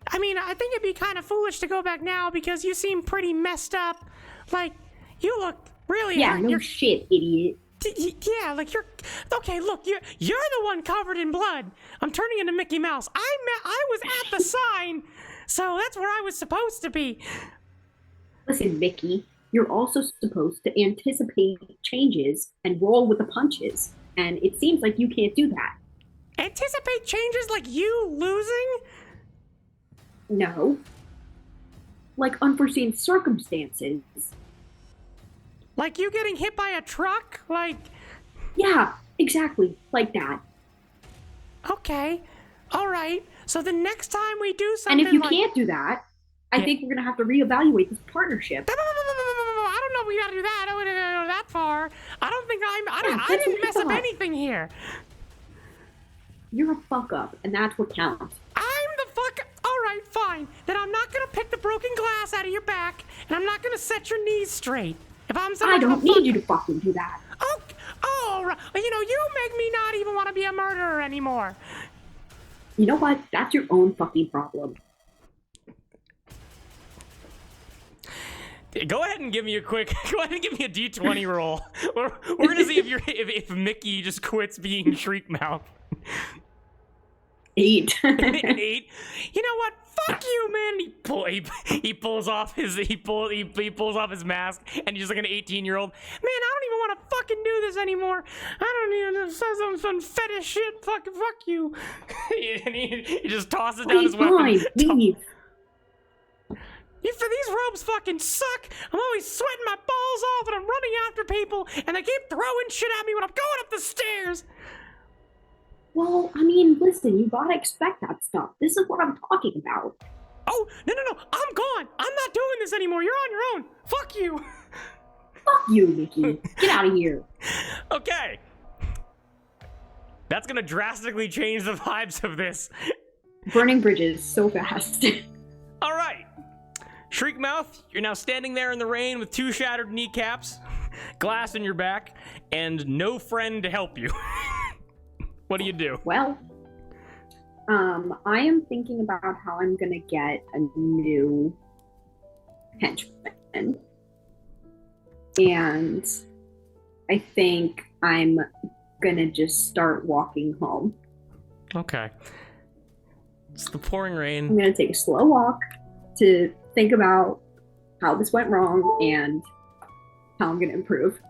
I mean, I think it'd be kind of foolish to go back now because you seem pretty messed up. Like, you look really Yeah, hurt. no shit, idiot. Yeah, like you're okay. Look, you're the one covered in blood. I'm turning into Mickey Mouse. I was at the sign, so that's where I was supposed to be. Listen, Vicky, you're also supposed to anticipate changes and roll with the punches, and it seems like you can't do that. Anticipate changes like you losing? No. Like unforeseen circumstances. Like you getting hit by a truck? Like, Yeah, exactly, like that. okay, all right. So the next time we do something, And if you like, can't do that, I think we're gonna have to reevaluate this partnership. I don't know if we gotta do that. I wouldn't go that far. I don't think I that's didn't what I mess up thought. anything here. You're a fuck up, and that's what counts. I'm the fuck. All right, fine. Then I'm not gonna pick the broken glass out of your back, and I'm not gonna set your knees straight. If I'm I somebody don't need you to fucking do that. Oh, all right. You know, you make me not even want to be a murderer anymore. You know what? That's your own fucking problem. Go ahead and give me a D20 roll. We're gonna see if Mickey just quits being Shriek Mouth. 8. 8. You know what? Fuck you, man. He pulls off his mask and he's just like an 18-year-old. Man, I don't even want to fucking do this anymore. I don't even say some fetish shit. Fuck you. And he just tosses down Okay, his weapon. fine, leave. These robes fucking suck. I'm always sweating my balls off and I'm running after people and they keep throwing shit at me when I'm going up the stairs. Well, I mean, listen, you gotta expect that stuff. This is what I'm talking about. Oh, no. I'm gone. I'm not doing this anymore. You're on your own. Fuck you. Fuck you, Nikki. Get out of here. Okay. That's gonna drastically change the vibes of this. Burning bridges so fast. All right. Shriekmouth, you're now standing there in the rain with 2 shattered kneecaps, glass in your back, and no friend to help you. What do you do? Well, I am thinking about how I'm gonna get a new henchman. And I think I'm gonna just start walking home. Okay. It's the pouring rain. I'm gonna take a slow walk to think about how this went wrong and how I'm gonna improve.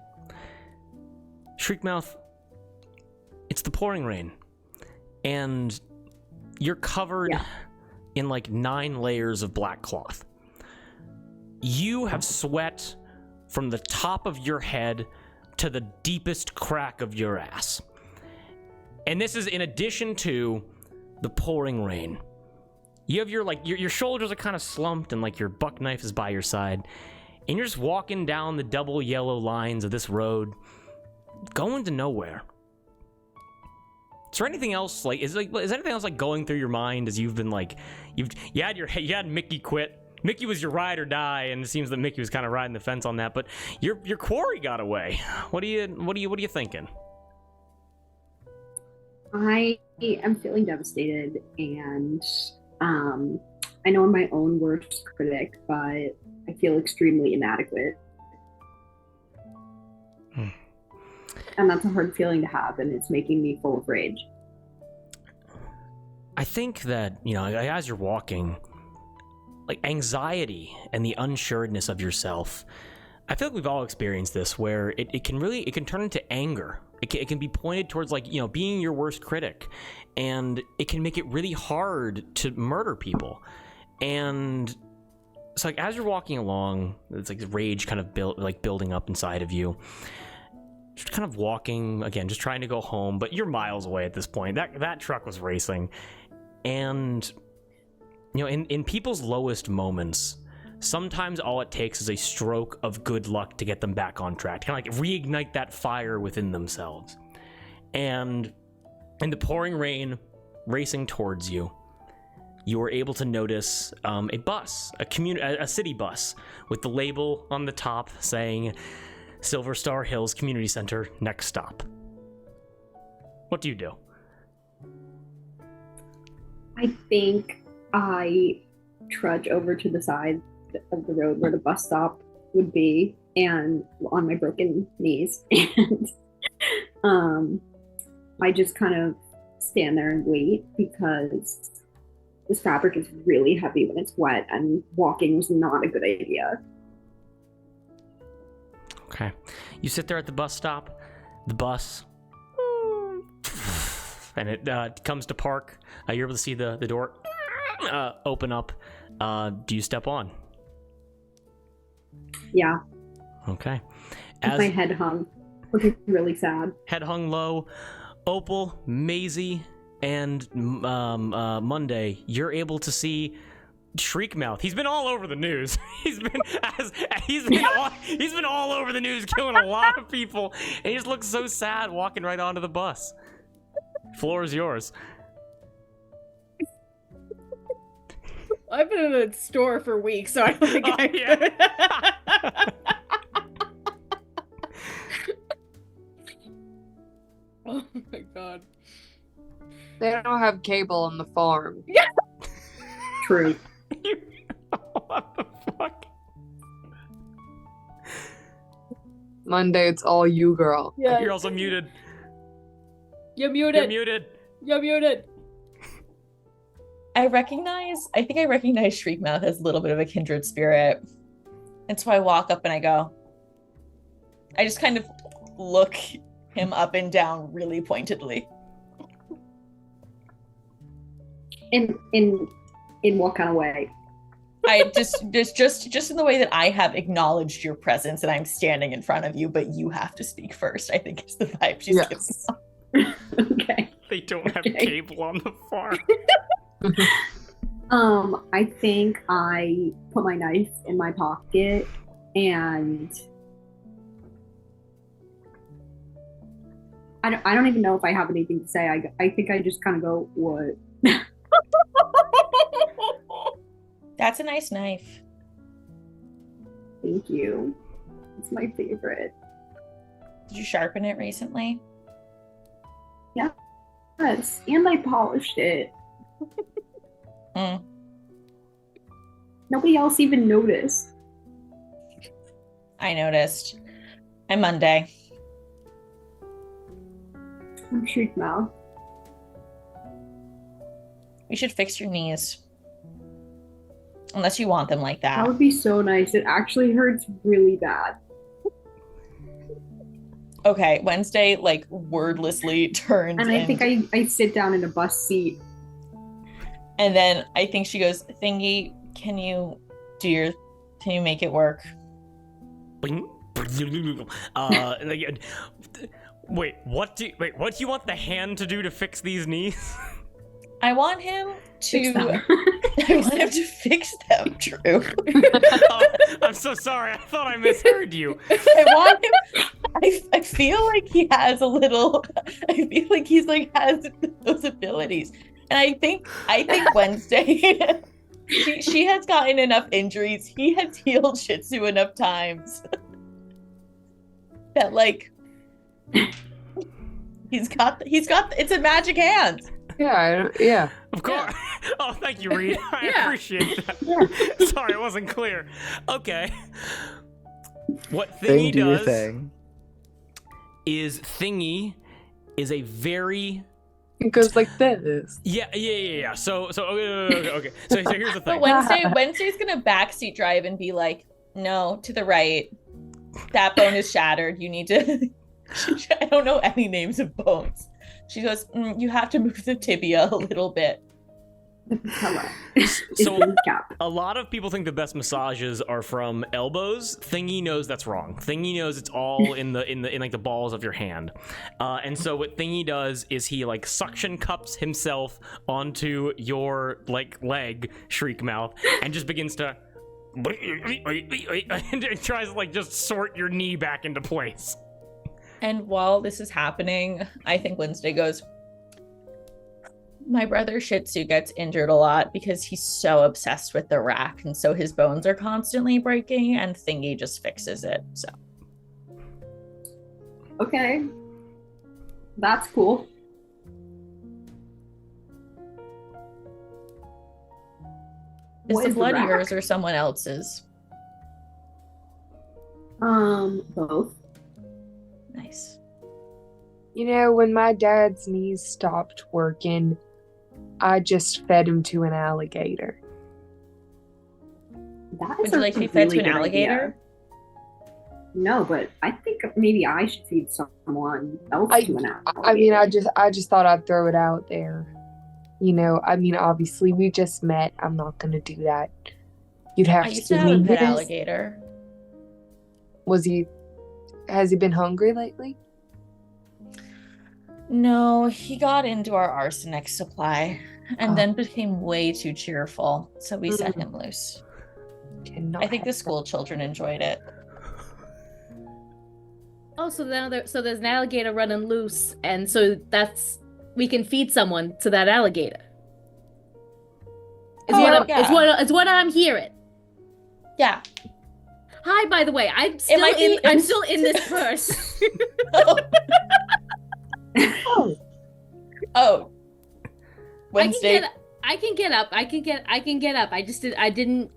Shriekmouth, it's the pouring rain. And you're covered in like 9 layers of black cloth. You have sweat from the top of your head to the deepest crack of your ass. And this is in addition to the pouring rain. You have your shoulders are kind of slumped and like your buck knife is by your side. And you're just walking down the double yellow lines of this road, going to nowhere. Is there anything else is anything else like going through your mind as you've been like you had Mickey quit. Mickey was your ride or die, and it seems that Mickey was kind of riding the fence on that. But your quarry got away. What are you thinking? I am feeling devastated, and I know I'm my own worst critic, but I feel extremely inadequate. And that's a hard feeling to have, and it's making me full of rage. I think that, as you're walking, like anxiety and the unsureness of yourself, I feel like we've all experienced this, where it can turn into anger. It can be pointed towards being your worst critic, and it can make it really hard to murder people. And so like as you're walking along, it's like rage kind of building up inside of you. Just kind of walking again, just trying to go home, but you're miles away at this point. That truck was racing, and in people's lowest moments, sometimes all it takes is a stroke of good luck to get them back on track, to kind of like reignite that fire within themselves. And in the pouring rain racing towards you, you were able to notice a bus, a city bus, with the label on the top saying Silver Star Hills Community Center, next stop. What do you do? I think I trudge over to the side of the road where the bus stop would be, and on my broken knees, and I just kind of stand there and wait, because this fabric is really heavy when it's wet, and walking was not a good idea. Okay. You sit there at the bus stop, the bus, and it comes to park. You're able to see the door open up. Do you step on? Yeah. Okay. With my head hung, looking really sad. Head hung low. Opal, Maisie, and Monday, you're able to see Shriekmouth. He's been all over the news. He's been all over the news, killing a lot of people, and he just looks so sad walking right onto the bus. Floor is yours. I've been in a store for weeks, so I don't think Oh my god. They don't have cable on the farm. Yeah. True. What the fuck? Monday, it's all you, girl. Yeah. You're also muted. You're muted. You're muted. You're muted. I think I recognize Shriekmouth as a little bit of a kindred spirit. And so I walk up and I just kind of look him up and down really pointedly. In what kind of way? I just in the way that I have acknowledged your presence and I'm standing in front of you, but you have to speak first, I think is the vibe she's giving. Okay. They don't have cable on the farm. I think I put my knife in my pocket I don't even know if I have anything to say. I think I just kind of go, what? That's a nice knife. Thank you. It's my favorite. Did you sharpen it recently? Yes, and I polished it. Mm. Nobody else even noticed. I noticed. I'm Monday. I'm Shriek Mouth. We should fix your knees. Unless you want them like that. That would be so nice. It actually hurts really bad. Okay, Wednesday, like, wordlessly turns And I think I sit down in a bus seat. And then I think she goes, Thingy, can you make it work? Wait, what do you want the hand to do to fix these knees? I want him Fix to them. I want him to fix them, Drew. Oh, I'm so sorry. I thought I misheard you. I want him I feel like he has a little I feel like he's like has those abilities. And I think Wednesday she has gotten enough injuries. He has healed Shih Tzu enough times that like he's got it's a magic hand. Yeah. Of course. Oh, thank you, Reed. I appreciate that. Yeah. Sorry, it wasn't clear. Okay. What Thing, Thingy do your does thing. is Thingy is a very It goes like this. yeah. So okay. So here's the thing. But Wednesday's gonna backseat drive and be like, no, to the right. That bone is shattered. You need to I don't know any names of bones. She goes, you have to move the tibia a little bit. The patella. So the cap. a lot of people think the best massages are from elbows. Thingy knows that's wrong. Thingy knows it's all in like the balls of your hand. And so what Thingy does is he like suction cups himself onto your like leg, Shriek Mouth, and just begins to and tries to like just sort your knee back into place. And while this is happening, I think Wednesday goes, my brother Shih Tzu gets injured a lot because he's so obsessed with the rack. And so his bones are constantly breaking and Thingy just fixes it. So. Okay. That's cool. Is What the is the blood rack? yours or someone else's? Both. Nice. You know, when my dad's knees stopped working, I just fed him to an alligator. That Would is you a like to be fed really to an good alligator? idea. No, but I think maybe I should feed someone else to an alligator. I mean, I just thought I'd throw it out there. You know, I mean, obviously we just met. I'm not gonna do that. You'd have I to used to give have a me pet his. alligator. Has he been hungry lately? No, he got into our arsenic supply and Oh. then became way too cheerful. So we set him loose. Cannot I think the have school children enjoyed it. Oh, so now there's an alligator running loose, and so we can feed someone to that alligator. Is what I'm hearing. Yeah. Hi, by the way, I'm It still might be- I'm still in this purse. Oh. Wednesday. I can get up. I can get up. I didn't.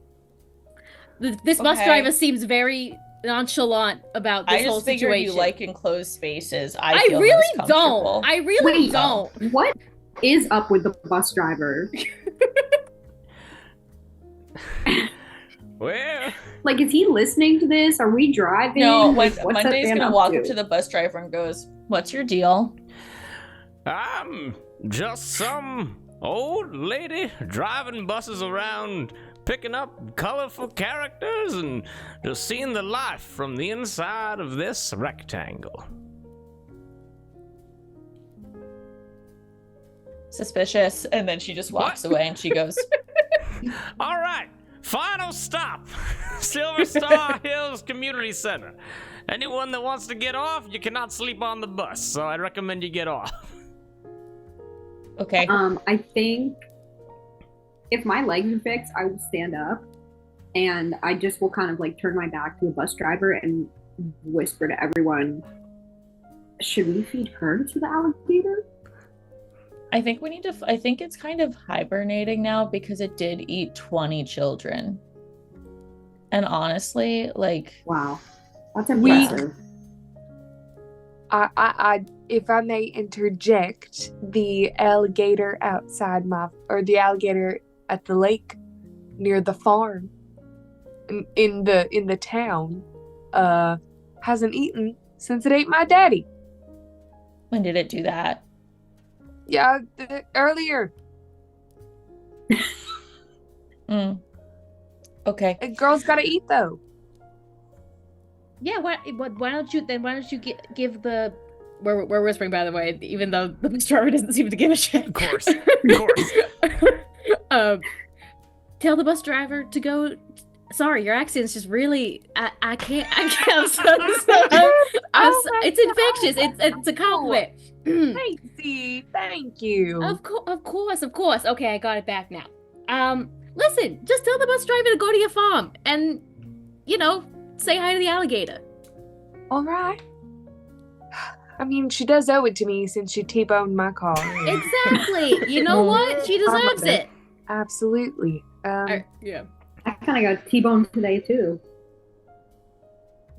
This bus Okay. driver seems very nonchalant about this I whole just figured situation. you like enclosed spaces. I feel really most don't. comfortable. I really Wait. don't. What is up with the bus driver? Well, Like, is he listening to this? Are we driving? No, Like, what's that Monday's man gonna up walk to? up to the bus driver and goes, "What's your deal?" I'm just some old lady driving buses around, picking up colorful characters and just seeing the life from the inside of this rectangle. Suspicious. And then she just walks away and she goes, All right, Final stop, Silver Star Hills Community Center. Anyone that wants to get off, you cannot sleep on the bus, so I recommend you get off. Okay. I think if my legs are fixed, I will stand up, and I just will kind of like turn my back to the bus driver and whisper to everyone, should we feed her to the alligator? I think we need to. I think it's kind of hibernating now because it did eat 20 children. And honestly, like, wow, that's impressive. I if I may interject, the alligator outside the alligator at the lake near the farm in the town hasn't eaten since it ate my daddy. when did it do that? Yeah, earlier. Okay. A girl's gotta eat though. Yeah, why don't you give the... We're whispering, by the way, even though the bus driver doesn't seem to give a shit. Of course. Tell the bus driver to go... Sorry, your accent's just really... I can't... It's infectious. It's a compliment. Thank you. Of course. Okay, I got it back now. Listen, just tell the bus driver to go to your farm and, say hi to the alligator. All right. I mean, she does owe it to me since she T-boned my car. Exactly. You know what? She deserves it. Absolutely. Yeah. I kind of got T-boned today too.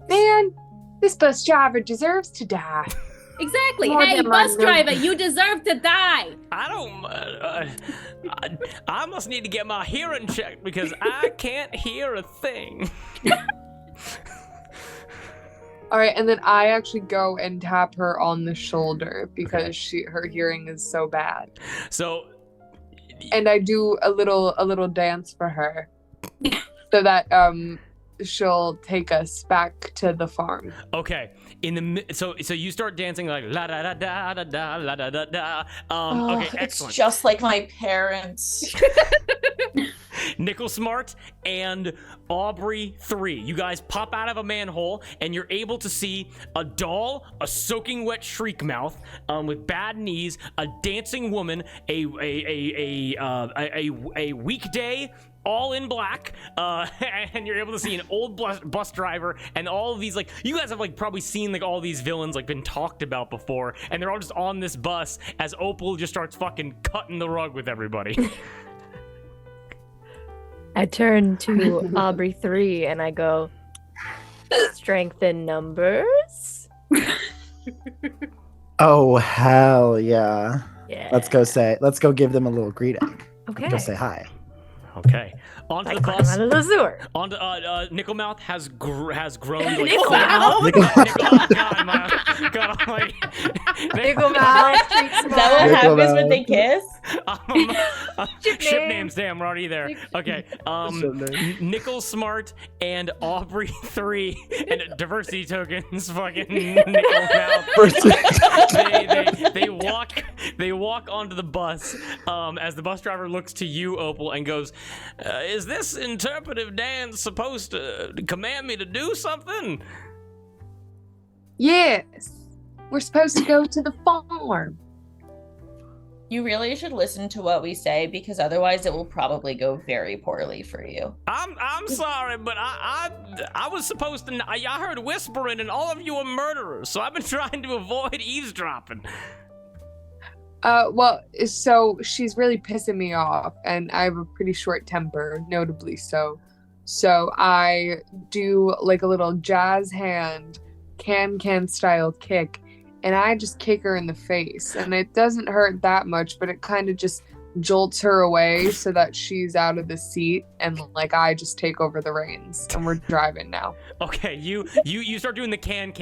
Man, this bus driver deserves to die. Exactly. More Hey, than bus my driver, you deserve to die. I don't. I must need to get my hearing checked because I can't hear a thing. All right, and then I actually go and tap her on the shoulder because her hearing is so bad. So, and I do a little dance for her, so that she'll take us back to the farm. Okay. So you start dancing like la da da da da da la da da da. Okay, excellent. It's just like my parents. Nickel Smart and Aubrey 3. You guys pop out of a manhole and you're able to see a doll, a soaking wet shriek mouth with bad knees, a dancing woman, a weekday all in black, and you're able to see an old bus driver and all of these, like, you guys have like probably seen like all these villains like been talked about before, and they're all just on this bus as Opal just starts fucking cutting the rug with everybody. I turn to Aubrey 3 and I go, strength in numbers. Oh, hell yeah. Yeah. Let's go give them a little greeting. Okay. Go say hi. Okay. Onto the bus. Out of the sewer. Onto Nickelmouth has grown like Nickelmouth? God, I'm like Nickelmouth. Is that what happens when they kiss? Ship names, damn, we're already there. Okay. Nickel Smart and Aubrey 3 and diversity tokens, fucking Nickelmouth. They walk onto the bus as the bus driver looks to you, Opal, and goes, is this interpretive dance supposed to command me to do something? Yes. We're supposed to go to the farm. You really should listen to what we say because otherwise it will probably go very poorly for you. I'm sorry, but I was supposed to. I heard whispering, and all of you are murderers, so I've been trying to avoid eavesdropping. Well, so she's really pissing me off, and I have a pretty short temper, notably so. So I do like a little jazz hand, can style kick, and I just kick her in the face, and it doesn't hurt that much, but it kind of just jolts her away so that she's out of the seat, and like I just take over the reins, and we're driving now. Okay, you start doing the can,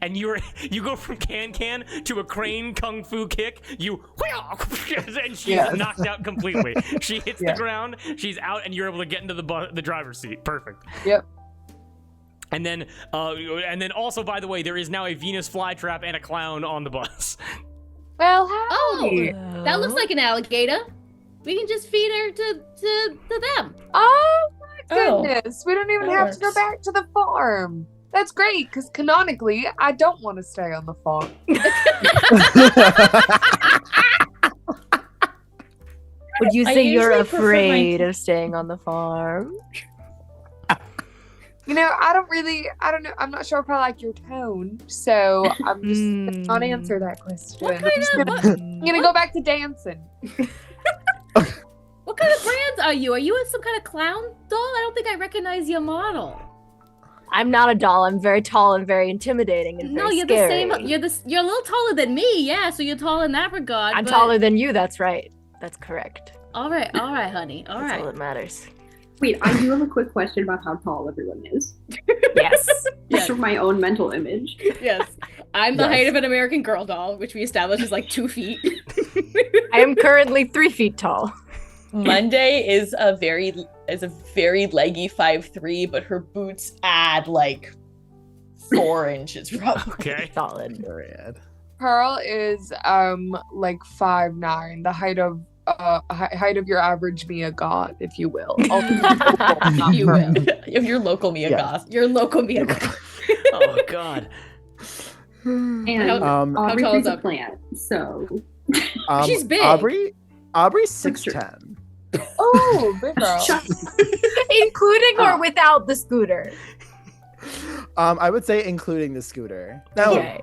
and you go from can to a crane kung fu kick. And she's knocked out completely. She hits the ground, she's out, and you're able to get into the driver's seat. Perfect. Yep. And then also, by the way, there is now a Venus flytrap and a clown on the bus. Well, howdy. Oh, that looks like an alligator. We can just feed her to them. Oh my Oh, goodness. We don't even have to go back to the farm. That's great, because canonically, I don't want to stay on the farm. Would you I say you're usually prefer my- afraid of staying on the farm? You know, I don't know. I'm not sure if I like your tone, so I'm just gonna not answer that question. I'm gonna go back to dancing. What kind of brand are you? Are you some kind of clown doll? I don't think I recognize your model. I'm not a doll. I'm very tall and very intimidating and No, very you're scary. the same. You're a little taller than me, yeah. So you're tall in that regard. I'm but- taller than you. That's right. That's correct. All right, honey. All That's right. all that matters. Wait, I do have a quick question about how tall everyone is. Yes. Just from my own mental image. Yes. I'm the Yes. height of an American Girl doll, which we established is like 2 feet. I am currently 3 feet tall. Monday is a very leggy 5'3", but her boots add like 4 inches probably. Okay. Solid. Period. Pearl is like 5'9", the height of your average Mia God, if you will. You will. If you're local Mia Yeah. Goth. Your local Mia Goth. Oh God. And How Aubrey tall is is a Aubrey? plant, so She's big. Aubrey's That's true. 6'10". Oh, big girl. Including or Oh. without the scooter. I would say including the scooter. No. Okay.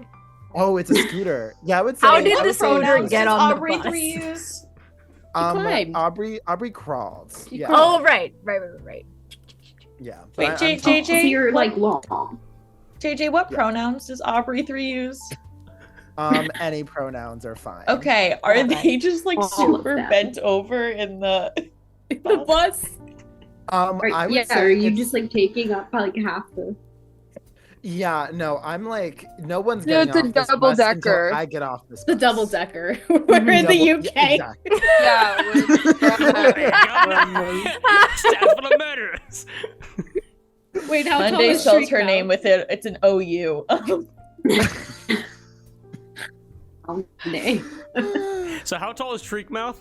Oh, it's a scooter. Yeah, I would say. How did I the would say scooter it's- get on the Aubrey bus? 3 use? climbed. Aubrey crawled. She Yeah. crawled. Oh, right. Yeah. Wait, but J- I'm tall. JJ? so you're what- like long. JJ, what pronouns does Aubrey 3 use? Any pronouns are fine. Okay, are Okay. they just like All of super them. bent over in the The bus. Or, I would yeah, say are you it's- just like taking up like half the Yeah, no, I'm like no one's No, getting it's a off this double bus until decker. I get off this The bus. double decker. We're in the Yeah, UK. exactly. Yeah. Staff of the murderers. Wait, how tall Monday is spells Shriek her now? name with it. It's an OU. day. So how tall is Shriekmouth?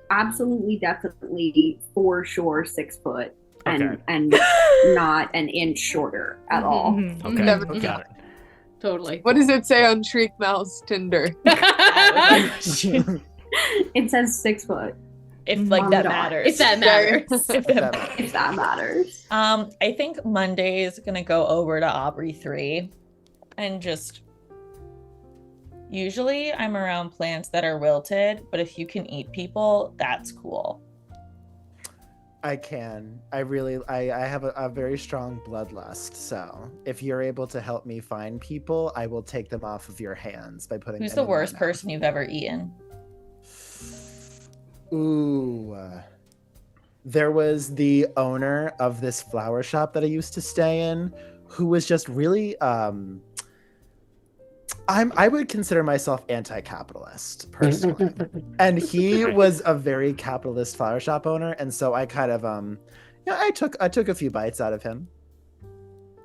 Absolutely, definitely, for sure, 6 foot, and Okay. and not an inch shorter at all. Mhm. Okay, Never got it. Totally. What does it say on Shriek Mouth's Tinder? It says 6 foot, If like On that the dot. matters. If that matters. If that That- if that matters. I think Monday is gonna go over to Aubrey 3 and just usually I'm around plants that are wilted, but if you can eat people, that's cool. I can. I have a very strong bloodlust. So if you're able to help me find people, I will take them off of your hands by putting. Who's them the in my worst mouth. person you've ever eaten? Ooh. There was the owner of this flower shop that I used to stay in, who was just really I would consider myself anti-capitalist personally. And he was a very capitalist flower shop owner, and so I kind of I took a few bites out of him.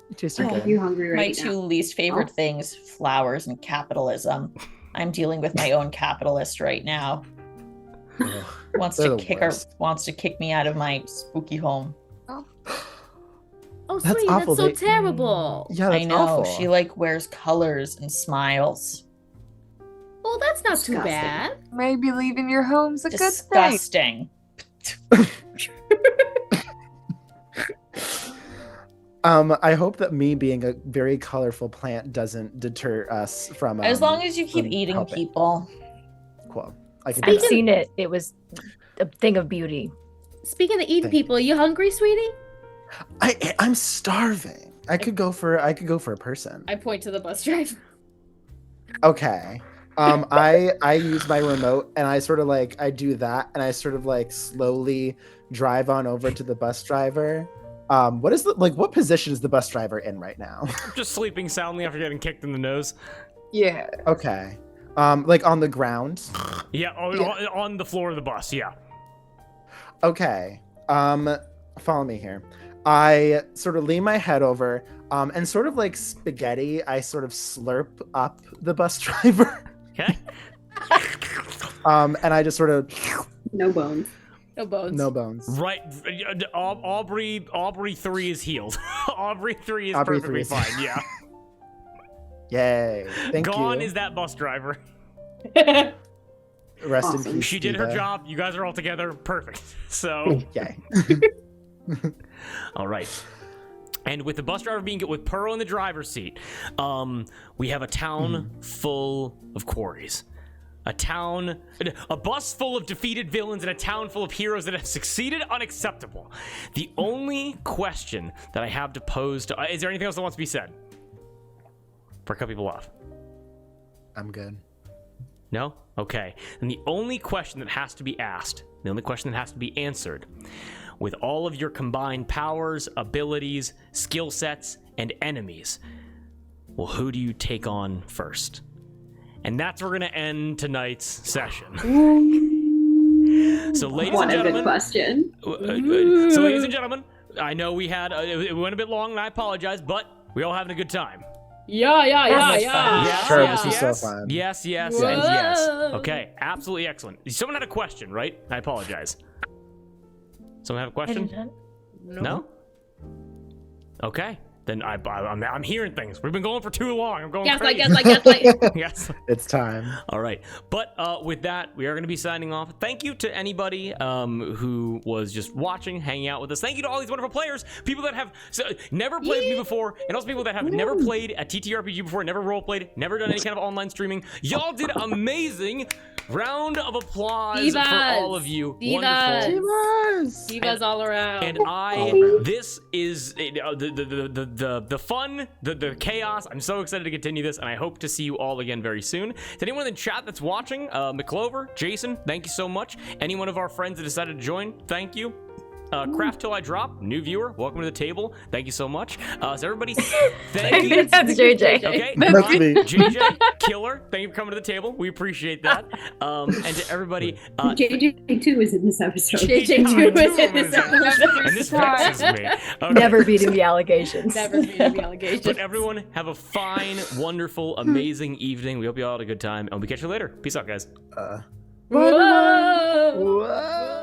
It tasted Oh, good. Are you hungry My right two now? least favorite Oh. things, flowers and capitalism. I'm dealing with my own capitalist right now. Ugh. Wants They're to the kick worst. wants to kick me out of my spooky home. Oh, That's sweetie, awful. that's so They- terrible. Yeah, that's I know. awful. She like wears colors and smiles. Well, that's not too Disgusting. bad. Maybe leaving your home's a good thing. Disgusting. I hope that me being a very colorful plant doesn't deter us from. As long as you keep from eating helping. people. Cool. I can do I've that. seen it. It was a thing of beauty. Speaking of eating Thank you. people, are you hungry, sweetie? I'm starving. I could go for a person. I point to the bus driver. Okay. I use my remote and I sort of like I do that and I sort of like slowly drive on over to the bus driver. What position is the bus driver in right now? Just sleeping soundly after getting kicked in the nose. Yeah. Okay. Like on the ground. Yeah, on the floor of the bus. Yeah. Okay. Follow me here. I sort of lean my head over, and sort of like spaghetti, I sort of slurp up the bus driver. Okay. And I just sort of No bones. No bones. No bones. Right, Aubrey 3 is healed. Aubrey 3 is Aubrey perfectly 3 is- fine. Yeah. Yay. Thank Gone you. is that bus driver. Rest in Awesome. peace. She did her Diva. job. You guys are all together. Perfect. So, Yay. all right. And with the bus driver with Pearl in the driver's seat, we have a town full of quarries. A bus full of defeated villains and a town full of heroes that have succeeded. Unacceptable. The only question that I have to pose to... is there anything else that wants to be said? For a couple people off. I'm good. No? Okay. And the only question that has to be asked, the only question that has to be answered, with all of your combined powers, abilities, skill sets, and enemies, well, who do you take on first? And that's where we're going to end tonight's session. So, ladies What and a good gentlemen... question. So, ladies and gentlemen, I know we had... it went a bit long, and I apologize, but we're all having a good time. Yeah. Yes, Sure, yes, this is yes. so fun. Yes, and Whoa. yes. Okay, absolutely excellent. Someone had a question, right? I apologize. Someone have a question? No? Okay. Then I'm hearing things. We've been going for too long. I'm going crazy. Yes. It's time. All right. But with that, we are going to be signing off. Thank you to anybody who was just watching, hanging out with us. Thank you to all these wonderful players, people that have never played with me before, and also people that have never played a TTRPG before, never roleplayed, never done any kind of online streaming. Y'all did amazing. Round of applause for all of you. Wonderful. Divas all around. And this is the fun, the chaos. I'm so excited to continue this, and I hope to see you all again very soon. To anyone in the chat that's watching, McClover, Jason, thank you so much. Any one of our friends that decided to join, thank you. Craft Till I Drop, new viewer, welcome to the table. Thank you so much. So everybody, thank you. That's JJ. Okay, That's me. JJ, killer, thank you for coming to the table. We appreciate that. And to everybody, JJ2 is in this episode. JJ2 is in this episode. and this vexes me. Okay. Never beating the allegations. Never beating the allegations. But everyone, have a fine, wonderful, amazing evening. We hope you all had a good time, and we'll catch you later. Peace out, guys. Whoa. Whoa.